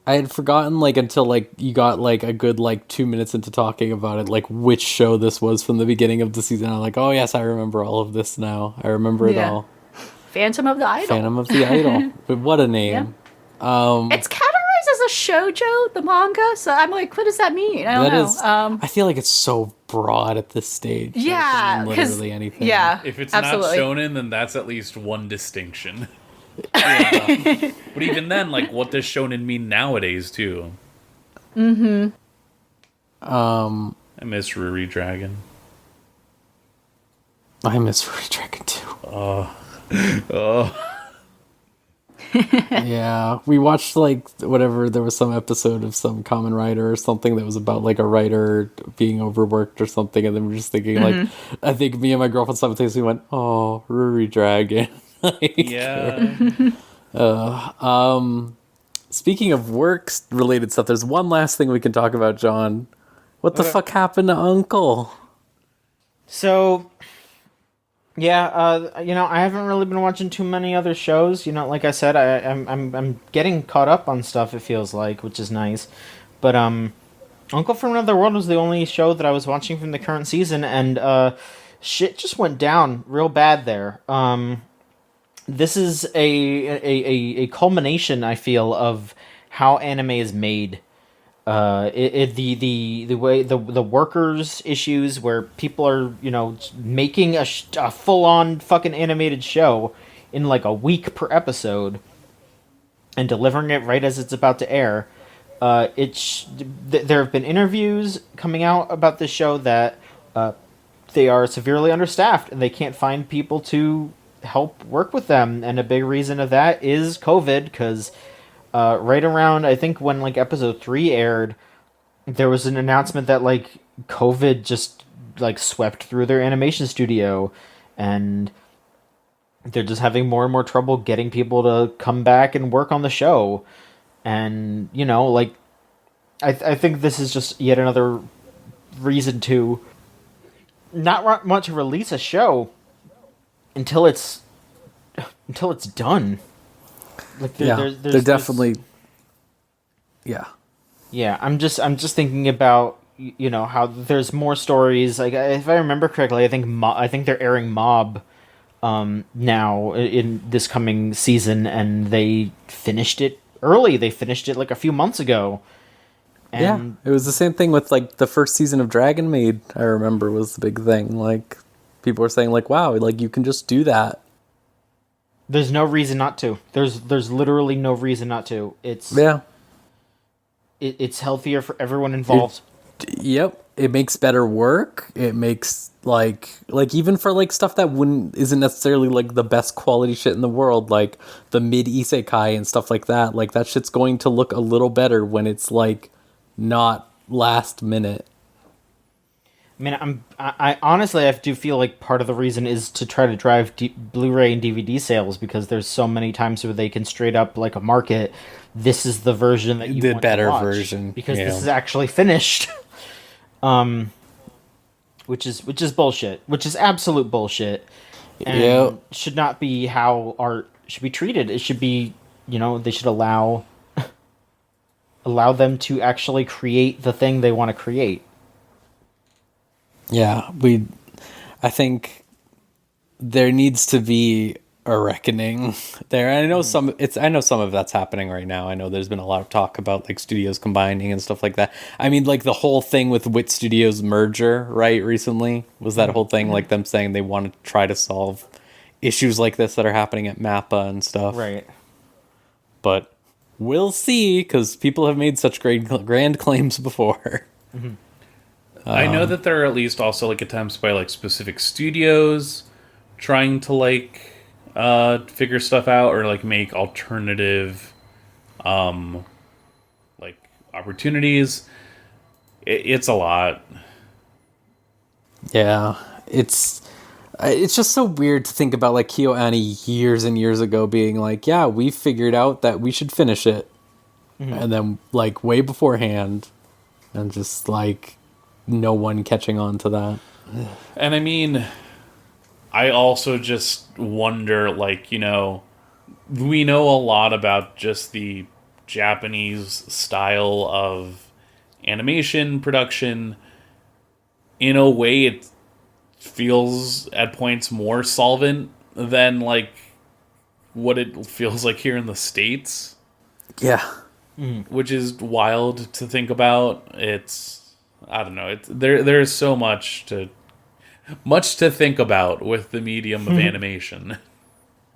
had forgotten like until like you got like a good like 2 minutes into talking about it, like which show this was from the beginning of the season. I'm like, oh yes, I remember all of this now. I remember it all. Phantom of the Idol. But what a name. Yeah. It's categorized as a shoujo, the manga. So I'm like, what does that mean? I don't know. I feel like it's so broad at this stage. Yeah, literally anything. Yeah, if it's absolutely. not shonen, then that's at least one distinction. Yeah. But even then, like, what does shonen mean nowadays too? Mm-hmm. I miss Ruri Dragon. I miss Ruri Dragon too. Oh. Yeah, we watched like whatever, there was some episode of some Kamen Rider or something that was about like a writer being overworked or something, and then we're just thinking like, I think me and my girlfriend simultaneously went, oh, Ruri Dragon. Like, yeah. Speaking of works related stuff, there's one last thing we can talk about, John. What the fuck happened to Uncle? So, yeah, I haven't really been watching too many other shows. Like I said, I'm getting caught up on stuff, it feels like, which is nice. But Uncle from Another World was the only show that I was watching from the current season, and shit just went down real bad there. This is a culmination, I feel, of how anime is made. The way the workers issues where people are making a full on fucking animated show in like a week per episode and delivering it right as it's about to air. There have been interviews coming out about this show that they are severely understaffed and they can't find people to help work with them, and a big reason of that is COVID, because right around, I think, when like episode 3 aired, there was an announcement that like COVID just like swept through their animation studio, and they're just having more and more trouble getting people to come back and work on the show. And like I think this is just yet another reason to not want to release a show until it's done. Like they're definitely. Yeah. Yeah, I'm just thinking about how there's more stories. Like if I remember correctly, I think they're airing Mob now in this coming season, and they finished it early. They finished it like a few months ago. And it was the same thing with like the first season of Dragon Maid. I remember was the big thing. Like people were saying like, "Wow, like you can just do that." There's no reason not to. There's literally no reason not to. It's healthier for everyone involved. Yep, it makes better work. It makes like even for like stuff that isn't necessarily like the best quality shit in the world, like the mid isekai and stuff like that. Like that shit's going to look a little better when it's like not last minute. I mean, I honestly, I do feel like part of the reason is to try to drive Blu-ray and DVD sales, because there's so many times where they can straight up like a market. This is the version that you want better to watch, version, because this is actually finished. Which is bullshit. Which is absolute bullshit. And should not be how art should be treated. It should be, they should allow them to actually create the thing they want to create. Yeah, I think there needs to be a reckoning there. I know some of that's happening right now. I know there's been a lot of talk about like studios combining and stuff like that. I mean, like the whole thing with Wit Studios merger, right? Recently was that whole thing, like them saying they want to try to solve issues like this that are happening at MAPPA and stuff. Right. But we'll see, because people have made such grand claims before. Mm-hmm. I know that there are at least also like attempts by like specific studios trying to like figure stuff out or like make alternative like opportunities. It's a lot. Yeah, it's just so weird to think about like KyoAni years and years ago being like, yeah, we figured out that we should finish it. Mm-hmm. And then like way beforehand, and just like no one catching on to that. And I mean, I also just wonder, like, we know a lot about just the Japanese style of animation production. In a way, it feels at points more solvent than like what it feels like here in the States. Yeah. Which is wild to think about. I don't know. There's so much to think about with the medium of animation.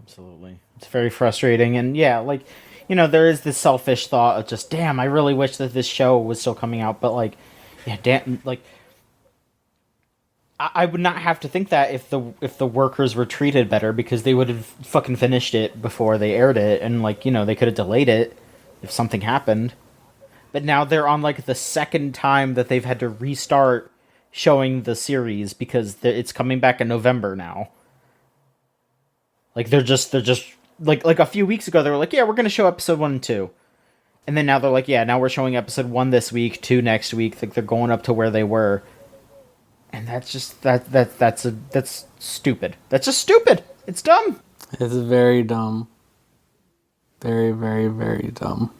Absolutely. It's very frustrating. And yeah, like, there is this selfish thought of just, damn, I really wish that this show was still coming out. But like, yeah, damn, like, I would not have to think that if the workers were treated better, because they would have fucking finished it before they aired it. And like, they could have delayed it if something happened. But now they're on like the second time that they've had to restart showing the series, because it's coming back in November now. Like they're just like a few weeks ago they were like, yeah, we're gonna show episode 1 and 2, and then now they're like, yeah, now we're showing episode 1 this week, 2 next week. Like they're going up to where they were, and that's just that's stupid. That's just stupid. It's dumb. It's very dumb. Very, very, very dumb.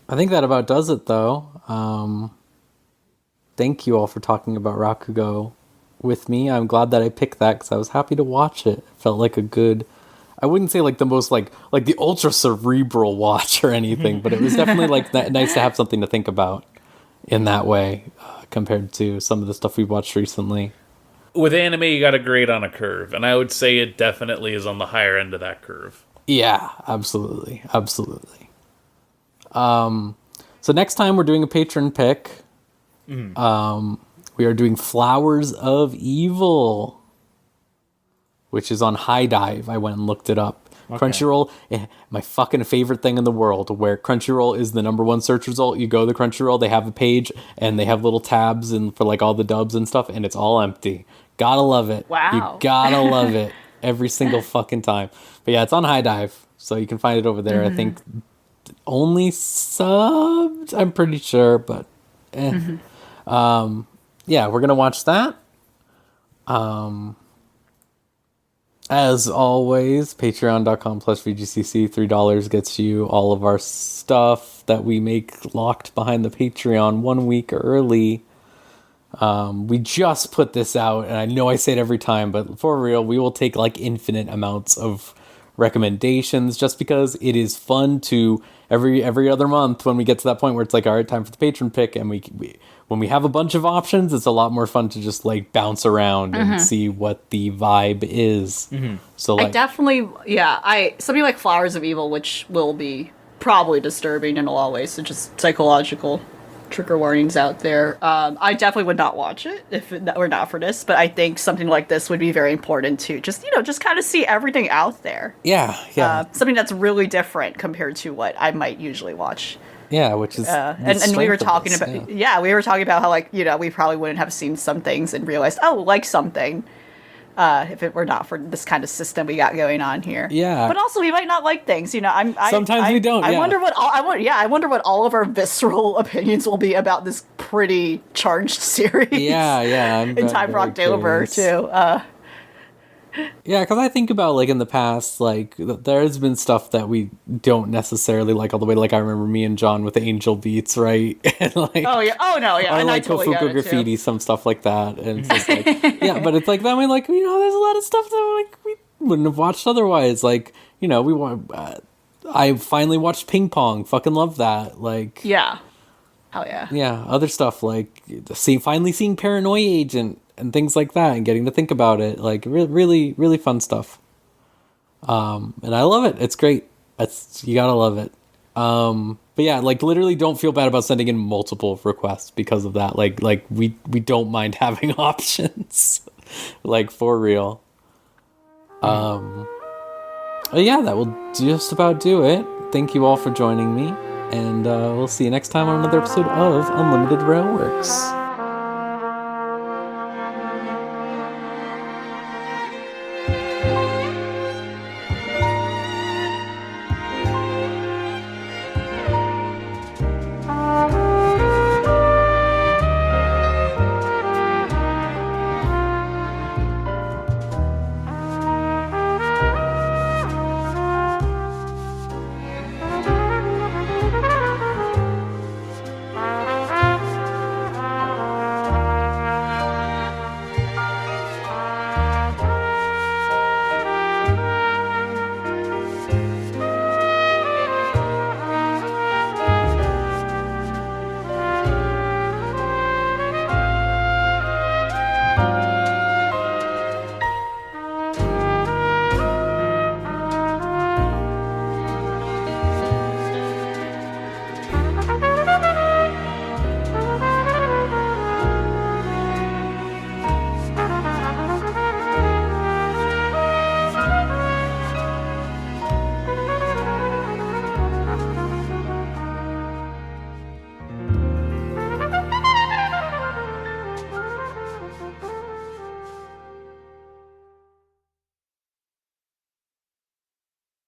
I think that about does it, though. Thank you all for talking about Rakugo with me. I'm glad that I picked that because I was happy to watch it. It felt like a good. I wouldn't say like the most like the ultra cerebral watch or anything, but it was definitely like nice to have something to think about in that way compared to some of the stuff we watched recently. With anime, you got to grade on a curve, and I would say it definitely is on the higher end of that curve. Yeah, absolutely. So next time we're doing a patron pick. We are doing Flowers of Evil, which is on High Dive. I went and looked it up. Okay. Crunchyroll, my fucking favorite thing in the world, where Crunchyroll is the number one search result. You go to Crunchyroll, they have a page, and they have little tabs and for like all the dubs and stuff, and it's all empty. Gotta love it. Wow. You gotta love it every single fucking time. But yeah, it's on High Dive, so you can find it over there. I think only subbed, I'm pretty sure, but yeah, we're gonna watch that. As always, patreon.com/VGCC, $3 gets you all of our stuff that we make locked behind the Patreon 1 week early. We just put this out, and I know I say it every time, but for real, we will take like infinite amounts of recommendations just because it is fun to every other month when we get to that point where it's like, all right, time for the patron pick, and we when we have a bunch of options, it's a lot more fun to just like bounce around and see what the vibe is. So like, I definitely, something like Flowers of Evil, which will be probably disturbing in a lot of ways, so just psychological trigger warnings out there. I definitely would not watch it if it were not for this, but I think something like this would be very important to just kind of see everything out there. Yeah. Something that's really different compared to what I might usually watch. Yeah, which is and we were talking about we were talking about how like we probably wouldn't have seen some things and realized like something if it were not for this kind of system we got going on here. Yeah, but also we might not like things. Sometimes we don't. I wonder what I wonder what all of our visceral opinions will be about this pretty charged series. Yeah. In time for October too. Yeah, because I think about like in the past, like there has been stuff that we don't necessarily like all the way. Like I remember me and John with the Angel Beats, right? And like, or like Kofuku Graffiti, some stuff like that. And it's just like, yeah, but it's like that way. Like there's a lot of stuff that like we wouldn't have watched otherwise. Like we want. I finally watched Ping Pong. Fucking love that. Like yeah, oh yeah. Yeah, other stuff like finally seeing Paranoia Agent. And things like that, and getting to think about it, like really, really fun stuff. And I love it. It's great. You gotta love it. But yeah, like literally, don't feel bad about sending in multiple requests because of that. Like we don't mind having options, like for real. But yeah, that will just about do it. Thank you all for joining me, and we'll see you next time on another episode of Unlimited Railworks.